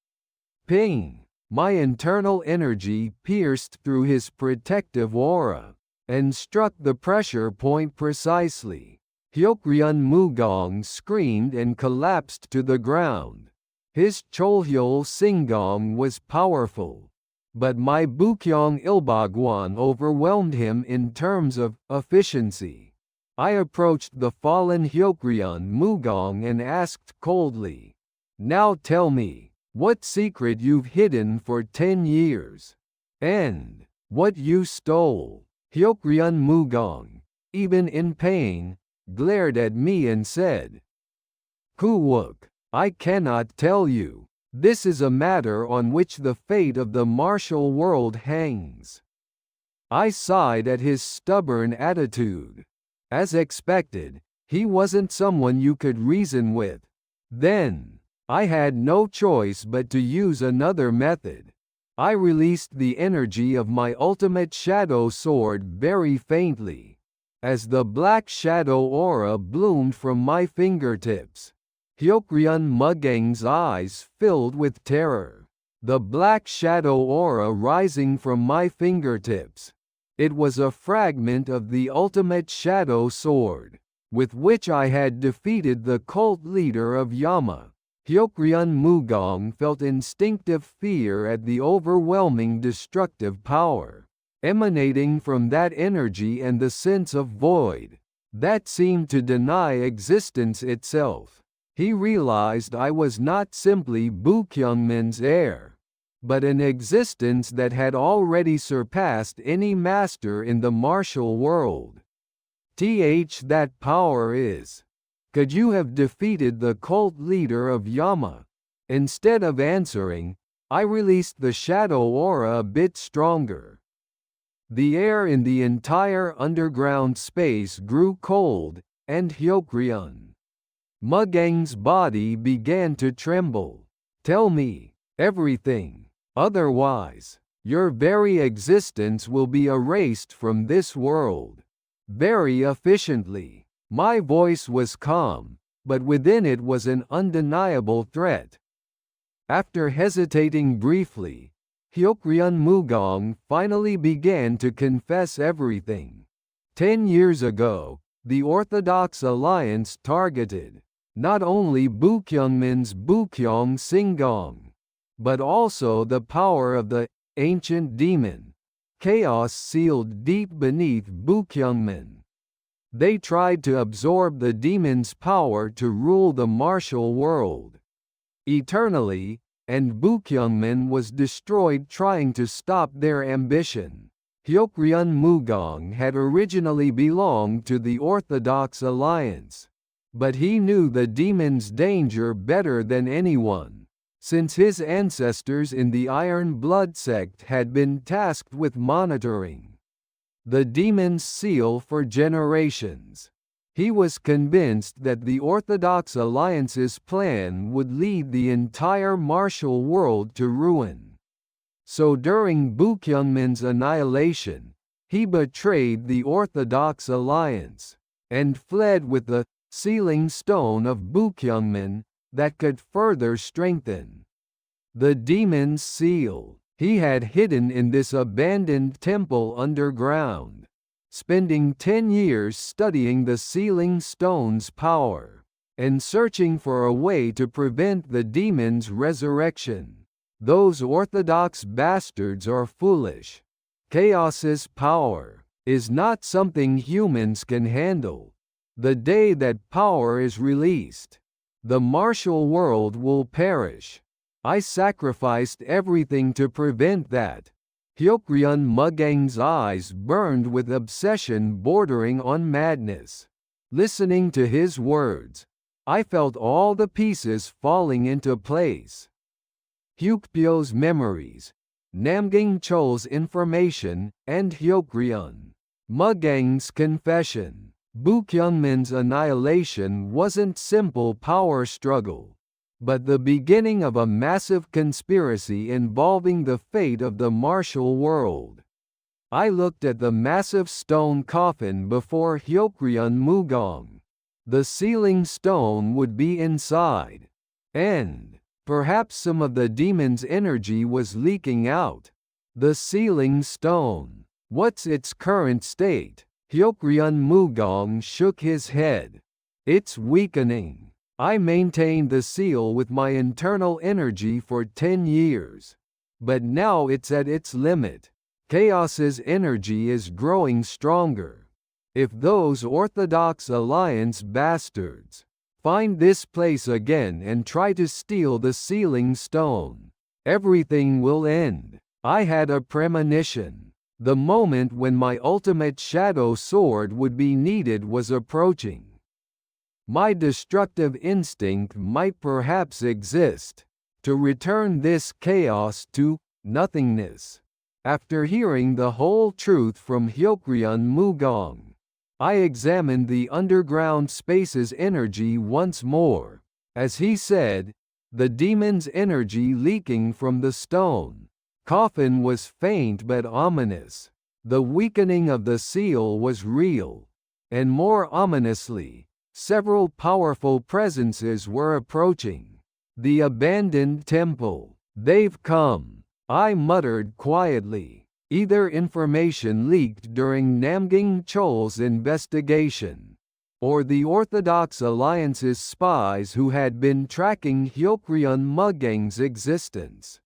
Ping! My internal energy pierced through his protective aura and struck the pressure point precisely. Hyokryun Mugong screamed and collapsed to the ground. His Cholhyol Singong was powerful, but my Bukyong Ilbagwan overwhelmed him in terms of efficiency. I approached the fallen Hyokryun Mugong and asked coldly, "Now tell me, what secret you've hidden for 10 years? And what you stole?" Hyokryun Mugong, even in pain, glared at me and said, "K-Wuxia, I cannot tell you. This is a matter on which the fate of the martial world hangs." I sighed at his stubborn attitude. As expected, he wasn't someone you could reason with. Then, I had no choice but to use another method. I released the energy of my ultimate shadow sword very faintly, as the black shadow aura bloomed from my fingertips. Hyokryun Mugang's eyes filled with terror. The black shadow aura rising from my fingertips. It was a fragment of the ultimate shadow sword, with which I had defeated the cult leader of Yama. Hyokryun Mugong felt instinctive fear at the overwhelming destructive power emanating from that energy and the sense of void that seemed to deny existence itself. He realized I was not simply Bukyungmin's heir, but an existence that had already surpassed any master in the martial world. That power is. Could you have defeated the cult leader of Yama? Instead of answering, I released the shadow aura a bit stronger. The air in the entire underground space grew cold, and Hyokryun Mugang's body began to tremble. "Tell me everything, otherwise, your very existence will be erased from this world." Very efficiently. My voice was calm, but within it was an undeniable threat. After hesitating briefly, Hyokryun Mugong finally began to confess everything. 10 years ago, the Orthodox Alliance targeted not only Bukyungmin's Bukyong Singong, but also the power of the ancient demon, chaos sealed deep beneath Bukyungmin. They tried to absorb the demon's power to rule the martial world eternally, and Bukyungmin was destroyed trying to stop their ambition. Hyokryun Mugong had originally belonged to the Orthodox Alliance, but he knew the demon's danger better than anyone, since his ancestors in the Iron Blood sect had been tasked with monitoring the demon's seal for generations. He was convinced that the Orthodox Alliance's plan would lead the entire martial world to ruin. So during Bukyungmin's annihilation, he betrayed the Orthodox Alliance and fled with the sealing stone of Bukyungmin that could further strengthen the demon's seal. He had hidden in this abandoned temple underground, spending 10 years studying the sealing stone's power. and searching for a way to prevent the demon's resurrection. Those orthodox bastards are foolish. Chaos's power is not something humans can handle. The day that power is released, the martial world will perish. I sacrificed everything to prevent that. Hyokryun Mugang's eyes burned with obsession bordering on madness. Listening to his words, I felt all the pieces falling into place. Hyukpyo's memories, Namgying Chol's information, and Hyokryun Mugang's confession. Bukyungmin's annihilation wasn't simple power struggle, but the beginning of a massive conspiracy involving the fate of the martial world. I looked at the massive stone coffin before Hyokryun Mugong. The sealing stone would be inside, and perhaps some of the demon's energy was leaking out. The sealing stone, what's its current state? Hyokryun Mugong shook his head. It's weakening. I maintained the seal with my internal energy for 10 years. But now it's at its limit. Chaos's energy is growing stronger. If those Orthodox Alliance bastards find this place again and try to steal the sealing stone, everything will end. I had a premonition. The moment when my ultimate shadow sword would be needed was approaching. My destructive instinct might perhaps exist, to return this chaos to nothingness. After hearing the whole truth from Hyokryun Mugong, I examined the underground space's energy once more. As he said, the demon's energy leaking from the stone coffin was faint but ominous. The weakening of the seal was real, and more ominously, several powerful presences were approaching. The abandoned temple. They've come, I muttered quietly. Either information leaked during Namgying Chol's investigation, or the Orthodox Alliance's spies who had been tracking Hyokryun Mugang's existence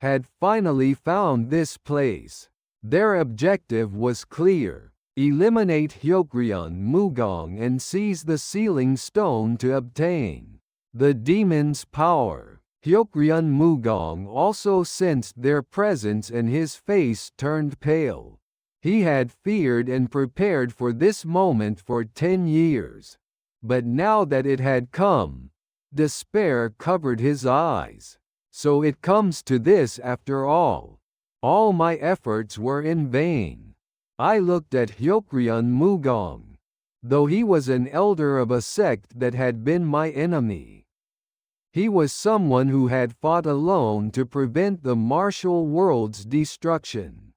had finally found this place. Their objective was clear: eliminate Hyokryun Mugong and seize the sealing stone to obtain the demon's power. Hyokryun Mugong also sensed their presence and his face turned pale. He had feared and prepared for this moment for 10 years. But now that it had come, despair covered his eyes. So it comes to this after all. All my efforts were in vain. I looked at Hyokryun Mugong. Though he was an elder of a sect that had been my enemy, he was someone who had fought alone to prevent the martial world's destruction.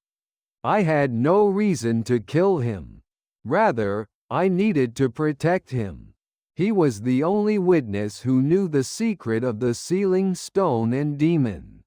I had no reason to kill him. Rather, I needed to protect him. He was the only witness who knew the secret of the sealing stone and demon.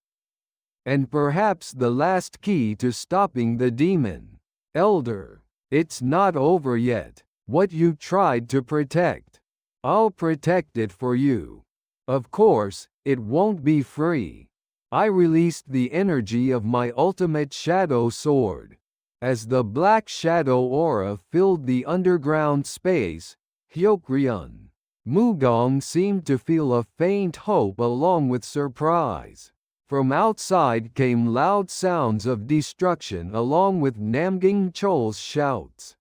And perhaps the last key to stopping the demon. Elder, it's not over yet. What you tried to protect, I'll protect it for you. Of course, it won't be free. I released the energy of my ultimate shadow sword. As the black shadow aura filled the underground space, Hyokryun Mugong seemed to feel a faint hope along with surprise. From outside came loud sounds of destruction along with Namgying Chol's shouts.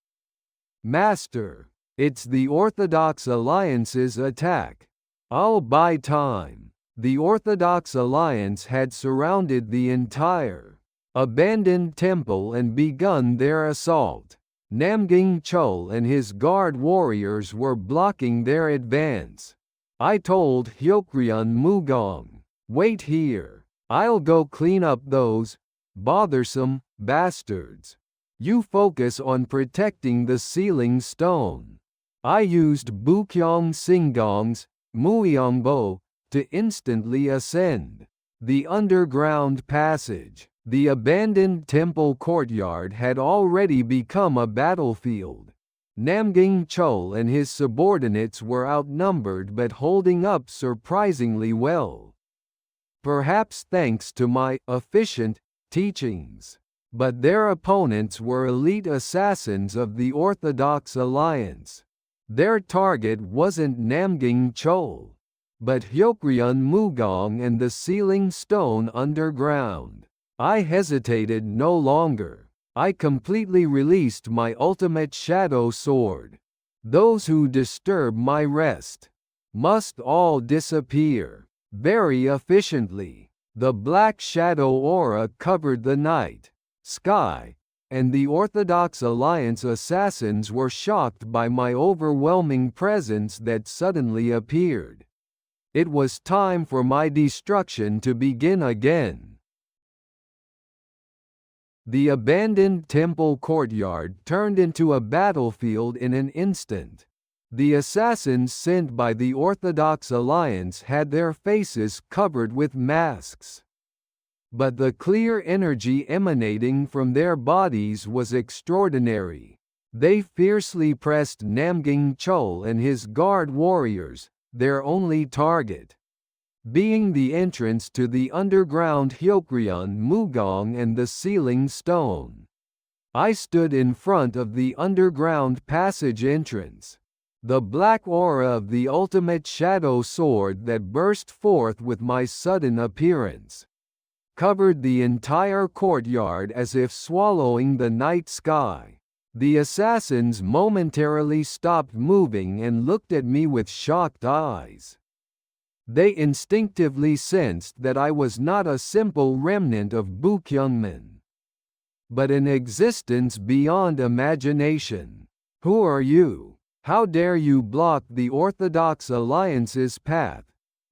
Master, it's the Orthodox Alliance's attack. I'll buy time. The Orthodox Alliance had surrounded the entire abandoned temple and begun their assault. Namgying Chol and his guard warriors were blocking their advance. I told Hyokryun Mugong, wait here. I'll go clean up those bothersome bastards. You focus on protecting the sealing stone. I used Bukyong Singgong's Muiangbo to instantly ascend the underground passage. The abandoned temple courtyard had already become a battlefield. Namgying Chul and his subordinates were outnumbered but holding up surprisingly well. Perhaps thanks to my efficient teachings. But their opponents were elite assassins of the Orthodox Alliance. Their target wasn't Namgying Chul, but Hyokryun Mugong and the Sealing Stone Underground. I hesitated no longer. I completely released my ultimate shadow sword. Those who disturb my rest must all disappear. Very efficiently, the black shadow aura covered the night sky, and the Orthodox Alliance assassins were shocked by my overwhelming presence that suddenly appeared. It was time for my destruction to begin again. The abandoned temple courtyard turned into a battlefield in an instant. The assassins sent by the Orthodox Alliance had their faces covered with masks. But the clear energy emanating from their bodies was extraordinary. They fiercely pressed Namgying Chul and his guard warriors, their only target being the entrance to the underground Hyokryun Mugong and the Sealing Stone. I stood in front of the underground passage entrance. The black aura of the ultimate shadow sword that burst forth with my sudden appearance covered the entire courtyard as if swallowing the night sky. The assassins momentarily stopped moving and looked at me with shocked eyes. They instinctively sensed that I was not a simple remnant of Bukyungman, but an existence beyond imagination. Who are you? How dare you block the Orthodox Alliance's path?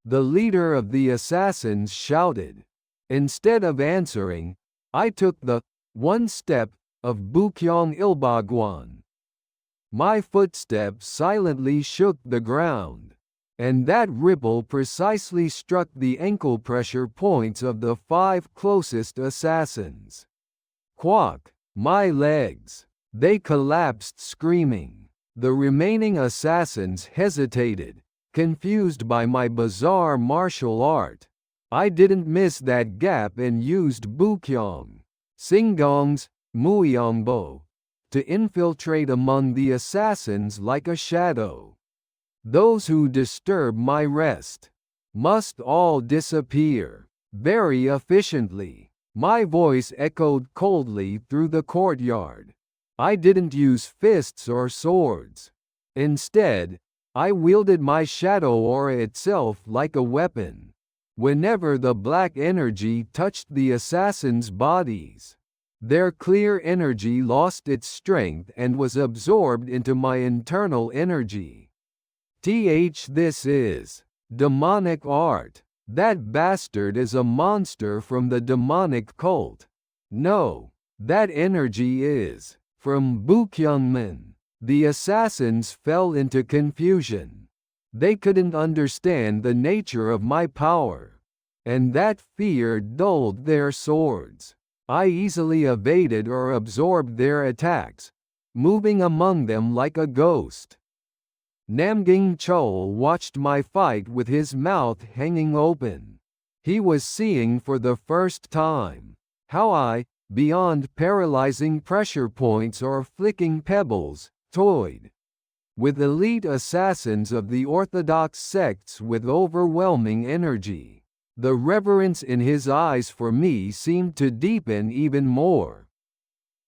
The leader of the assassins shouted. Instead of answering, I took the one step of Bukyong Ilbagwan. My footsteps silently shook the ground, and that ripple precisely struck the ankle pressure points of the 5 closest assassins. Quack! My legs! They collapsed screaming. The remaining assassins hesitated, confused by my bizarre martial art. I didn't miss that gap and used Bukyong Singgong's Muiyongbo to infiltrate among the assassins like a shadow. Those who disturb my rest must all disappear. Very efficiently, my voice echoed coldly through the courtyard. I didn't use fists or swords. Instead, I wielded my shadow aura itself like a weapon. Whenever the black energy touched the assassins' bodies, their clear energy lost its strength and was absorbed into my internal energy. This is demonic art. That bastard is a monster from the demonic cult. No, that energy is from Bukyungman. The assassins fell into confusion. They couldn't understand the nature of my power, and that fear dulled their swords. I easily evaded or absorbed their attacks, moving among them like a ghost. Namgying Chul watched my fight with his mouth hanging open. He was seeing for the first time how I, beyond paralyzing pressure points or flicking pebbles, toyed with elite assassins of the Orthodox sects with overwhelming energy. The reverence in his eyes for me seemed to deepen even more.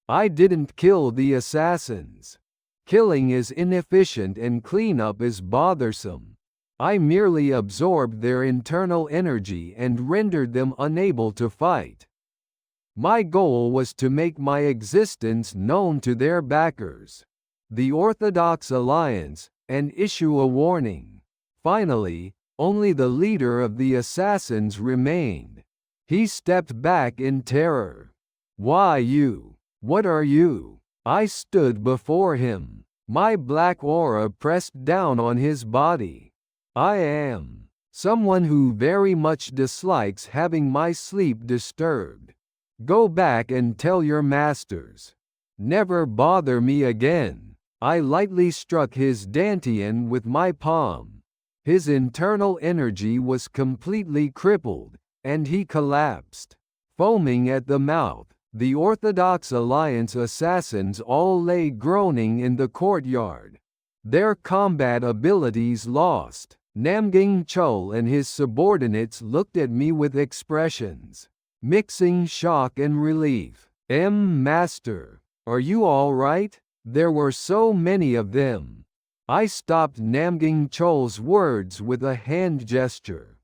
I didn't kill the assassins. Killing is inefficient and cleanup is bothersome. I merely absorbed their internal energy and rendered them unable to fight. My goal was to make my existence known to their backers, the Orthodox Alliance, and issue a warning. Finally, only the leader of the assassins remained. He stepped back in terror. Why you? What are you? I stood before him, my black aura pressed down on his body. I am someone who very much dislikes having my sleep disturbed. Go back and tell your masters. Never bother me again. I lightly struck his dantian with my palm. His internal energy was completely crippled, and he collapsed. Foaming at the mouth, the Orthodox Alliance assassins all lay groaning in the courtyard. Their combat abilities lost. Namgying Chul and his subordinates looked at me with expressions mixing shock and relief. Master, are you all right? There were so many of them. I stopped Namgying Chol's words with a hand gesture.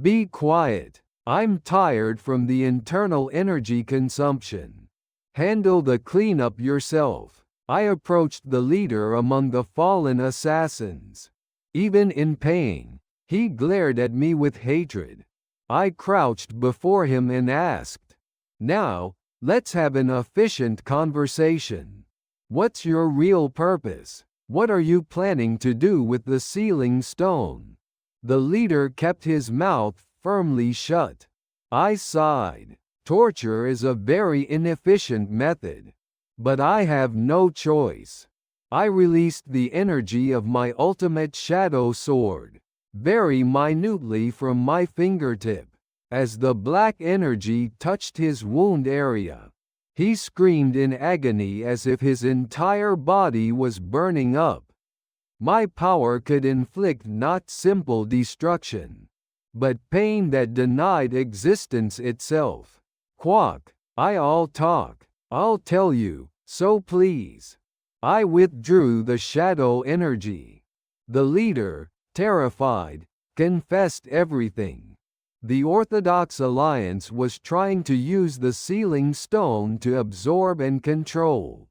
Be quiet. I'm tired from the internal energy consumption. Handle the cleanup yourself. I approached the leader among the fallen assassins. Even in pain, he glared at me with hatred. I crouched before him and asked, "Now, let's have an efficient conversation. What's your real purpose? What are you planning to do with the sealing stone?" The leader kept his mouth firmly shut. I sighed. Torture is a very inefficient method. But I have no choice. I released the energy of my ultimate shadow sword, very minutely from my fingertip. As the black energy touched his wound area, he screamed in agony as if his entire body was burning up. My power could inflict not simple destruction, but pain that denied existence itself. Quack, I'll talk. I'll tell you, so please. I withdrew the shadow energy. The leader, terrified, confessed everything. The Orthodox Alliance was trying to use the sealing stone to absorb and control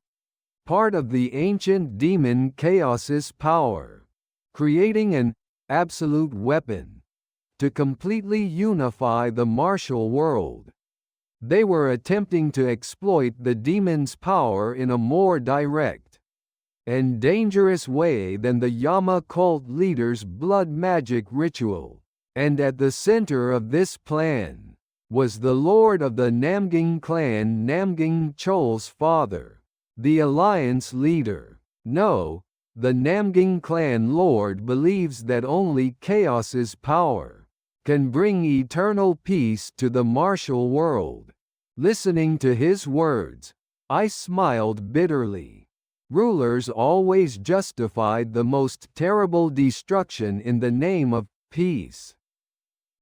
part of the ancient demon Chaos's power, creating an absolute weapon to completely unify the martial world. They were attempting to exploit the demon's power in a more direct and dangerous way than the Yama cult leader's blood magic ritual. And at the center of this plan was the lord of the Namgying clan, Namgying Chol's father, the alliance leader. No, the Namgying clan lord believes that only Chaos's power can bring eternal peace to the martial world. Listening to his words, I smiled bitterly. Rulers always justified the most terrible destruction in the name of peace.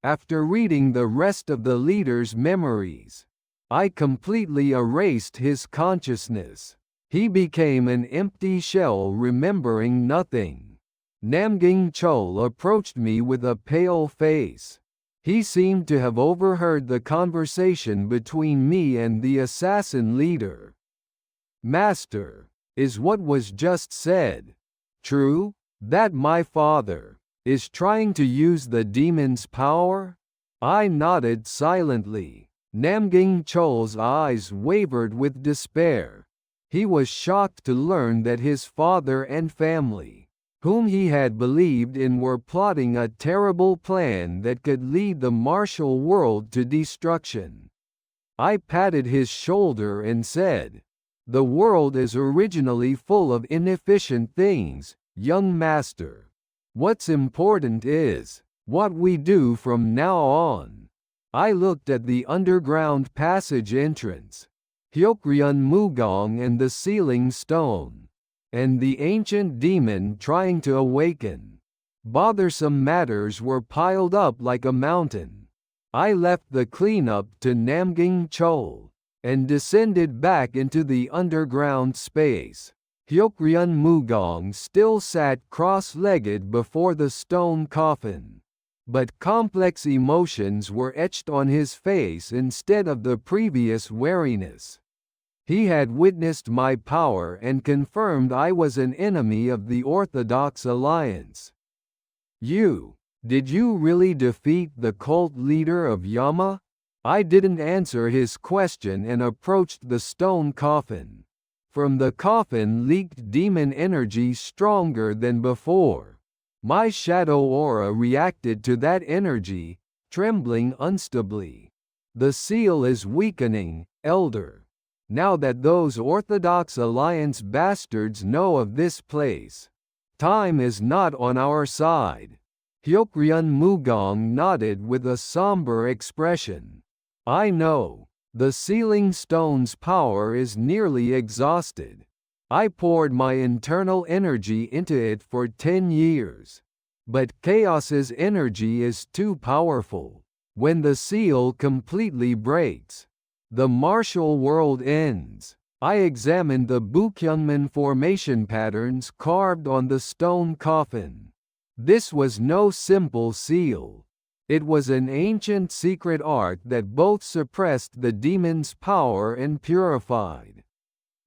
After reading the rest of the leader's memories, I completely erased his consciousness. He became an empty shell remembering nothing. Namgying Chul approached me with a pale face. He seemed to have overheard the conversation between me and the assassin leader. "Master, is what was just said true? That my father is trying to use the demon's power?" I nodded silently. Namgying Chol's eyes wavered with despair. He was shocked to learn that his father and family, whom he had believed in, were plotting a terrible plan that could lead the martial world to destruction. I patted his shoulder and said, "The world is originally full of inefficient things, young master. What's important is what we do from now on." I looked at the underground passage entrance, Hyokryun Mugong and the sealing stone, and the ancient demon trying to awaken. Bothersome matters were piled up like a mountain. I left the cleanup to Namgying Chol and descended back into the underground space. Hyokryun Mugong still sat cross-legged before the stone coffin, but complex emotions were etched on his face instead of the previous wariness. He had witnessed my power and confirmed I was an enemy of the Orthodox Alliance. Did you really defeat the cult leader of Yama?" I didn't answer his question and approached the stone coffin. From the coffin leaked demon energy stronger than before. My shadow aura reacted to that energy, trembling unstably. "The seal is weakening, Elder." now that those Orthodox Alliance bastards know of this place. Time is not on our side. Hyokryun Mugong nodded with a somber expression. I know. The sealing stone's power is nearly exhausted. I poured my internal energy into it for 10 years. But Chaos's energy is too powerful. When the seal completely breaks, the martial world ends. I examined the Bukyungman formation patterns carved on the stone coffin. This was no simple seal. It was an ancient secret art that both suppressed the demon's power and purified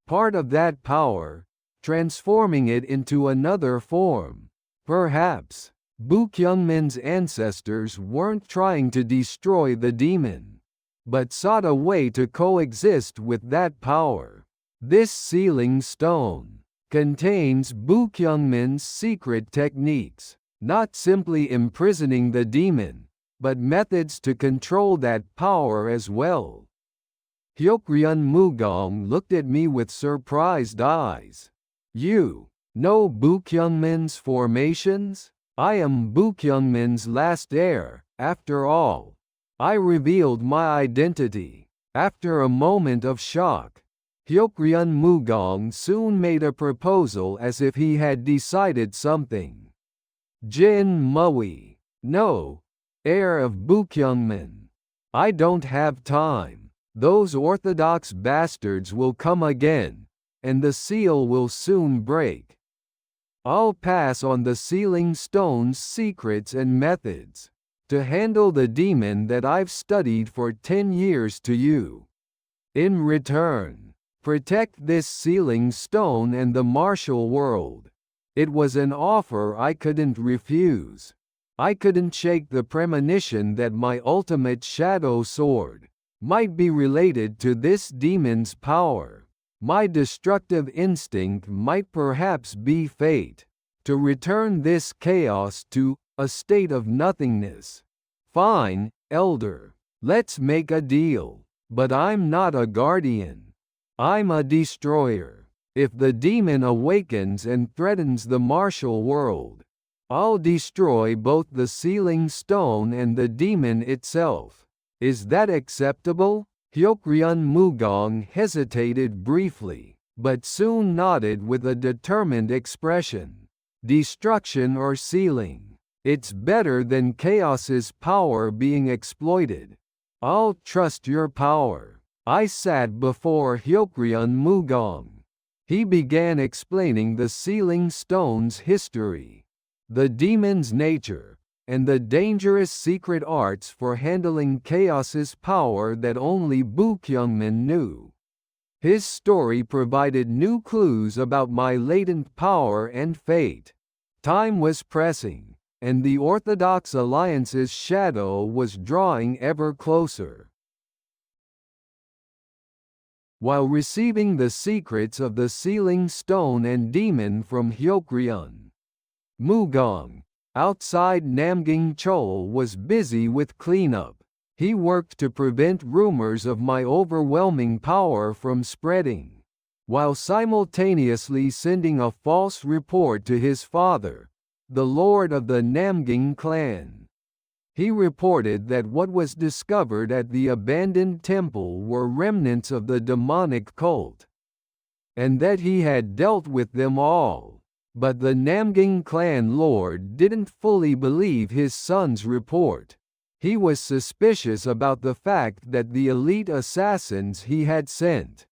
part of that power, transforming it into another form. Perhaps Bukyungman's ancestors weren't trying to destroy the demon, but sought a way to coexist with that power. This sealing stone contains Bukyungman's secret techniques, not simply imprisoning the demon, but methods to control that power as well. Hyokryun Mugong looked at me with surprised eyes. You know Bukyungman's formations? I am Bukyungman's last heir, after all. I revealed my identity. After a moment of shock, Hyokryun Mugong soon made a proposal as if he had decided something. Jin Mui. No. Heir of Bukyungman. I don't have time. Those Orthodox bastards will come again, and the seal will soon break. I'll pass on the sealing stone's secrets and methods to handle the demon that I've studied for 10 years to you. In return, protect this sealing stone and the martial world. It was an offer I couldn't refuse. I couldn't shake the premonition that my ultimate shadow sword might be related to this demon's power. My destructive instinct might perhaps be fate, to return this chaos to a state of nothingness. Fine, Elder, let's make a deal. But I'm not a guardian. I'm a destroyer. If the demon awakens and threatens the martial world, I'll destroy both the sealing stone and the demon itself. Is that acceptable? Hyokryun Mugong hesitated briefly, but soon nodded with a determined expression. Destruction or sealing? It's better than Chaos's power being exploited. I'll trust your power. I sat before Hyokryun Mugong. He began explaining the sealing stone's history, the demon's nature, and the dangerous secret arts for handling Chaos's power that only Bukyungman knew. His story provided new clues about my latent power and fate. Time was pressing, and the Orthodox Alliance's shadow was drawing ever closer. While receiving the secrets of the sealing stone and demon from Hyokryun Mugong, outside Namgying Chol was busy with cleanup. He worked to prevent rumors of my overwhelming power from spreading, while simultaneously sending a false report to his father, the lord of the Namgying clan. He reported that what was discovered at the abandoned temple were remnants of the demonic cult, and that he had dealt with them all. But the Namgying clan lord didn't fully believe his son's report. He was suspicious about the fact that the elite assassins he had sent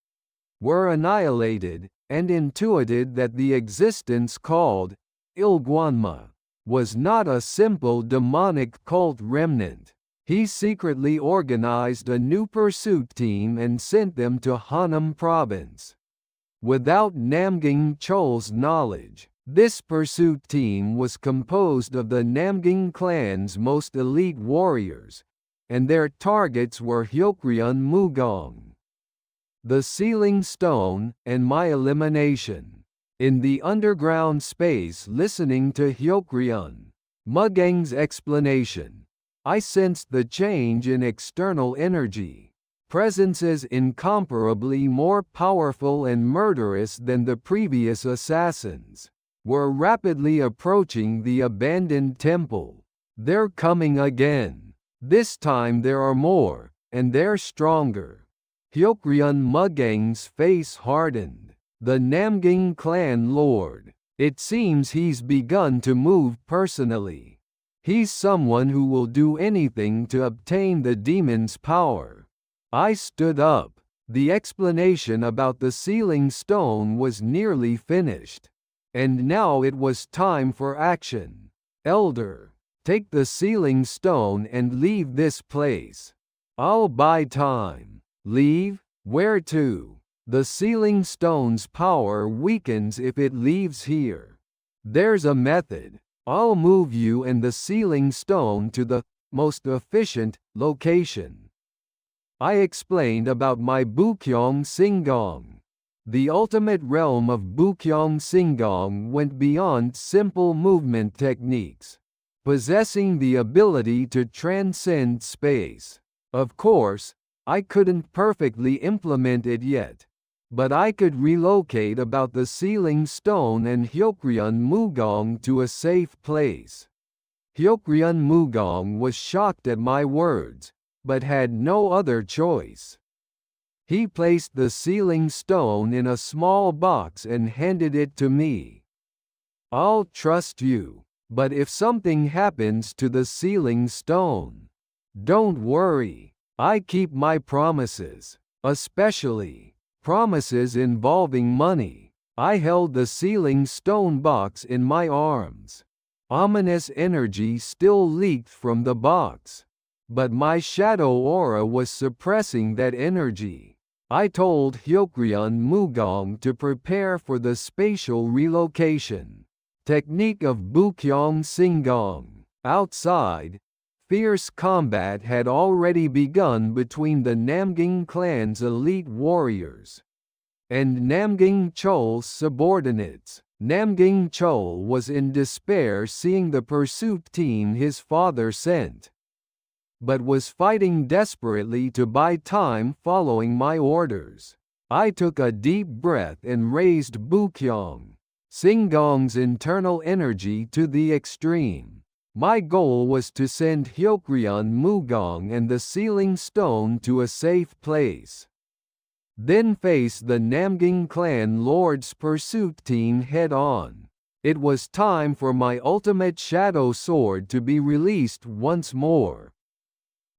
were annihilated, and intuited that the existence called Ilguanma was not a simple demonic cult remnant. He secretly organized a new pursuit team and sent them to Hanam province. Without Namgying Chol's knowledge, this pursuit team was composed of the Namgying clan's most elite warriors, and their targets were Hyokryun Mugong, the sealing stone, and my elimination. In the underground space listening to Hyokryun Mugong's explanation, I sensed the change in external energy. presences incomparably more powerful and murderous than the previous assassins, were rapidly approaching the abandoned temple. They're coming again. This time there are more, and they're stronger. Hyokryun Mugang's face hardened. The Namgang clan lord. It seems he's begun to move personally. He's someone who will do anything to obtain the demon's power. I stood up. The explanation about the sealing stone was nearly finished. And now it was time for action. Elder, take the sealing stone and leave this place. I'll buy time. Leave? Where to? The sealing stone's power weakens if it leaves here. There's a method. I'll move you and the sealing stone to the most efficient location. I explained about my Bukyong Singong. The ultimate realm of Bukyong Singong went beyond simple movement techniques, possessing the ability to transcend space. Of course, I couldn't perfectly implement it yet, but I could relocate about the sealing stone and Hyokryun Mugong to a safe place. Hyokryun Mugong was shocked at my words, but had no other choice. He placed the sealing stone in a small box and handed it to me. I'll trust you, but if something happens to the sealing stone, don't worry, I keep my promises, especially promises involving money. I held the sealing stone box in my arms. Ominous energy still leaked from the box, but my shadow aura was suppressing that energy. I told Hyokryun Mugong to prepare for the spatial relocation technique of Bukyong Singong. Outside, fierce combat had already begun between the Namgang clan's elite warriors and Namgang Chol's subordinates. Namgang Chol was in despair seeing the pursuit team his father sent, but was fighting desperately to buy time following my orders. I took a deep breath and raised Bukyong Singong's internal energy to the extreme. My goal was to send Hyokryun Mugong and the sealing stone to a safe place, then face the Namgang clan lord's pursuit team head-on. It was time for my ultimate shadow sword to be released once more.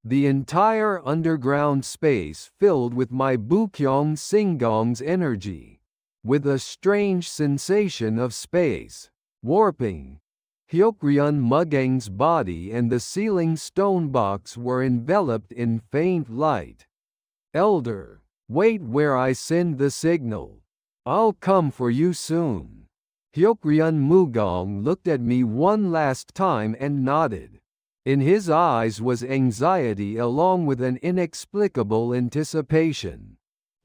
The entire underground space filled with my Bukyong Singong's energy, with a strange sensation of space warping. Hyokryun Mugang's body and the sealing stone box were enveloped in faint light. Elder, wait where I send the signal. I'll come for you soon. Hyokryun Mugong looked at me one last time and nodded. In his eyes was anxiety along with an inexplicable anticipation.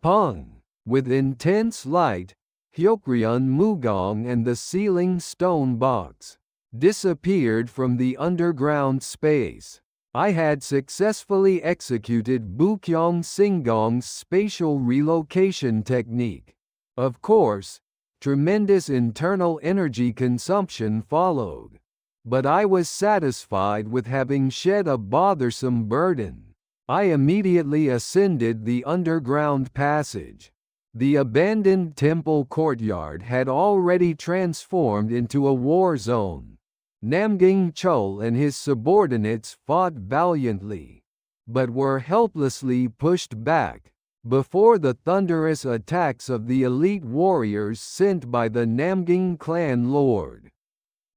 Pung! With intense light, Hyokryun Mugong and the sealing stone box disappeared from the underground space. I had successfully executed Bukyong Singong's spatial relocation technique. Of course, tremendous internal energy consumption followed, but I was satisfied with having shed a bothersome burden. I immediately ascended the underground passage. The abandoned temple courtyard had already transformed into a war zone. Namgang Chol and his subordinates fought valiantly, but were helplessly pushed back before the thunderous attacks of the elite warriors sent by the Namgang clan lord.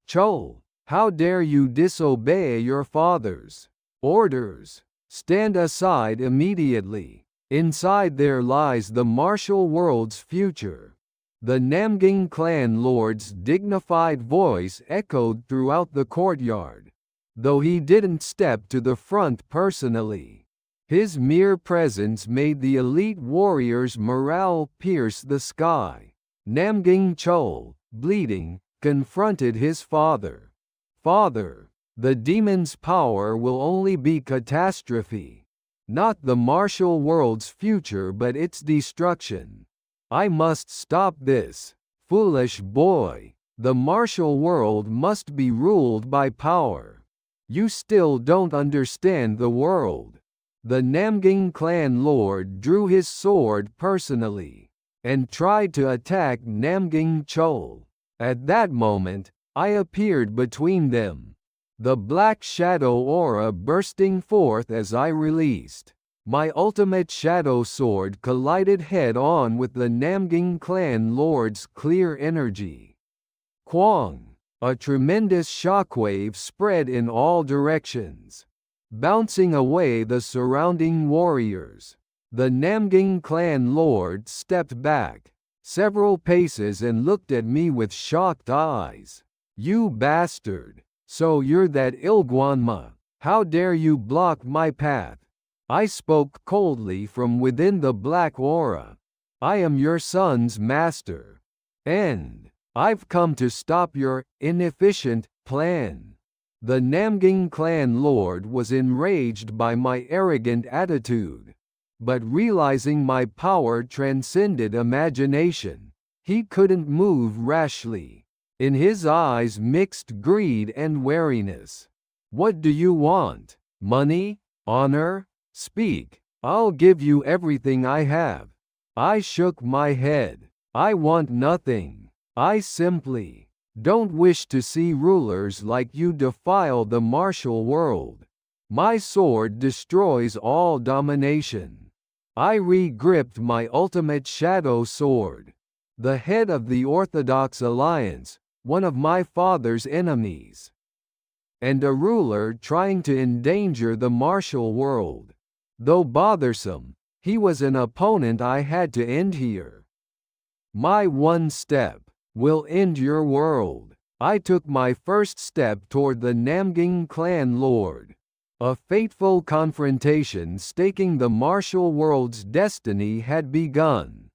Chol, how dare you disobey your father's orders? Stand aside immediately. Inside there lies the martial world's future. The Namgang clan lord's dignified voice echoed throughout the courtyard, though he didn't step to the front personally. His mere presence made the elite warriors' morale pierce the sky. Namgang Chol, bleeding, confronted his father. Father, the demon's power will only be catastrophe. Not the martial world's future but its destruction. I must stop this. Foolish boy. The martial world must be ruled by power. You still don't understand the world. The Namgang clan lord drew his sword personally and tried to attack Namgang Chol. At that moment, I appeared between them, the black shadow aura bursting forth as I released. My ultimate shadow sword collided head-on with the Namgang clan lord's clear energy. Kwang! A tremendous shockwave spread in all directions, bouncing away the surrounding warriors. The Namgang clan lord stepped back several paces and looked at me with shocked eyes. You bastard! So you're that Ilguanma? How dare you block my path? I spoke coldly from within the black aura. I am your son's master. And I've come to stop your inefficient plan. The Namgang clan lord was enraged by my arrogant attitude, but realizing my power transcended imagination, he couldn't move rashly. In his eyes mixed greed and wariness. What do you want? Money? Honor? Speak. I'll give you everything I have. I shook my head. I want nothing. I simply don't wish to see rulers like you defile the martial world. My sword destroys all domination. I re-gripped my ultimate shadow sword. The head of the Orthodox Alliance, one of my father's enemies, and a ruler trying to endanger the martial world. Though bothersome, he was an opponent I had to end here. My one step will end your world. I took my first step toward the Namgang clan lord. A fateful confrontation staking the martial world's destiny had begun.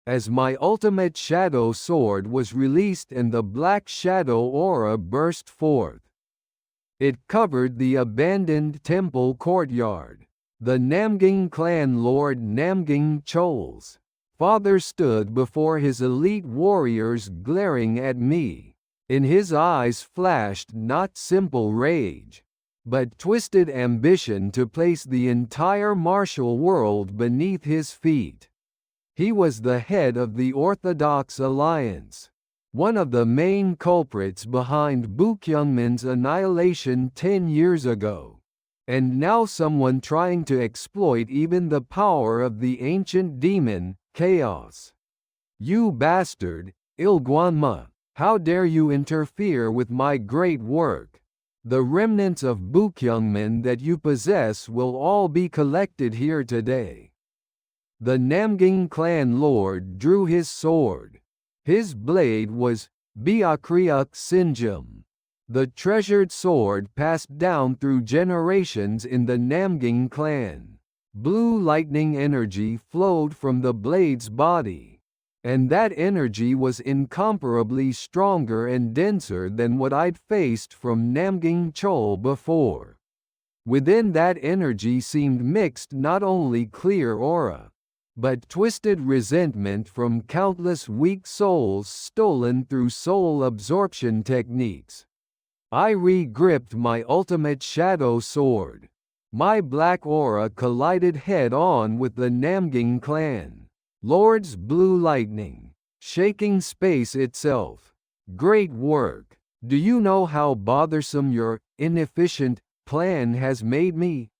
As my ultimate shadow sword was released and the black shadow aura burst forth, it covered the abandoned temple courtyard. The Namgang clan lord Namgang Chol's father stood before his elite warriors glaring at me. In his eyes flashed not simple rage, but twisted ambition to place the entire martial world beneath his feet. He was the head of the Orthodox Alliance, one of the main culprits behind Bukyungmin's annihilation 10 years ago, and now someone trying to exploit even the power of the ancient demon, Chaos. You bastard, Ilguanma! How dare you interfere with my great work? The remnants of Bukyungmin that you possess will all be collected here today. The Namgang clan lord drew his sword. His blade was Biakriuk Sinjum, the treasured sword passed down through generations in the Namgang clan. Blue lightning energy flowed from the blade's body, and that energy was incomparably stronger and denser than what I'd faced from Namgang Chol before. Within that energy seemed mixed not only clear aura, but twisted resentment from countless weak souls stolen through soul absorption techniques. I re-gripped my ultimate shadow sword. My black aura collided head-on with the Namgang clan lord's blue lightning, shaking space itself. Great work. Do you know how bothersome your inefficient plan has made me?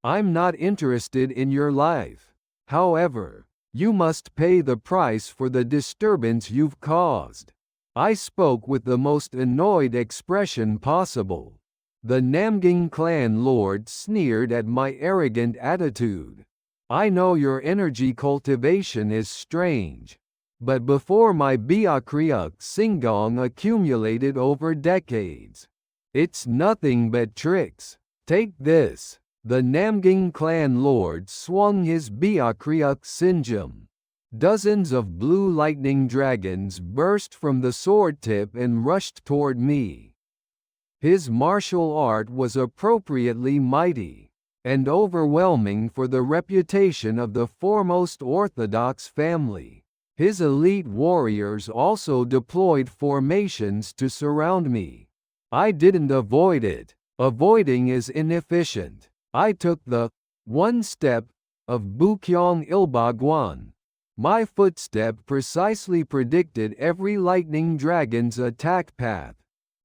I'm not interested in your life. However, you must pay the price for the disturbance you've caused. I spoke with the most annoyed expression possible. The Namgang clan lord sneered at my arrogant attitude. I know your energy cultivation is strange, but before my Biakriuk Singong accumulated over decades, it's nothing but tricks. Take this. The Namgang clan lord swung his Biakriuk Sinjum. Dozens of blue lightning dragons burst from the sword tip and rushed toward me. His martial art was appropriately mighty and overwhelming for the reputation of the foremost orthodox family. His elite warriors also deployed formations to surround me. I didn't avoid it. Avoiding is inefficient. I took the one step of Bukyong Ilbaguan. My footstep precisely predicted every lightning dragon's attack path,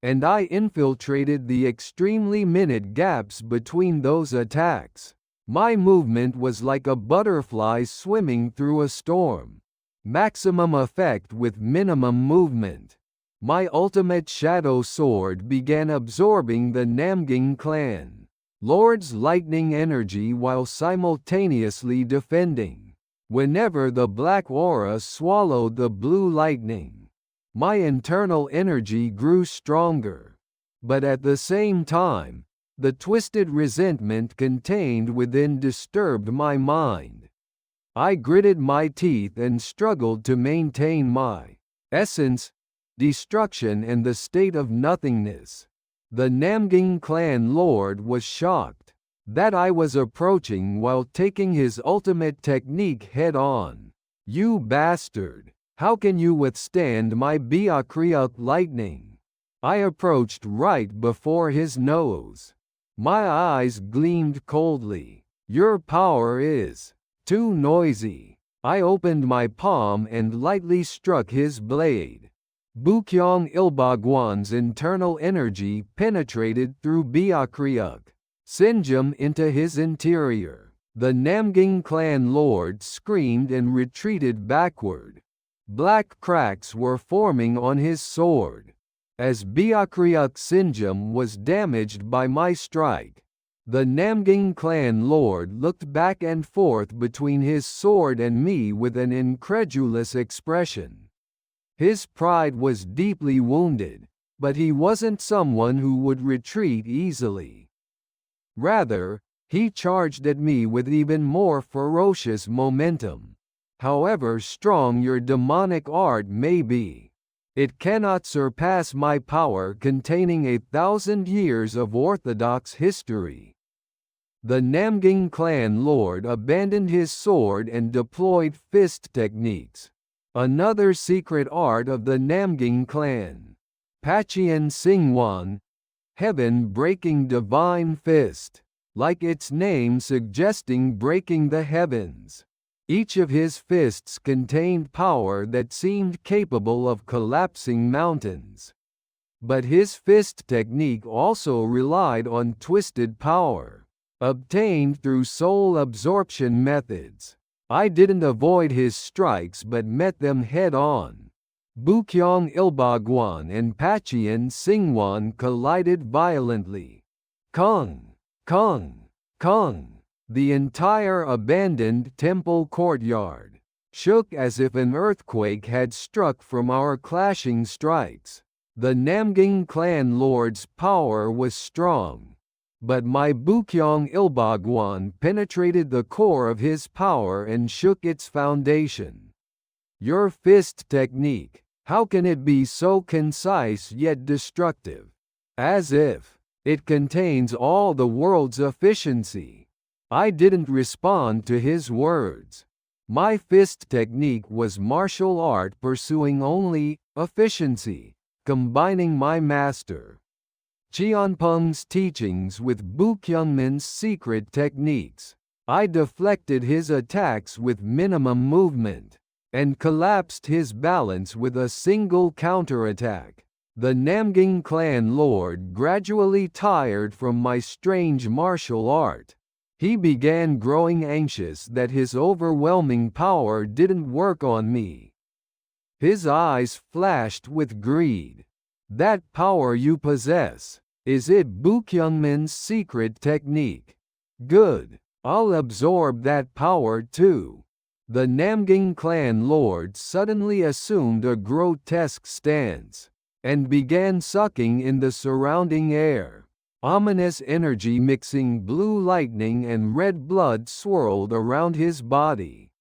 and I infiltrated the extremely minute gaps between those attacks. My movement was like a butterfly swimming through a storm. Maximum effect with minimum movement. My ultimate shadow sword began absorbing the Namgang clan lord's lightning energy while simultaneously defending. Whenever the black aura swallowed the blue lightning, my internal energy grew stronger. But at the same time, the twisted resentment contained within disturbed my mind. I gritted my teeth and struggled to maintain my essence, destruction and the state of nothingness. The Namgang clan lord was shocked that I was approaching while taking his ultimate technique head-on. "You bastard! How can you withstand my Biakriuk lightning?" I approached right before his nose. My eyes gleamed coldly. "Your power is too noisy." I opened my palm and lightly struck his blade. Bukyong Ilbaguan's internal energy penetrated through Biakriuk Sinjum into his interior. The Namgang clan lord screamed and retreated backward. Black cracks were forming on his sword. As Biakriuk Sinjum was damaged by my strike, the Namgang clan lord looked back and forth between his sword and me with an incredulous expression. His pride was deeply wounded, but he wasn't someone who would retreat easily. Rather, he charged at me with even more ferocious momentum. However strong your demonic art may be, it cannot surpass my power containing 1,000 years of orthodox history. The Namgang clan lord abandoned his sword and deployed fist techniques. Another secret art of the Namgang clan. Pachian Singwan, heaven-breaking divine fist, like its name suggesting breaking the heavens. Each of his fists contained power that seemed capable of collapsing mountains. But his fist technique also relied on twisted power, obtained through soul absorption methods. I didn't avoid his strikes but met them head-on. Bukyong Ilbaguan and Pachian Singwan collided violently. Kung! Kung! Kung! The entire abandoned temple courtyard shook as if an earthquake had struck from our clashing strikes. The Namgang clan lord's power was strong, but my Bukyong Ilbaguan penetrated the core of his power and shook its foundation. Your fist technique, how can it be so concise yet destructive? As if it contains all the world's efficiency. I didn't respond to his words. My fist technique was martial art pursuing only efficiency, combining my master Qianpeng's teachings with Bukyungmin's secret techniques. I deflected his attacks with minimum movement, and collapsed his balance with a single counterattack. The Namgang clan lord gradually tired from my strange martial art. He began growing anxious that his overwhelming power didn't work on me. His eyes flashed with greed. That power you possess, is it Bukyungmin's secret technique? Good, I'll absorb that power too. The Namgang clan lord suddenly assumed a grotesque stance, and began sucking in the surrounding air. Ominous energy mixing blue lightning and red blood swirled around his body.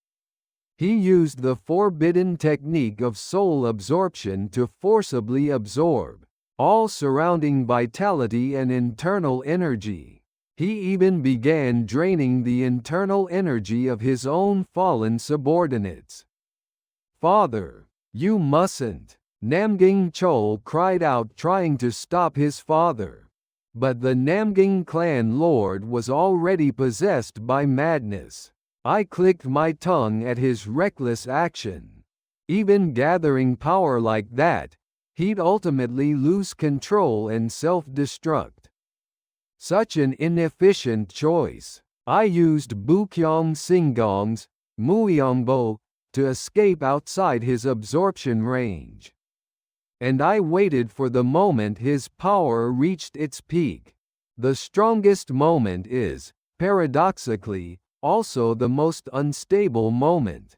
He used the forbidden technique of soul absorption to forcibly absorb all surrounding vitality and internal energy. He even began draining the internal energy of his own fallen subordinates. "Father, you mustn't!" Namgying Chol cried out, trying to stop his father. But the Namgying clan lord was already possessed by madness. I clicked my tongue at his reckless action. Even gathering power like that, he'd ultimately lose control and self-destruct. Such an inefficient choice. I used Bukyong Singgong's Muiangbo to escape outside his absorption range. And I waited for the moment his power reached its peak. The strongest moment is, paradoxically, also the most unstable moment.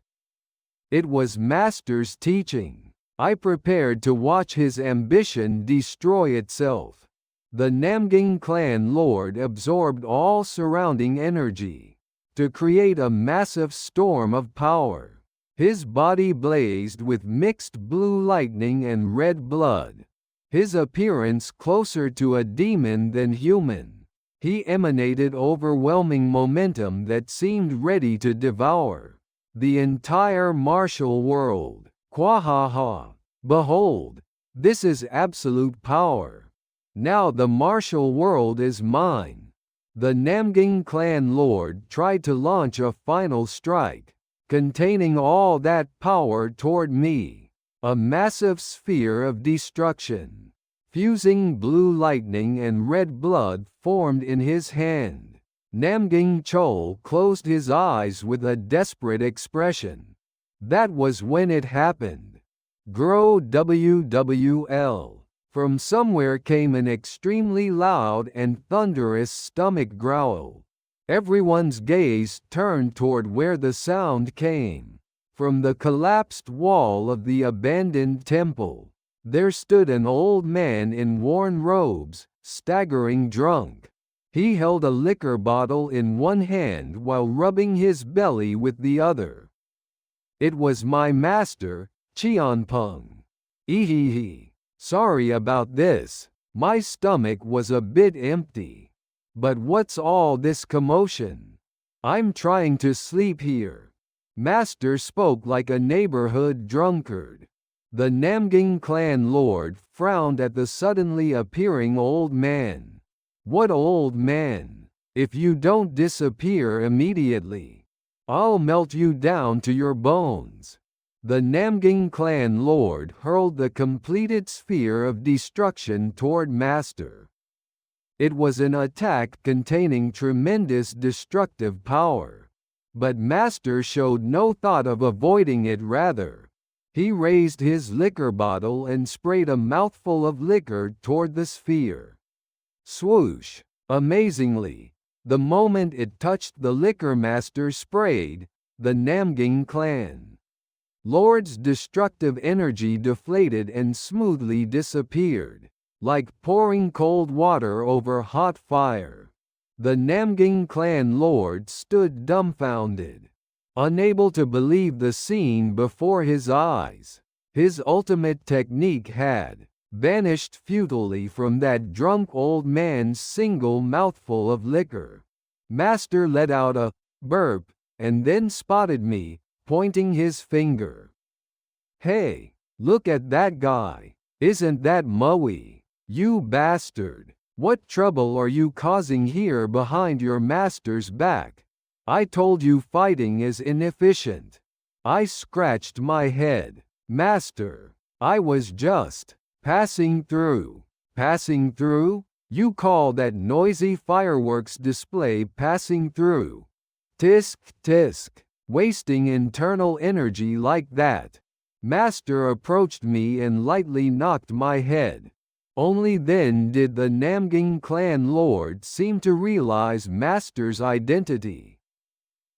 It was Master's teaching. I prepared to watch his ambition destroy itself. The Namgying clan lord absorbed all surrounding energy to create a massive storm of power. His body blazed with mixed blue lightning and red blood. His appearance closer to a demon than human. He emanated overwhelming momentum that seemed ready to devour the entire martial world. Kwahaha! Behold, this is absolute power. Now the martial world is mine. The Namgying clan lord tried to launch a final strike, containing all that power toward me. A massive sphere of destruction, fusing blue lightning and red blood, formed in his hand. Namgying Chol closed his eyes with a desperate expression. That was when it happened. Grow WWL. From somewhere came an extremely loud and thunderous stomach growl. Everyone's gaze turned toward where the sound came. From the collapsed wall of the abandoned temple, there stood an old man in worn robes, staggering drunk. He held a liquor bottle in one hand while rubbing his belly with the other. It was my master, Qianpeng. Ehehe. Sorry about this. My stomach was a bit empty. But what's all this commotion? I'm trying to sleep here. Master spoke like a neighborhood drunkard. The Namgying clan lord frowned at the suddenly appearing old man. What old man? If you don't disappear immediately, I'll melt you down to your bones. The Namgying clan lord hurled the completed sphere of destruction toward Master. It was an attack containing tremendous destructive power. But Master showed no thought of avoiding it. Rather, he raised his liquor bottle and sprayed a mouthful of liquor toward the sphere. Swoosh! Amazingly, the moment it touched the liquor, Master sprayed the Namgying clan lord's destructive energy deflated and smoothly disappeared, like pouring cold water over hot fire. The Namgying clan lord stood dumbfounded, unable to believe the scene before his eyes. His ultimate technique had vanished futilely from that drunk old man's single mouthful of liquor. Master let out a burp, and then spotted me, pointing his finger. Hey, look at that guy. Isn't that Mui? You bastard. What trouble are you causing here behind your master's back? I told you fighting is inefficient. I scratched my head. Master, I was just passing through. Passing through? You call that noisy fireworks display passing through? Tisk tisk. Wasting internal energy like that. Master approached me and lightly knocked my head. Only then did the Namgying clan lord seem to realize Master's identity.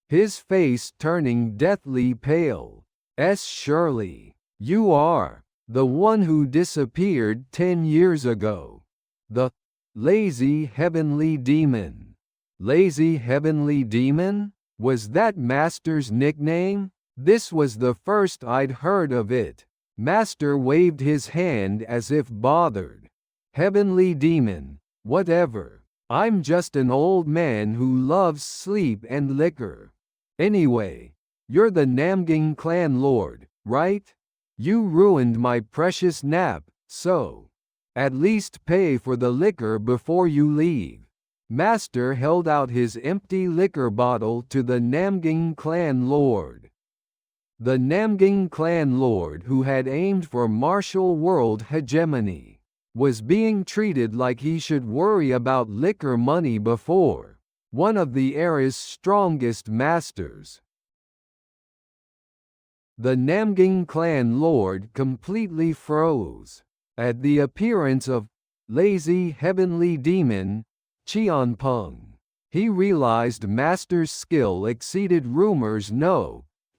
His face turning deathly pale. Surely, you are the one who disappeared 10 years ago. The lazy heavenly demon. Lazy heavenly demon? Was that Master's nickname? This was the first I'd heard of it. Master waved his hand as if bothered. Heavenly demon, whatever. I'm just an old man who loves sleep and liquor. Anyway, you're the Namgang clan lord, right? You ruined my precious nap, so at least pay for the liquor before you leave. Master held out his empty liquor bottle to the Namgang clan lord. The Namgang clan lord, who had aimed for martial world hegemony, was being treated like he should worry about liquor money before one of the era's strongest masters. The Namgang clan lord completely froze at the appearance of lazy heavenly demon Qianpeng. He realized master's skill exceeded rumors,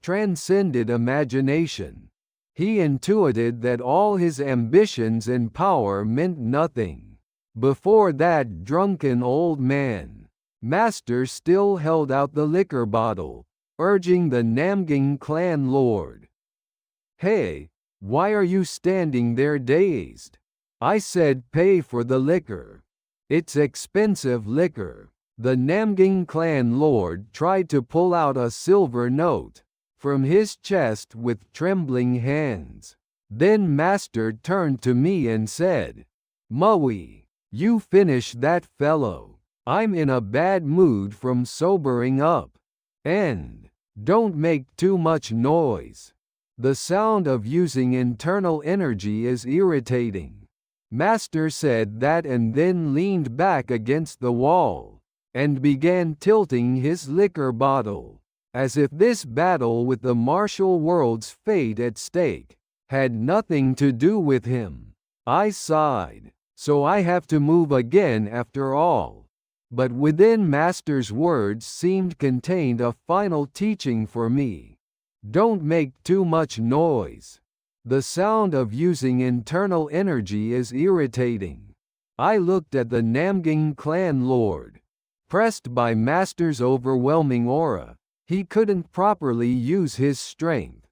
transcended imagination. He intuited that all his ambitions and power meant nothing before that drunken old man. Master still held out the liquor bottle, urging the Namgang clan lord. "Hey, why are you standing there dazed? I said pay for the liquor. It's expensive liquor." The Namgang clan lord tried to pull out a silver note from his chest with trembling hands. Then master turned to me and said, "Mui, you finish that fellow. I'm in a bad mood from sobering up. And don't make too much noise. The sound of using internal energy is irritating." Master said that and then leaned back against the wall and began tilting his liquor bottle, as if this battle with the martial world's fate at stake had nothing to do with him. I sighed. So I have to move again after all. But within Master's words seemed contained a final teaching for me. Don't make too much noise. The sound of using internal energy is irritating. I looked at the Namgang clan lord. Pressed by Master's overwhelming aura, he couldn't properly use his strength.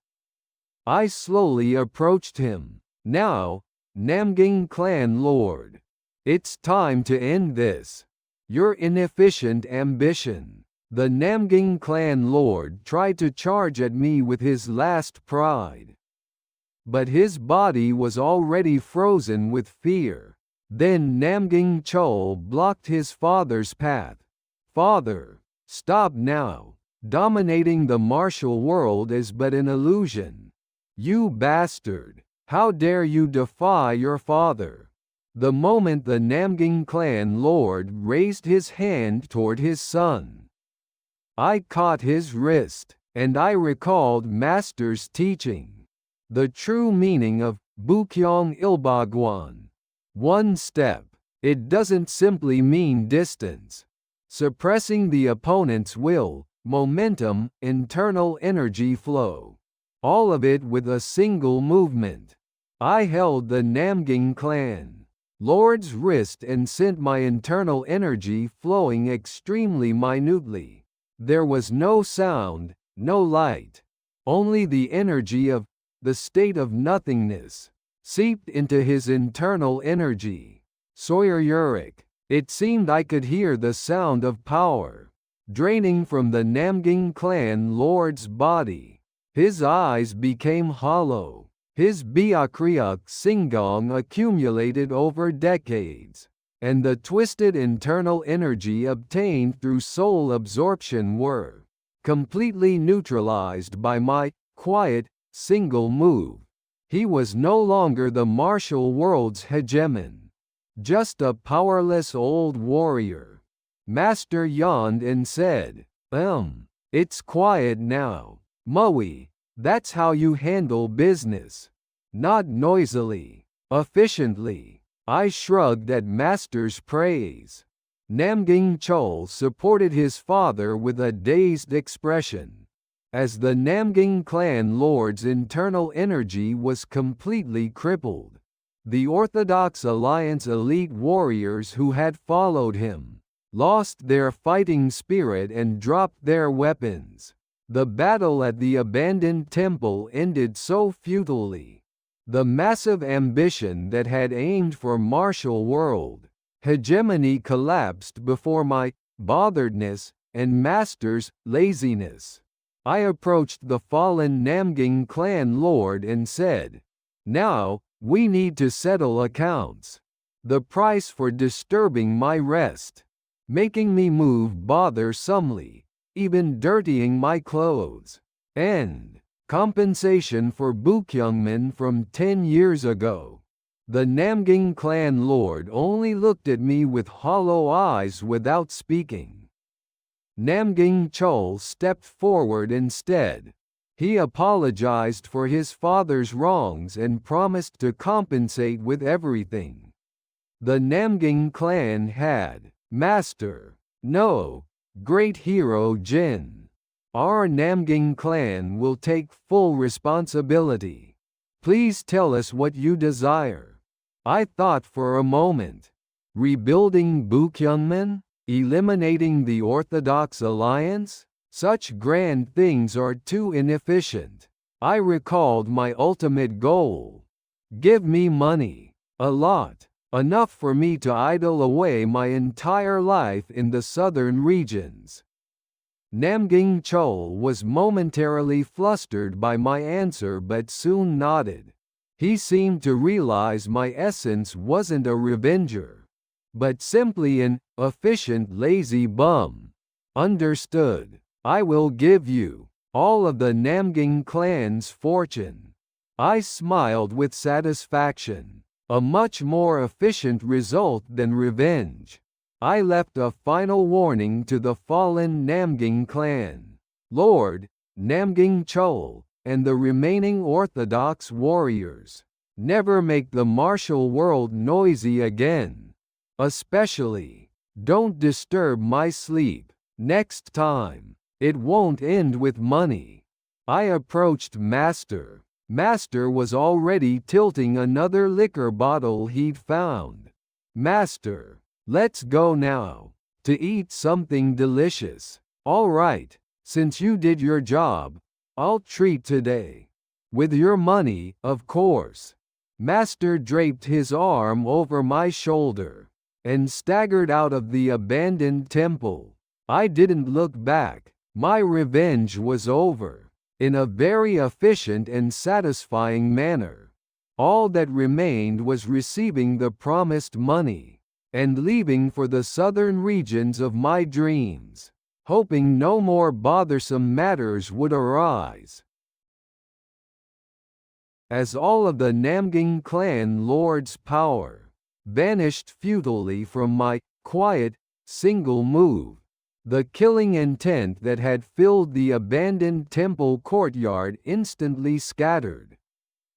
I slowly approached him. "Now, Namgang clan lord, it's time to end this. Your inefficient ambition." The Namgang clan lord tried to charge at me with his last pride, but his body was already frozen with fear. Then Namgang Chol blocked his father's path. "Father, stop now. Dominating the martial world is but an illusion. You bastard! How dare you defy your father?" The moment the Namgang clan lord raised his hand toward his son, I caught his wrist, and I recalled Master's teaching. The true meaning of Bukyong Ilbaguan. One step. It doesn't simply mean distance. Suppressing the opponent's will, momentum, internal energy flow. All of it with a single movement. I held the Namgang clan lord's wrist and sent my internal energy flowing extremely minutely. There was no sound, no light. Only the energy of the state of nothingness seeped into his internal energy. Soyuric. It seemed I could hear the sound of power draining from the Namgang clan lord's body. His eyes became hollow. His Biakriak Singong accumulated over decades, and the twisted internal energy obtained through soul absorption were completely neutralized by my quiet, single move. He was no longer the martial world's hegemon, just a powerless old warrior. Master yawned and said, "It's quiet now, Mui. That's how you handle business. Not noisily, efficiently." I shrugged at Master's praise. Namgang Chol supported his father with a dazed expression, as the Namgang clan lord's internal energy was completely crippled. The Orthodox Alliance elite warriors who had followed him lost their fighting spirit and dropped their weapons. The battle at the abandoned temple ended so futilely. The massive ambition that had aimed for martial world hegemony collapsed before my botheredness and master's laziness. I approached the fallen Namgang clan lord and said, "Now, we need to settle accounts. The price for disturbing my rest, making me move bothersomely, even dirtying my clothes, and compensation for Bukyungmin from 10 years ago." The Namgang clan lord only looked at me with hollow eyes without speaking. Namgang Chol stepped forward instead. He apologized for his father's wrongs and promised to compensate with everything. The Namgang clan had, "Master, no, great hero Jin. Our Namgang clan will take full responsibility. Please tell us what you desire." I thought for a moment. Rebuilding Bukyungmin? Eliminating the Orthodox Alliance? Such grand things are too inefficient. I recalled my ultimate goal. Give me money. A lot. Enough for me to idle away my entire life in the southern regions. Namgang Chol was momentarily flustered by my answer but soon nodded. He seemed to realize my essence wasn't a revenger, but simply an efficient lazy bum. Understood. I will give you all of the Namgang clan's fortune. I smiled with satisfaction. A much more efficient result than revenge. I left a final warning to the fallen Namgang clan. Lord, Namgang Chol, and the remaining Orthodox warriors. Never make the martial world noisy again. Especially, don't disturb my sleep. Next time, it won't end with money. I approached Master. Master was already tilting another liquor bottle he'd found. "Master, let's go now. To eat something delicious." "All right, since you did your job, I'll treat today. With your money, of course." Master draped his arm over my shoulder and staggered out of the abandoned temple. I didn't look back. My revenge was over, in a very efficient and satisfying manner. All that remained was receiving the promised money and leaving for the southern regions of my dreams, hoping no more bothersome matters would arise. As all of the Namgang clan lord's power vanished futilely from my quiet, single move, the killing intent that had filled the abandoned temple courtyard instantly scattered.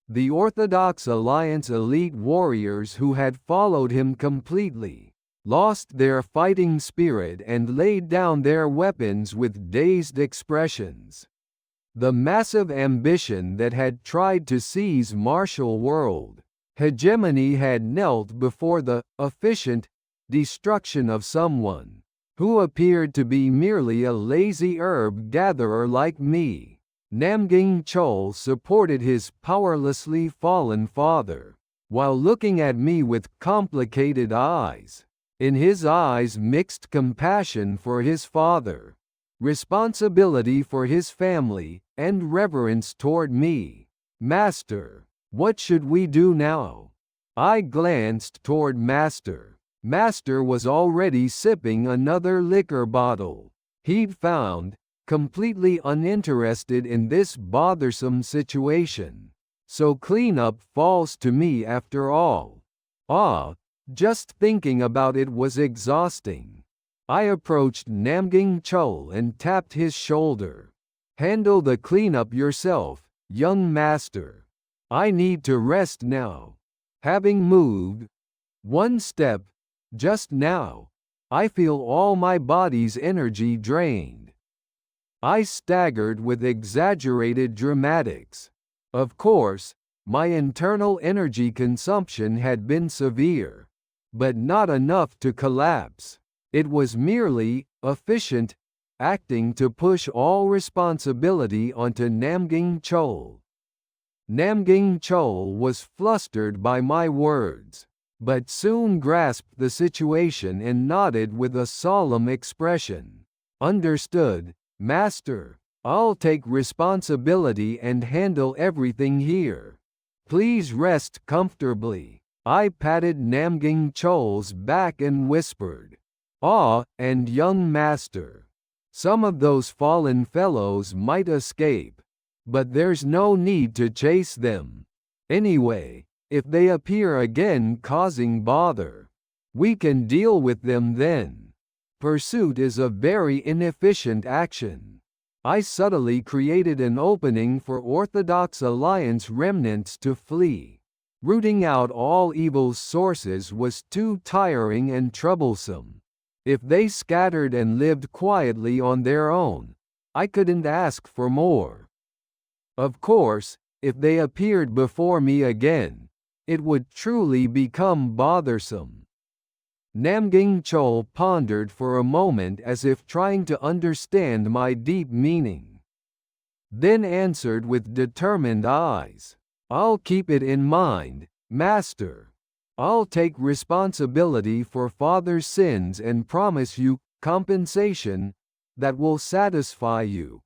The Orthodox Alliance elite warriors who had followed him completely lost their fighting spirit and laid down their weapons with dazed expressions. The massive ambition that had tried to seize martial world hegemony had knelt before the efficient destruction of someone who appeared to be merely a lazy herb gatherer like me. Namgang Chol supported his powerlessly fallen father, while looking at me with complicated eyes. In his eyes mixed compassion for his father, responsibility for his family, and reverence toward me. "Master, what should we do now?" I glanced toward Master. Master was already sipping another liquor bottle he'd found, completely uninterested in this bothersome situation. So cleanup falls to me after all. Just thinking about it was exhausting. I approached Namgang Chol and tapped his shoulder. "Handle the cleanup yourself, young master. I need to rest now." Having moved one step just now, I feel all my body's energy drained. I staggered with exaggerated dramatics. Of course, my internal energy consumption had been severe, but not enough to collapse. It was merely efficient acting to push all responsibility onto Namgang Chol. Namgying Chol was flustered by my words, but soon grasped the situation and nodded with a solemn expression. Understood, Master. I'll take responsibility and handle everything here. Please rest comfortably. I patted Namgying Chol's back and whispered, "Ah, and young master. Some of those fallen fellows might escape, but there's no need to chase them. Anyway, if they appear again causing bother, we can deal with them then. Pursuit is a very inefficient action." I subtly created an opening for Orthodox Alliance remnants to flee. Rooting out all evil's sources was too tiring and troublesome. If they scattered and lived quietly on their own, I couldn't ask for more. Of course, if they appeared before me again, it would truly become bothersome. Namgying Chol pondered for a moment as if trying to understand my deep meaning. Then answered with determined eyes, "I'll keep it in mind, Master. I'll take responsibility for father's sins and promise you compensation that will satisfy you."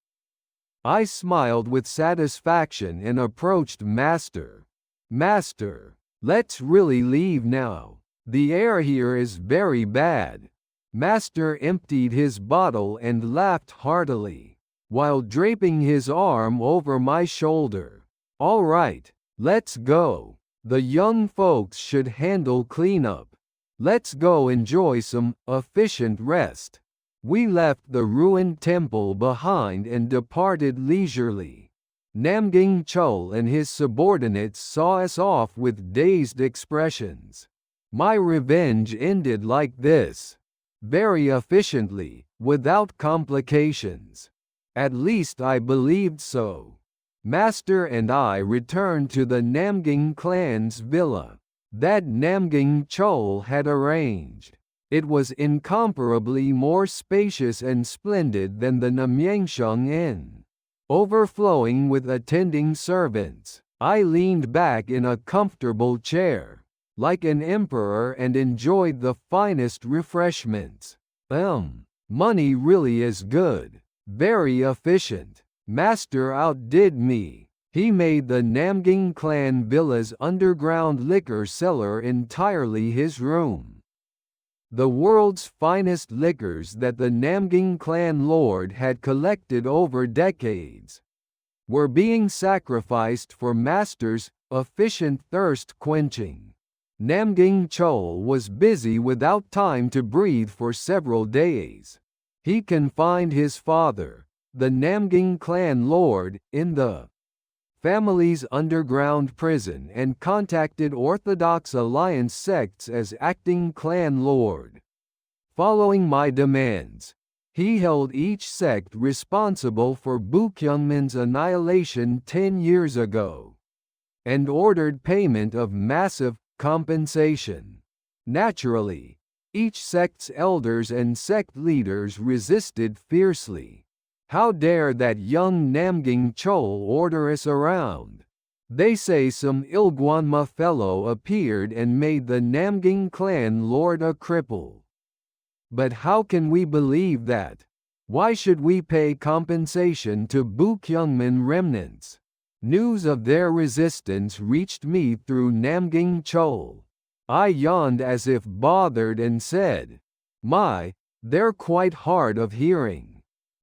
I smiled with satisfaction and approached Master. "Master, let's really leave now. The air here is very bad." Master emptied his bottle and laughed heartily, while draping his arm over my shoulder. "All right, let's go. The young folks should handle cleanup. Let's go enjoy some efficient rest." We left the ruined temple behind and departed leisurely. Namgying Chol and his subordinates saw us off with dazed expressions. My revenge ended like this. Very efficiently, without complications. At least I believed so. Master and I returned to the Namgying clan's villa that Namgying Chol had arranged. It was incomparably more spacious and splendid than the Namyangsheng Inn. Overflowing with attending servants, I leaned back in a comfortable chair, like an emperor, and enjoyed the finest refreshments. Money really is good. Very efficient. Master outdid me. He made the Namgying clan villa's underground liquor cellar entirely his room. The world's finest liquors that the Namgying clan lord had collected over decades were being sacrificed for Master's efficient thirst quenching. Namgying Chol was busy without time to breathe for several days. He confined his father, the Namgying clan lord, in the family's underground prison and contacted Orthodox Alliance sects as acting clan lord. Following my demands, he held each sect responsible for Bukyungman's annihilation 10 years ago, and ordered payment of massive compensation. Naturally, each sect's elders and sect leaders resisted fiercely. How dare that young Namgying Chol order us around? They say some Ilgwanma fellow appeared and made the Namgying clan lord a cripple. But how can we believe that? Why should we pay compensation to Bukyungman remnants? News of their resistance reached me through Namgying Chol. I yawned as if bothered and said, they're quite hard of hearing.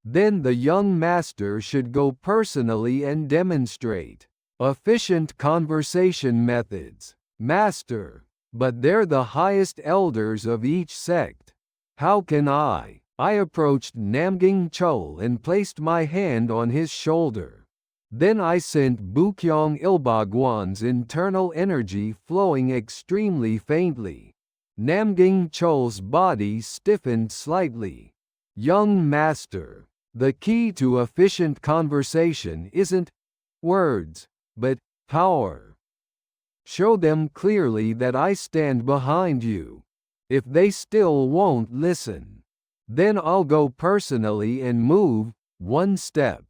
Then the young master should go personally and demonstrate efficient conversation methods. Master, but they're the highest elders of each sect. How can I? I approached Namgying Chol and placed my hand on his shoulder. Then I sent Bukyong Ilbagwan's internal energy flowing extremely faintly. Namgying Chol's body stiffened slightly. Young master, the key to efficient conversation isn't words, but power. Show them clearly that I stand behind you. If they still won't listen, then I'll go personally and move one step.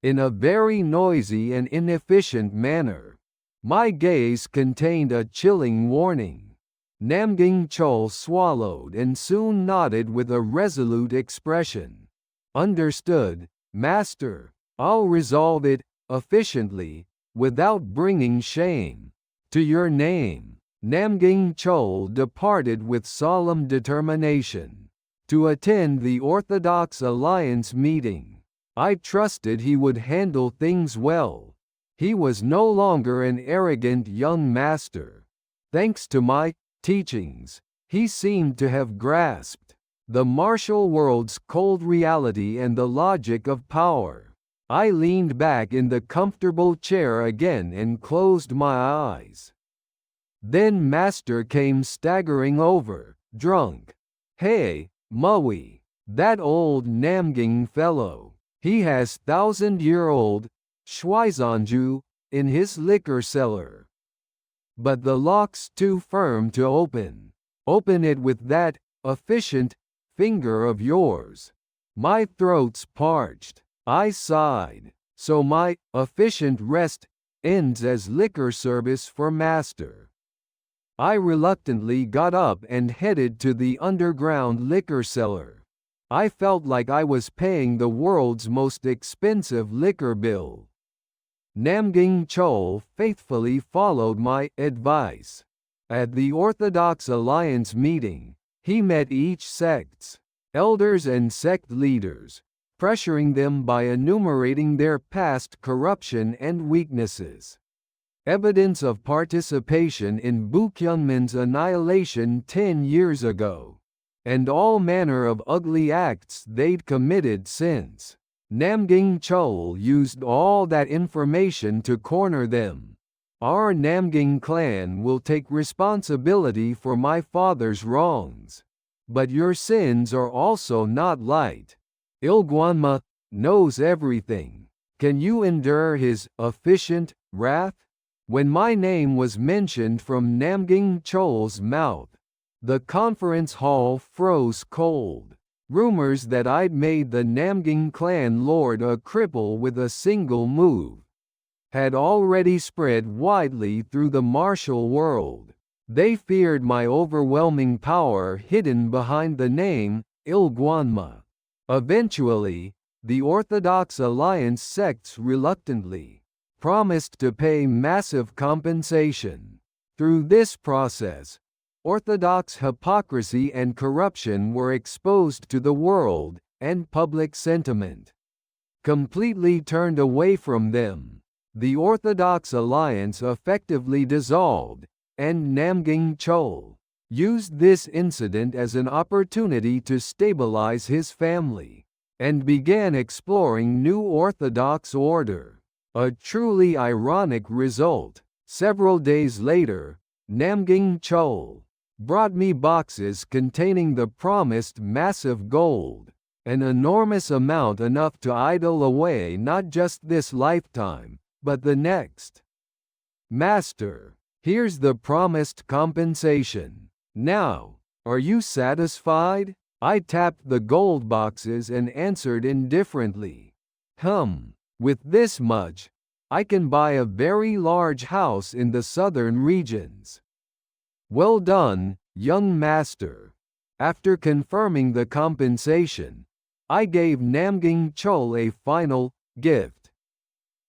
in a very noisy and inefficient manner. My gaze contained a chilling warning. Namgying Chol swallowed and soon nodded with a resolute expression. Understood, Master. I'll resolve it, efficiently, without bringing shame to your name. Namgying Chol departed with solemn determination to attend the Orthodox Alliance meeting. I trusted he would handle things well. He was no longer an arrogant young master. Thanks to my teachings, he seemed to have grasped the martial world's cold reality and the logic of power. I leaned back in the comfortable chair again and closed my eyes. Then Master came staggering over, drunk. Hey, Maui, that old Namgying fellow. He has 1,000-year-old Shuizanju in his liquor cellar. But the lock's too firm to open. Open it with that efficient finger of yours. My throat's parched. I sighed. So my efficient rest ends as liquor service for Master. I reluctantly got up and headed to the underground liquor cellar. I felt like I was paying the world's most expensive liquor bill. Namgying Chol faithfully followed my advice. At the Orthodox Alliance meeting, he met each sect's elders and sect leaders, pressuring them by enumerating their past corruption and weaknesses. Evidence of participation in Bukyungman's annihilation 10 years ago, and all manner of ugly acts they'd committed since. Namgying Chol used all that information to corner them. Our Namgying clan will take responsibility for my father's wrongs. But your sins are also not light. Ilguanma knows everything. Can you endure his efficient wrath? When my name was mentioned from Namgying Chol's mouth, the conference hall froze cold. Rumors that I'd made the Namgying clan lord a cripple with a single move had already spread widely through the martial world. They feared my overwhelming power hidden behind the name Ilguanma. Eventually, the Orthodox Alliance sects reluctantly promised to pay massive compensation. Through this process, Orthodox hypocrisy and corruption were exposed to the world, and public sentiment completely turned away from them. The Orthodox Alliance effectively dissolved, and Namgying Chol used this incident as an opportunity to stabilize his family, and began exploring new Orthodox order. A truly ironic result. Several days later, Namgying Chol brought me boxes containing the promised massive gold, an enormous amount enough to idle away not just this lifetime, but the next. Master, here's the promised compensation. Now, are you satisfied? I tapped the gold boxes and answered indifferently. With this much, I can buy a very large house in the southern regions. Well done, young master. After confirming the compensation, I gave Namgying Chol a final gift.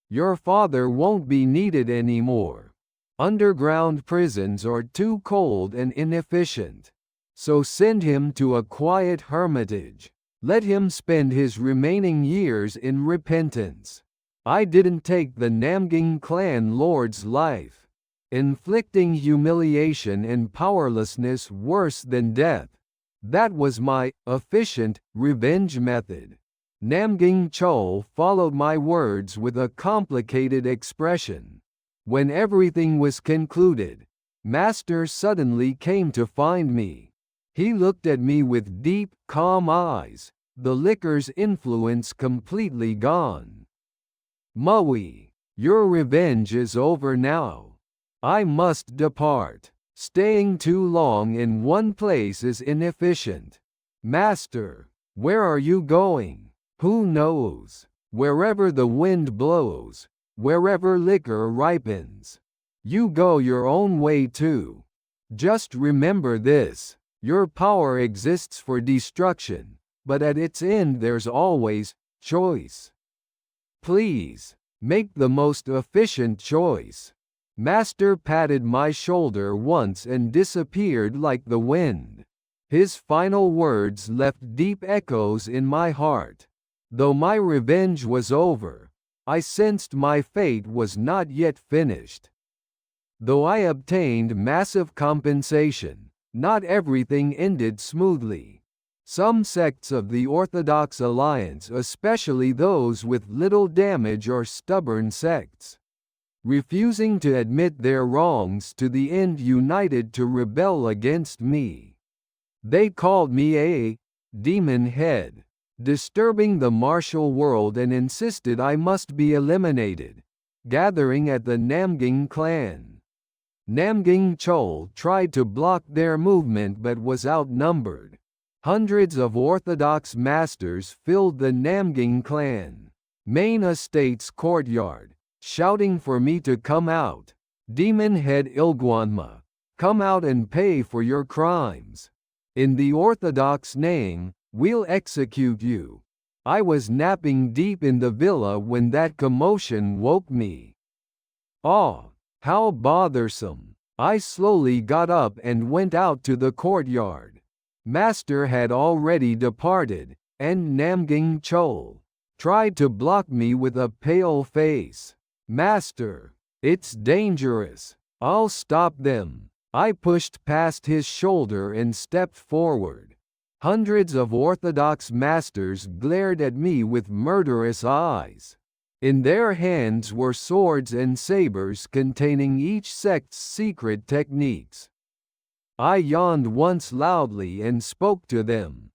Your father won't be needed anymore. Underground prisons are too cold and inefficient. So send him to a quiet hermitage. Let him spend his remaining years in repentance. I didn't take the Namgying clan lord's life, inflicting humiliation and powerlessness worse than death. That was my efficient revenge method. Namgying Chol followed my words with a complicated expression. When everything was concluded, Master suddenly came to find me. He looked at me with deep, calm eyes, the liquor's influence completely gone. Maui, your revenge is over now. I must depart. Staying too long in one place is inefficient. Master, where are you going? Who knows? Wherever the wind blows, wherever liquor ripens, you go your own way too. Just remember this: your power exists for destruction, but at its end there's always choice. Please, make the most efficient choice. Master patted my shoulder once and disappeared like the wind. His final words left deep echoes in my heart. Though my revenge was over, I sensed my fate was not yet finished. Though I obtained massive compensation, not everything ended smoothly. Some sects of the Orthodox Alliance, especially those with little damage or stubborn sects, refusing to admit their wrongs to the end, united to rebel against me. They called me a demon head, disturbing the martial world, and insisted I must be eliminated. Gathering at the Namgying clan, Namgying Chol tried to block their movement but was outnumbered. Hundreds of Orthodox masters filled the Namgying clan main estate's courtyard, shouting for me to come out. Demon head Ilguanma, come out and pay for your crimes. In the Orthodox name, we'll execute you. I was napping deep in the villa when that commotion woke me. Ah, how bothersome. I slowly got up and went out to the courtyard. Master had already departed, and Namgying Chol tried to block me with a pale face. Master, it's dangerous. I'll stop them. I pushed past his shoulder and stepped forward. Hundreds of Orthodox masters glared at me with murderous eyes. In their hands were swords and sabers containing each sect's secret techniques. I yawned once loudly and spoke to them.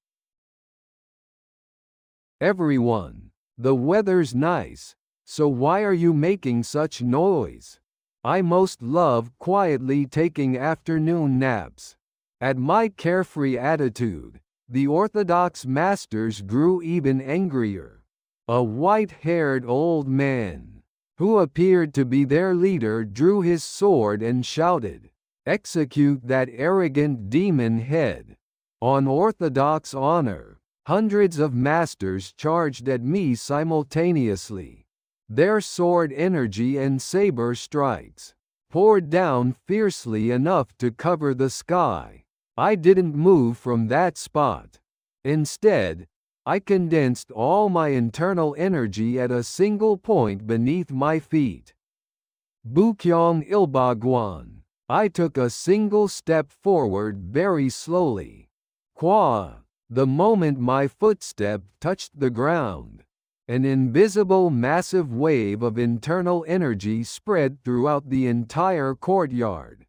Everyone, the weather's nice, so why are you making such noise? I most love quietly taking afternoon naps. At my carefree attitude, the Orthodox masters grew even angrier. A white-haired old man, who appeared to be their leader, drew his sword and shouted, "Execute that arrogant demon head." On Orthodox honor, hundreds of masters charged at me simultaneously. Their sword energy and saber strikes poured down fiercely enough to cover the sky. I didn't move from that spot. Instead, I condensed all my internal energy at a single point beneath my feet. Bukyong Ilbaguan. I took a single step forward very slowly. Qua. The moment my footstep touched the ground, an invisible massive wave of internal energy spread throughout the entire courtyard.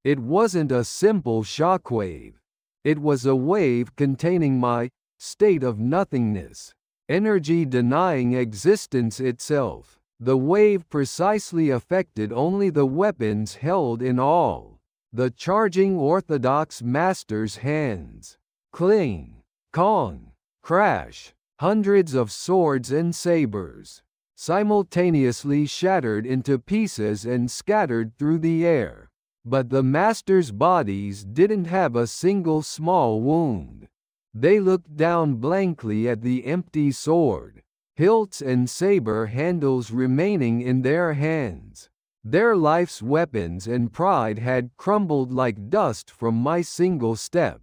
It wasn't a simple shockwave. It was a wave containing my state of nothingness, energy denying existence itself. The wave precisely affected only the weapons held in all the charging Orthodox masters' hands. Cling, Kong, crash. Hundreds of swords and sabers simultaneously shattered into pieces and scattered through the air. But the masters' bodies didn't have a single small wound. They looked down blankly at the empty sword, hilts and saber handles remaining in their hands. Their life's weapons and pride had crumbled like dust from my single step.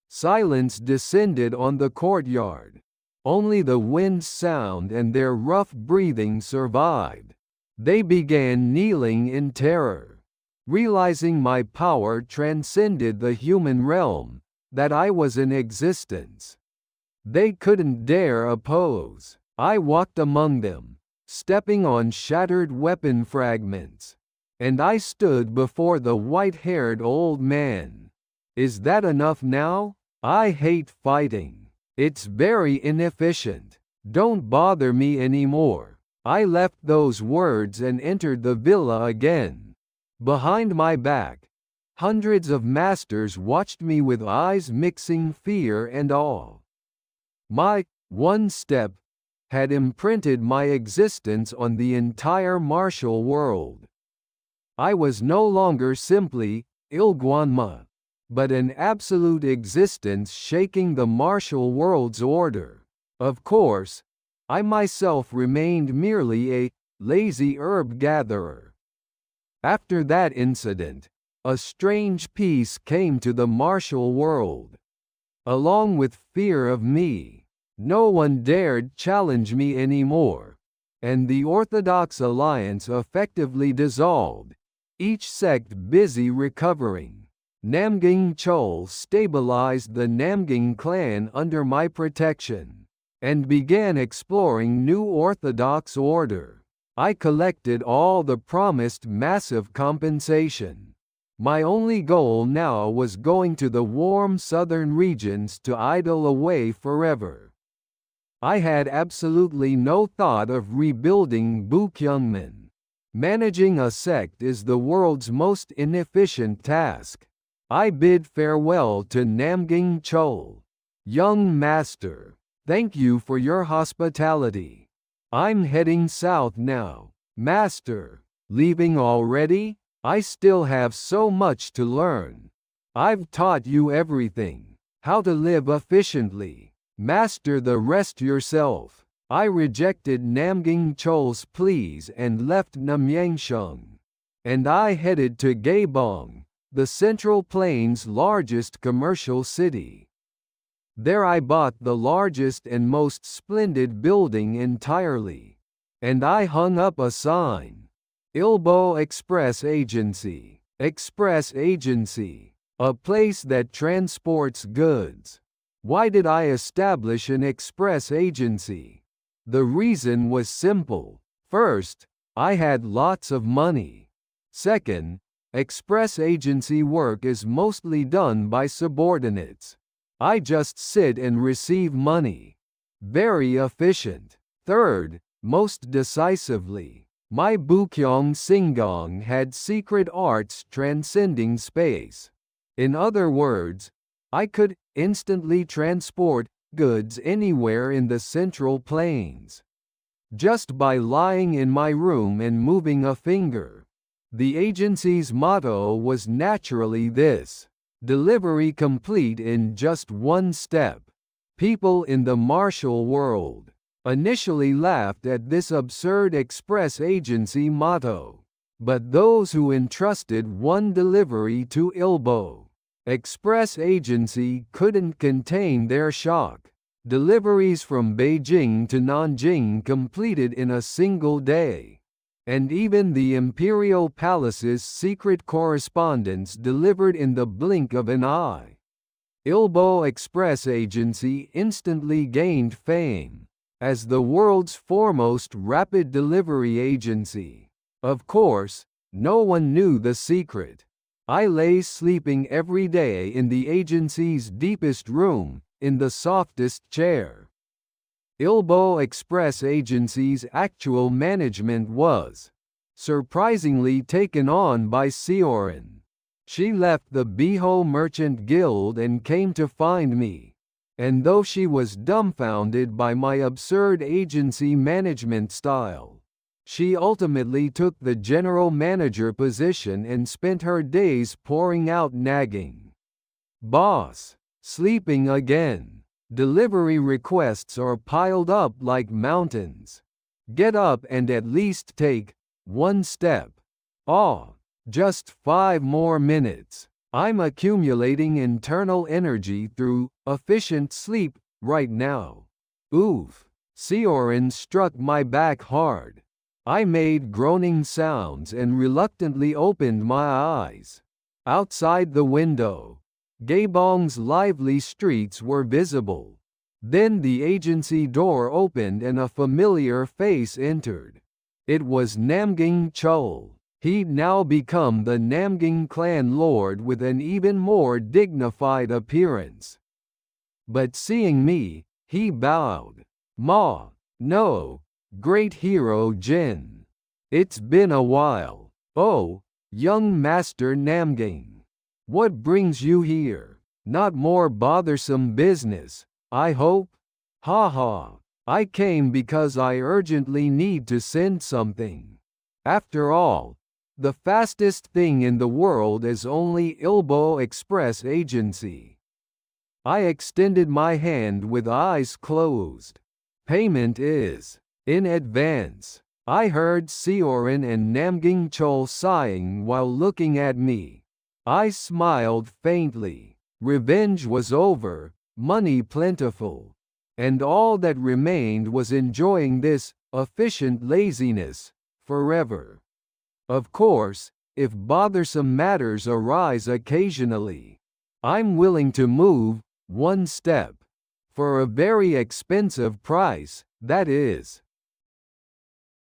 Silence descended on the courtyard. Only the wind's sound and their rough breathing survived. They began kneeling in terror, realizing my power transcended the human realm, that I was in existence. They couldn't dare oppose. I walked among them, stepping on shattered weapon fragments. And I stood before the white-haired old man. Is that enough now? I hate fighting. It's very inefficient. Don't bother me anymore. I left those words and entered the villa again. Behind my back, hundreds of masters watched me with eyes mixing fear and awe. My one step had imprinted my existence on the entire martial world. I was no longer simply Ilguanma, but an absolute existence shaking the martial world's order. Of course, I myself remained merely a lazy herb gatherer. After that incident, a strange peace came to the martial world. Along with fear of me, no one dared challenge me anymore, and the Orthodox alliance effectively dissolved, each sect busy recovering. Namgying Chol stabilized the Namgying clan under my protection, and began exploring new Orthodox order. I collected all the promised massive compensation. My only goal now was going to the warm southern regions to idle away forever. I had absolutely no thought of rebuilding Bukyungman. Managing a sect is the world's most inefficient task. I bid farewell to Namgying Chol. Young master, thank you for your hospitality. I'm heading south now. Master, leaving already? I still have so much to learn. I've taught you everything. How to live efficiently. Master the rest yourself. I rejected Namgying Chol's pleas and left Namyangsheng. And I headed to Gaibong, the Central Plains' largest commercial city. There I bought the largest and most splendid building entirely. And I hung up a sign. Ilbo Express Agency. Express Agency. A place that transports goods. Why did I establish an express agency? The reason was simple. First, I had lots of money. Second, express agency work is mostly done by subordinates. I just sit and receive money. Very efficient. Third, most decisively, my Bukyong Singgong had secret arts transcending space. In other words, I could instantly transport goods anywhere in the Central Plains. Just by lying in my room and moving a finger. The agency's motto was naturally this: delivery complete in just one step. People in the martial world initially laughed at this absurd express agency motto. But those who entrusted one delivery to Ilbo Express Agency couldn't contain their shock. Deliveries from Beijing to Nanjing completed in a single day. And even the Imperial Palace's secret correspondence delivered in the blink of an eye. Ilbo Express Agency instantly gained fame as the world's foremost rapid delivery agency. Of course, no one knew the secret. I lay sleeping every day in the agency's deepest room, in the softest chair. Ilbo Express Agency's actual management was surprisingly taken on by Seorin. She left the Biho Merchant Guild and came to find me. And though she was dumbfounded by my absurd agency management style, she ultimately took the general manager position and spent her days pouring out nagging. Boss, sleeping again. Delivery requests are piled up like mountains. Get up and at least take one step. Just 5 more minutes. I'm accumulating internal energy through efficient sleep right now. Oof. Seorin struck my back hard. I made groaning sounds and reluctantly opened my eyes. Outside the window, Gaibong's lively streets were visible. Then the agency door opened and a familiar face entered. It was Namgying Chol. He'd now become the Namgying clan lord with an even more dignified appearance. But seeing me, he bowed. Ma, no. Great hero Jin. It's been a while. Oh, young master Namgying. What brings you here? Not more bothersome business, I hope? Ha ha. I came because I urgently need to send something. After all, the fastest thing in the world is only Ilbo Express Agency. I extended my hand with eyes closed. Payment is in advance. I heard Sioran and Namging Chol sighing while looking at me. I smiled faintly. Revenge was over, money plentiful, and all that remained was enjoying this efficient laziness forever. Of course, if bothersome matters arise occasionally, I'm willing to move one step. For a very expensive price, that is.